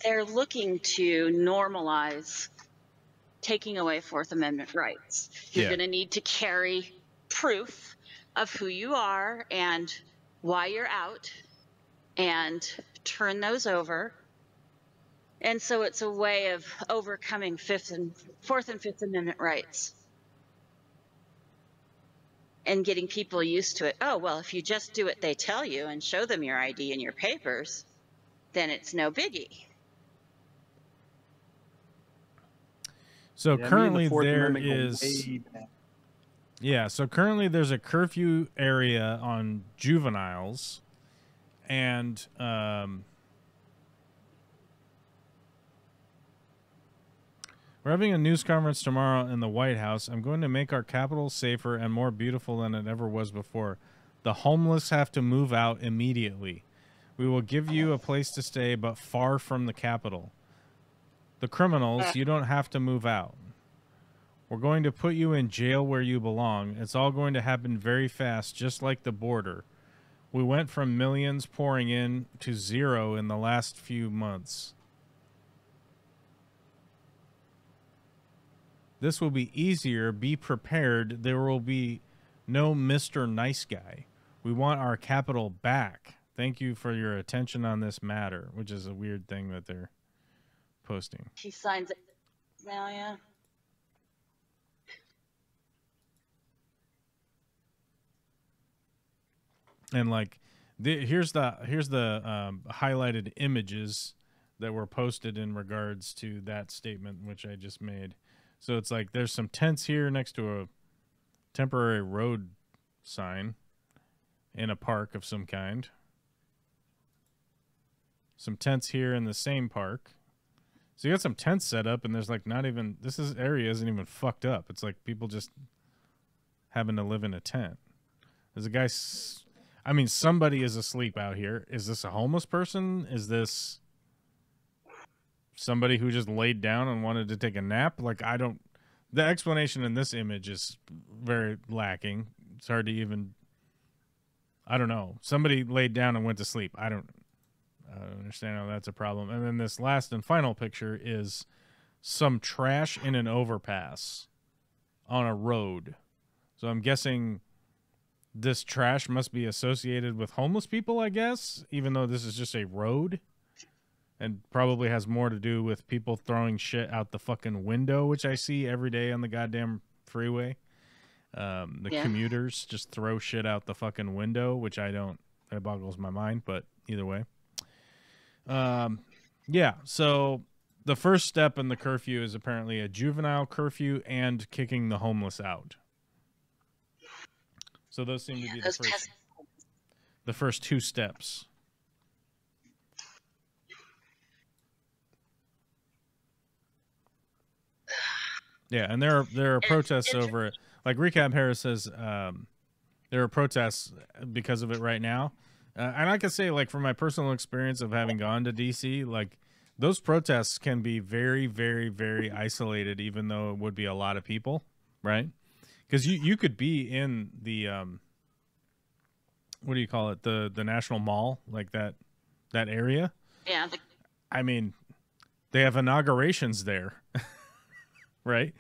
They're looking to normalize taking away Fourth Amendment rights. You're going to need to carry proof of who you are and why you're out and turn those over. And so it's a way of overcoming Fourth and Fifth Amendment rights and getting people used to it. Oh, well, if you just do what they tell you and show them your ID and your papers, then it's no biggie. So currently there is, so currently there's a curfew area on juveniles, and we're having a news conference tomorrow in the White House. I'm going to make our capital safer and more beautiful than it ever was before. The homeless have to move out immediately. We will give you a place to stay, but far from the Capitol. The criminals, you don't have to move out. We're going to put you in jail where you belong. It's all going to happen very fast, just like the border. We went from millions pouring in to 0 in the last few months. This will be easier. Be prepared. There will be no Mr. Nice Guy. We want our capital back. Thank you for your attention on this matter, which is a weird thing that they're posting. He signs it now, yeah. And like, here's the highlighted images that were posted in regards to that statement, which I just made. So it's like there's some tents here next to a temporary road sign in a park of some kind. Some tents here in the same park. So you got some tents set up, and there's like not even, area isn't even fucked up. It's like people just having to live in a tent. There's a guy, I mean, somebody is asleep out here. Is this a homeless person? Is this somebody who just laid down and wanted to take a nap? Like, the explanation in this image is very lacking. It's hard to even, I don't know. Somebody laid down and went to sleep. I don't understand how that's a problem. And then this last and final picture is some trash in an overpass on a road. So I'm guessing this trash must be associated with homeless people, I guess, even though this is just a road, and probably has more to do with people throwing shit out the fucking window, which I see every day on the goddamn freeway. Commuters just throw shit out the fucking window, which it boggles my mind, but either way. So the first step in the curfew is apparently a juvenile curfew and kicking the homeless out. So those seem to be the first 2 steps. Yeah, and there are protests over it. Like Recap Harris says, there are protests because of it right now. And I can say, like, from my personal experience of having gone to DC, like, those protests can be very, very, very isolated, even though it would be a lot of people, right? Because you could be in the what do you call it, the National Mall, like that area. Yeah. I mean, they have inaugurations there, right?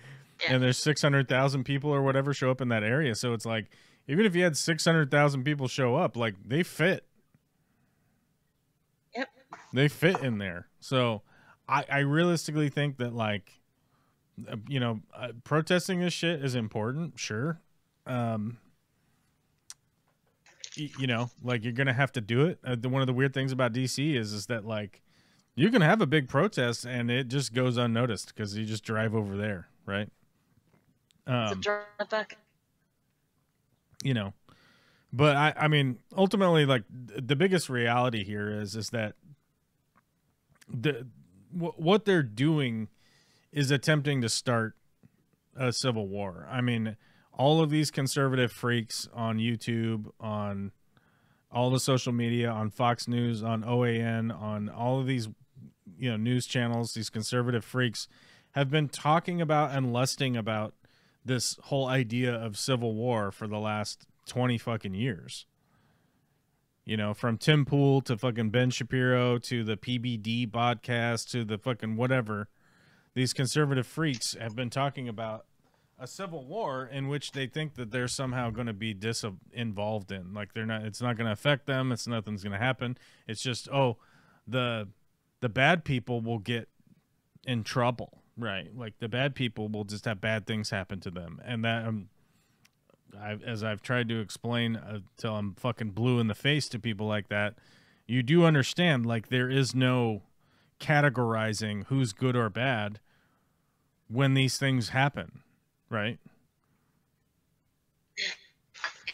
Yeah. And there's 600,000 people or whatever show up in that area. So it's like, even if you had 600,000 people show up, like, they fit. Yep. They fit in there. So I realistically think that, like, protesting this shit is important, sure. Like, you're gonna have to do it. One of the weird things about DC is that, like, you can have a big protest and it just goes unnoticed because you just drive over there, right? It's a drop back. But I mean, ultimately, like the biggest reality here is that what they're doing is attempting to start a civil war. I mean, all of these conservative freaks on YouTube, on all the social media, on Fox News, on OAN, on all of these, news channels, these conservative freaks have been talking about and lusting about this whole idea of civil war for the last 20 fucking years. From Tim Pool to fucking Ben Shapiro to the PBD podcast to the fucking whatever, these conservative freaks have been talking about a civil war in which they think that they're somehow going to be involved in. Like it's not going to affect them. Nothing's going to happen. It's just, the bad people will get in trouble, right? Like the bad people will just have bad things happen to them. And that, as I've tried to explain till I'm fucking blue in the face to people like that, you do understand, like, there is no categorizing who's good or bad when these things happen, right?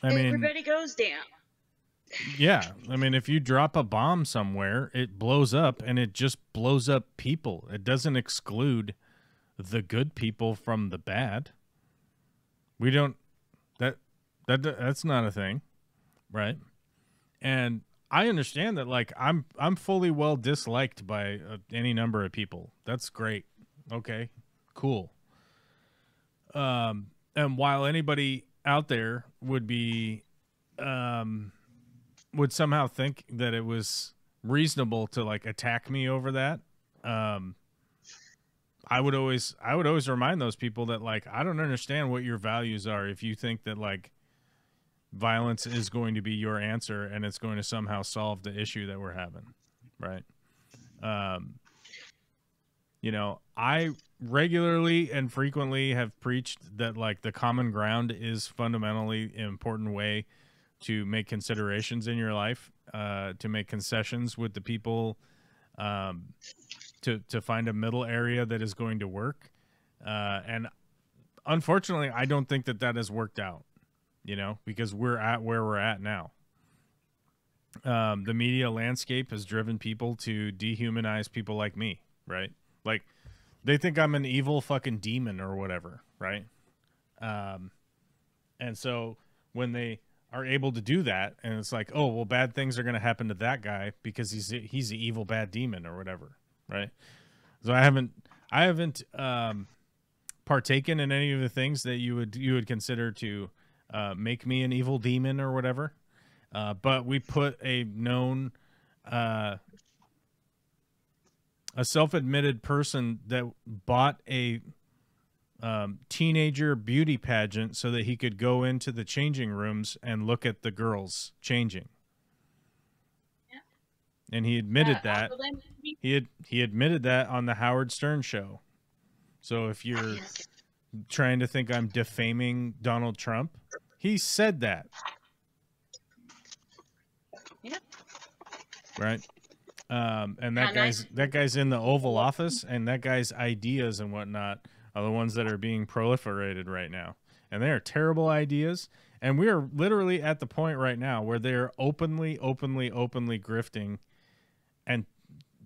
I mean, everybody goes down. Yeah, I mean, if you drop a bomb somewhere, it blows up, and it just blows up people. It doesn't exclude the good people from the bad. We don't. That's not a thing, right? And I understand that, like, I'm fully well disliked by any number of people. That's great. Okay, cool. And while anybody out there would be, would somehow think that it was reasonable to, like, attack me over that, I would always remind those people that, like, I don't understand what your values are if you think that, like, violence is going to be your answer and it's going to somehow solve the issue that we're having, right? I regularly and frequently have preached that, like, the common ground is fundamentally an important way to make considerations in your life, to make concessions with the people, to find a middle area that is going to work. And unfortunately, I don't think that has worked out, because we're at where we're at now. The media landscape has driven people to dehumanize people like me, right? Like, they think I'm an evil fucking demon or whatever, right? And so when they are able to do that, and it's like, oh, well, bad things are going to happen to that guy because he's the evil bad demon or whatever, right? So I haven't partaken in any of the things that you would consider to make me an evil demon or whatever. But we put a known, a self-admitted person that bought a teenager beauty pageant so that he could go into the changing rooms and look at the girls changing. Yeah. And he admitted that. He admitted that on the Howard Stern show. So if you're trying to think I'm defaming Donald Trump, he said that. Yeah. Right. And that guy's in the Oval Office, and that guy's ideas and whatnot are the ones that are being proliferated right now. And they are terrible ideas. And we are literally at the point right now where they're openly grifting and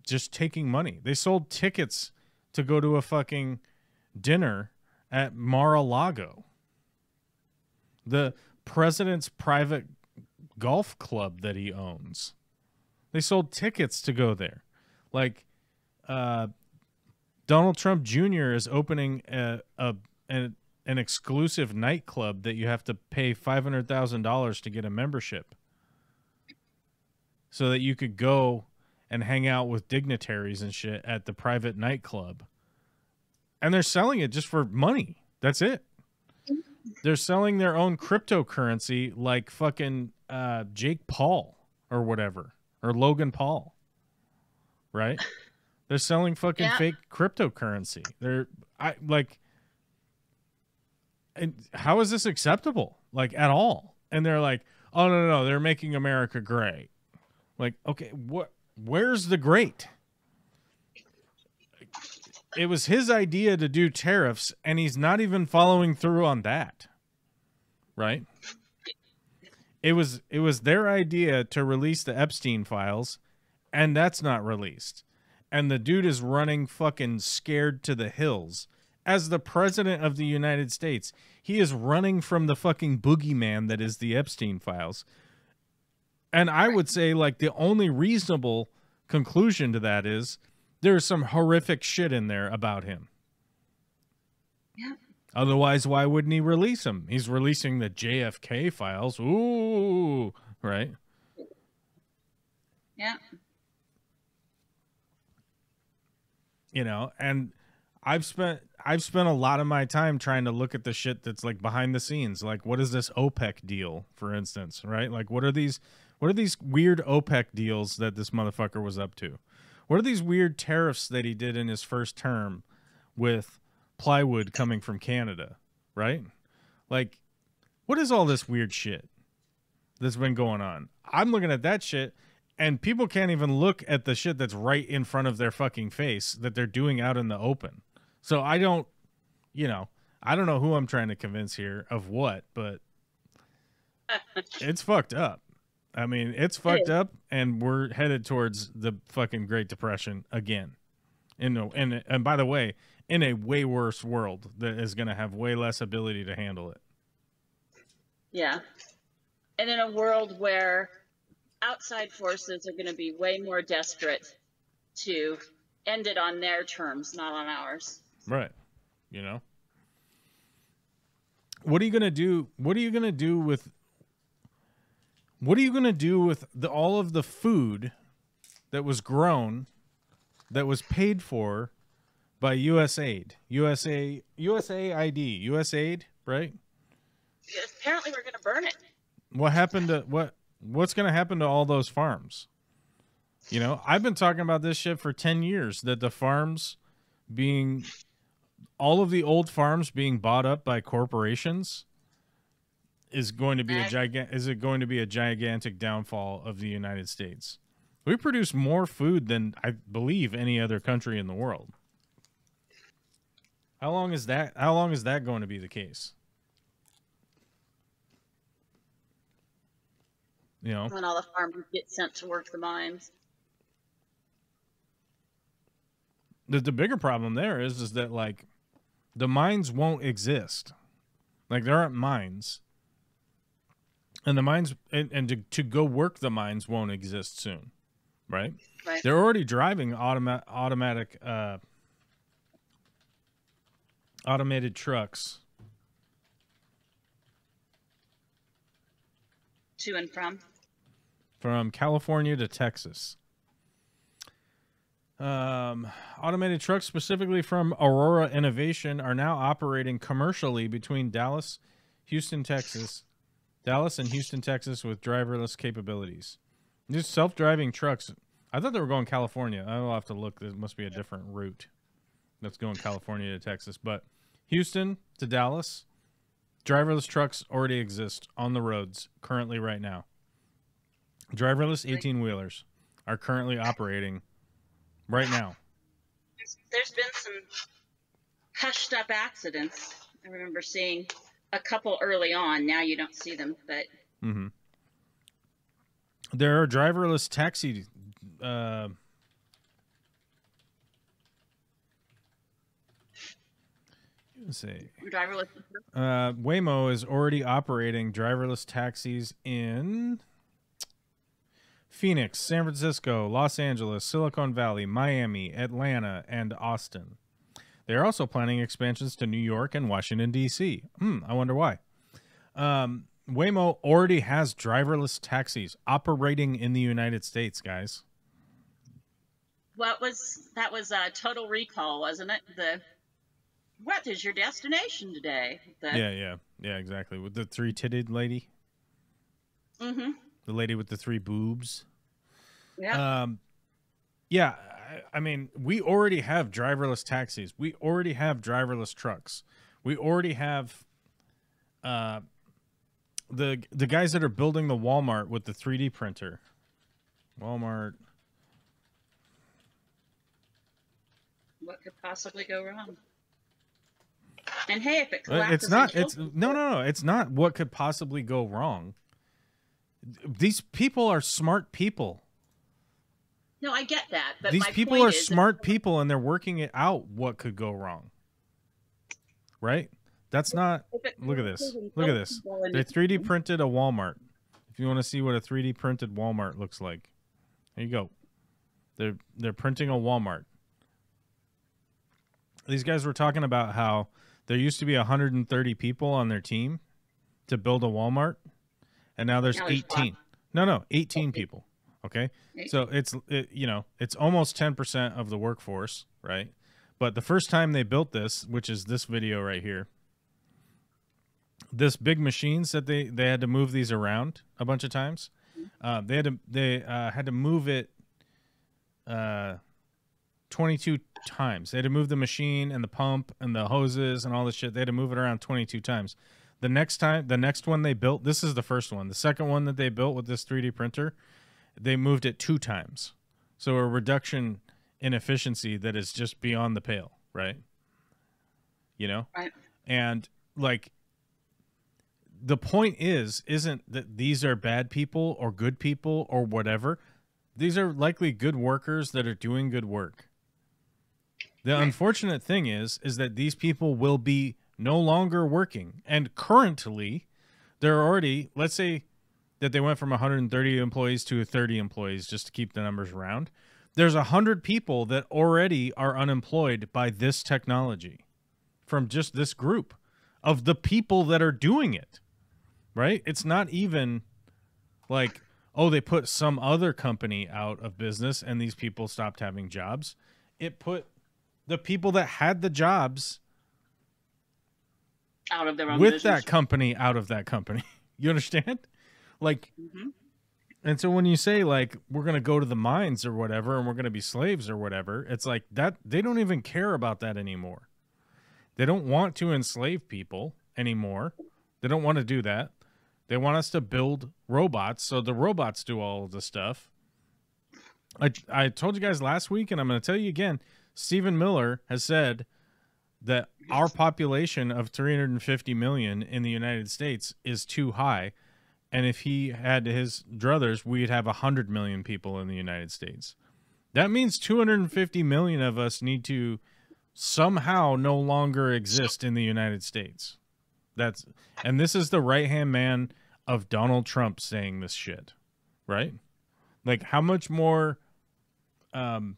just taking money. They sold tickets to go to a fucking dinner at Mar-a-Lago, the president's private golf club that he owns. They sold tickets to go there. Like, Donald Trump Jr. is opening an exclusive nightclub that you have to pay $500,000 to get a membership, so that you could go and hang out with dignitaries and shit at the private nightclub. And they're selling it just for money. That's it. They're selling their own cryptocurrency like fucking Jake Paul or whatever, or Logan Paul, right? They're selling fucking fake cryptocurrency. And how is this acceptable? Like, at all? And they're like, oh, no, they're making America great. Like, okay, where's the great? It was his idea to do tariffs, and he's not even following through on that, right? it was their idea to release the Epstein files, and that's not released. And the dude is running fucking scared to the hills. As the president of the United States, he is running from the fucking boogeyman that is the Epstein files. And I would say, like, the only reasonable conclusion to that is there's some horrific shit in there about him. Yeah. Otherwise, why wouldn't he release them? He's releasing the JFK files. Ooh, right? Yeah. You know, and I've spent a lot of my time trying to look at the shit that's like behind the scenes. Like, what is this OPEC deal, for instance, right? Like, what are these weird OPEC deals that this motherfucker was up to? What are these weird tariffs that he did in his first term with plywood coming from Canada, right? Like, what is all this weird shit that's been going on? I'm looking at that shit, and people can't even look at the shit that's right in front of their fucking face that they're doing out in the open. So I don't know who I'm trying to convince here of what, but it's fucked up. I mean, it's fucked up, and we're headed towards the fucking Great Depression again. And by the way, in a way worse world that is going to have way less ability to handle it. Yeah. And in a world where outside forces are going to be way more desperate to end it on their terms, not on ours. Right. You know? What are you going to do? What are you going to do with all of the food that was grown, that was paid for by USAID, USAID, right? Yeah, apparently we're going to burn it. What happened to what's going to happen to all those farms? You know, I've been talking about this shit for 10 years, that the farms all of the old farms being bought up by corporations is going to be a gigantic downfall of the United States. We produce more food than I believe any other country in the world. How long is that going to be the case? You know, when all the farmers get sent to work the mines. The bigger problem there is that, like, the mines won't exist. Like, there aren't mines. And the mines and to go work the mines won't exist soon. Right? Right. They're already driving automatic automated trucks To and from California to Texas. Automated trucks, specifically from Aurora Innovation, are now operating commercially between Dallas and Houston, Texas, with driverless capabilities. These self-driving trucks, I thought they were going California. I'll have to look. There must be a different route that's going California to Texas. But Houston to Dallas, driverless trucks already exist on the roads currently right now. Driverless 18-wheelers are currently operating right now. There's been some hushed up accidents. I remember seeing a couple early on. Now you don't see them, but there are driverless taxi let's see. Driverless. Waymo is already operating driverless taxis in Phoenix, San Francisco, Los Angeles, Silicon Valley, Miami, Atlanta, and Austin. They are also planning expansions to New York and Washington, D.C. I wonder why. Waymo already has driverless taxis operating in the United States, guys. That was Total Recall, wasn't it? What is your destination today? Yeah, exactly. With the three-titted lady. Mm-hmm. The lady with the three boobs. Yeah. Yeah, I mean, we already have driverless taxis. We already have driverless trucks. We already have the guys that are building the Walmart with the 3D printer. Walmart. What could possibly go wrong? And hey, if it collapses, no. It's not what could possibly go wrong. These people are smart people. No, I get that. But These my people point are is smart people, and they're working it out what could go wrong. Right? That's not... Look at this. Look at this. They 3D printed a Walmart. If you want to see what a 3D printed Walmart looks like, there you go. They're printing a Walmart. These guys were talking about how there used to be 130 people on their team to build a Walmart, and now there's 18. No, 18 people. Okay, so it's almost 10% of the workforce, right? But the first time they built this, which is this video right here, this big machines that they had to move these around a bunch of times. They had to move it 22 times. They had to move the machine and the pump and the hoses and all this shit. They had to move it around 22 times. The next one they built, this is the first one. The second one that they built with this 3D printer, they moved it 2 times. So a reduction in efficiency that is just beyond the pale, right? You know? Right. And like, the point isn't that these are bad people or good people or whatever. These are likely good workers that are doing good work. The unfortunate thing is that these people will be no longer working. And currently, they're already, let's say that they went from 130 employees to 30 employees, just to keep the numbers round. There's 100 people that already are unemployed by this technology from just this group of the people that are doing it, right? It's not even like, oh, they put some other company out of business and these people stopped having jobs. It put the people that had the jobs out of their own with business. that company out of that company. You understand? Like, and so when you say like, we're going to go to the mines or whatever, and we're going to be slaves or whatever, it's like that. They don't even care about that anymore. They don't want to enslave people anymore. They don't want to do that. They want us to build robots, so the robots do all of the stuff. I told you guys last week, and I'm going to tell you again, Stephen Miller has said that our population of 350 million in the United States is too high. And if he had his druthers, we'd have 100 million people in the United States. That means 250 million of us need to somehow no longer exist in the United States. And this is the right-hand man of Donald Trump saying this shit, right? Like, how much more, do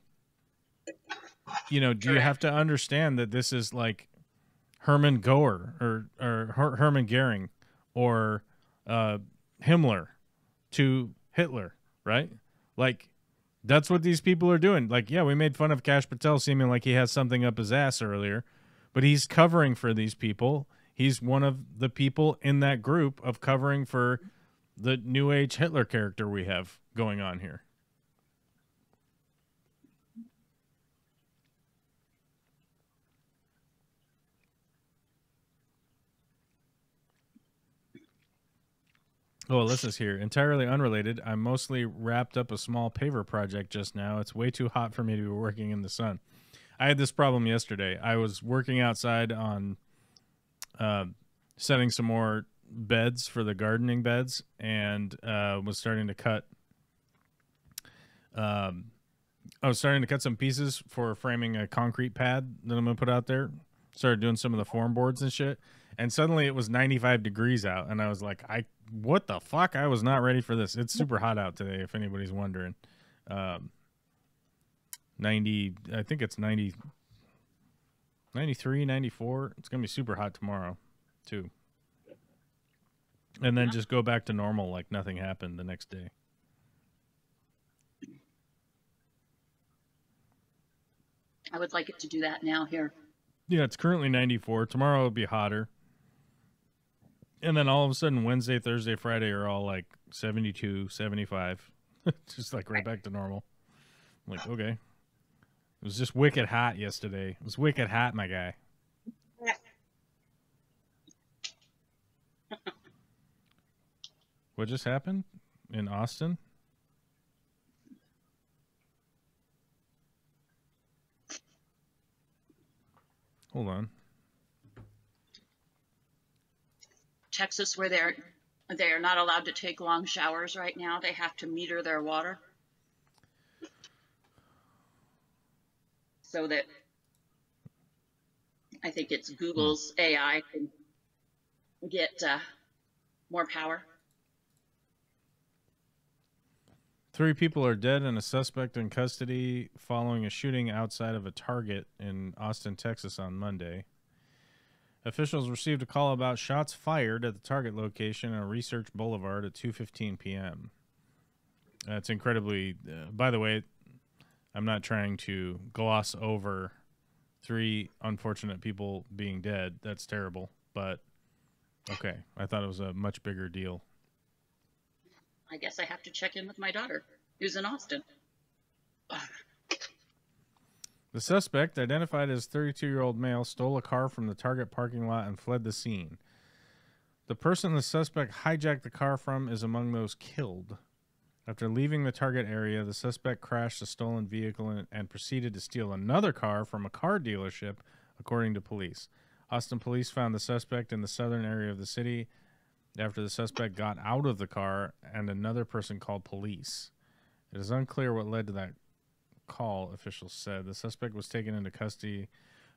you have to understand that this is like Hermann Goer or Hermann Goering or Himmler to Hitler, right? Like, that's what these people are doing. Like, yeah, we made fun of Kash Patel seeming like he has something up his ass earlier, but he's covering for these people. He's one of the people in that group of covering for the new age Hitler character we have going on here. Oh, Alyssa's here. Entirely unrelated. I mostly wrapped up a small paver project just now. It's way too hot for me to be working in the sun. I had this problem yesterday. I was working outside on setting some more beds for the gardening beds, and was starting to cut. I was starting to cut some pieces for framing a concrete pad that I'm gonna put out there. Started doing some of the form boards and shit, and suddenly it was 95 degrees out, and I was like, what the fuck? I was not ready for this. It's super hot out today, if anybody's wondering. 90, I think it's 90, 93, 94. It's gonna be super hot tomorrow too, and then just go back to normal like nothing happened the next day. I would like it to do that now here. Yeah, it's currently 94. Tomorrow it'll be hotter. And then all of a sudden, Wednesday, Thursday, Friday are all like 72, 75. Just like right back to normal. I'm like, okay. It was just wicked hot yesterday. It was wicked hot, my guy. What just happened in Austin? Hold on. Texas, where they're They are not allowed to take long showers right now. They have to meter their water so that I think it's Google's AI can get more power. 3 people are dead and a suspect in custody following a shooting outside of a Target in Austin, Texas on Monday. Officials received a call about shots fired at the Target location on Research Boulevard at 2:15 p.m. That's incredibly... by the way, I'm not trying to gloss over 3 unfortunate people being dead. That's terrible, but okay. I thought it was a much bigger deal. I guess I have to check in with my daughter, who's in Austin. The suspect, identified as 32-year-old male, stole a car from the Target parking lot and fled the scene. The person the suspect hijacked the car from is among those killed. After leaving the Target area, the suspect crashed a stolen vehicle and proceeded to steal another car from a car dealership, according to police. Austin police found the suspect in the southern area of the city after the suspect got out of the car and another person called police. It is unclear what led to that call, officials said. The suspect was taken into custody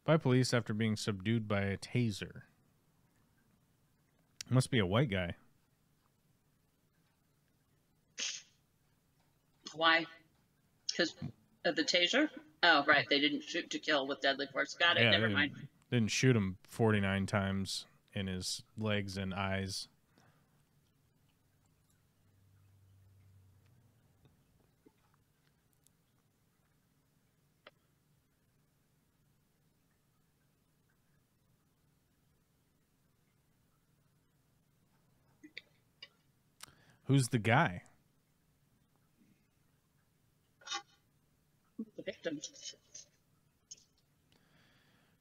by police after being subdued by a taser. Must be a white guy. Why? Because of the taser? Oh, right. They didn't shoot to kill with deadly force. Got it. Yeah, Never mind. Didn't shoot him 49 times in his legs and eyes. Who's the guy? The victim.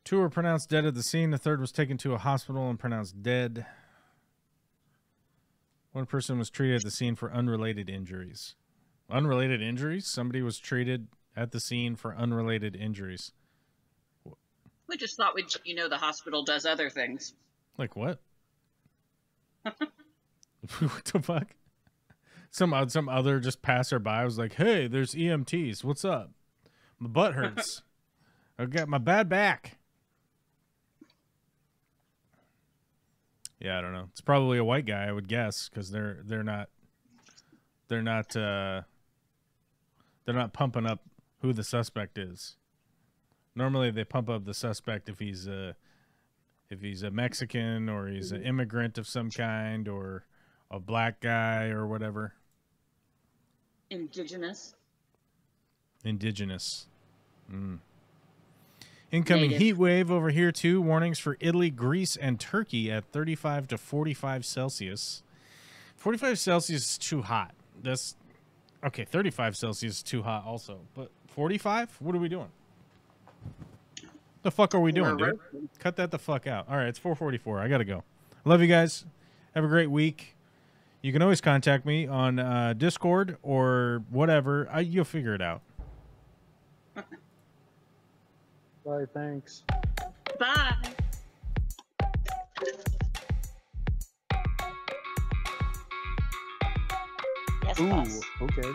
2 were pronounced dead at the scene. The third was taken to a hospital and pronounced dead. 1 person was treated at the scene for unrelated injuries. Unrelated injuries? Somebody was treated at the scene for unrelated injuries. We just thought we'd, the hospital does other things. Like what? What the fuck? Some other just passerby was like, "Hey, there's EMTs. What's up? My butt hurts. I got my bad back." Yeah, I don't know. It's probably a white guy, I would guess, because they're not pumping up who the suspect is. Normally, they pump up the suspect if he's a Mexican or he's an immigrant of some kind or a black guy or whatever. Indigenous. Incoming Native. heat wave over here too. Warnings for Italy, Greece, and Turkey at 35 to 45 Celsius. 45 Celsius is too hot. That's okay. 35 Celsius is too hot also. But 45? What are we doing? The fuck are we doing, dude? Cut that the fuck out. All right, it's 4:44. I gotta go. Love you guys. Have a great week. You can always contact me on Discord or whatever. You'll figure it out. Bye, thanks. Bye. Yes, Ooh, boss. okay.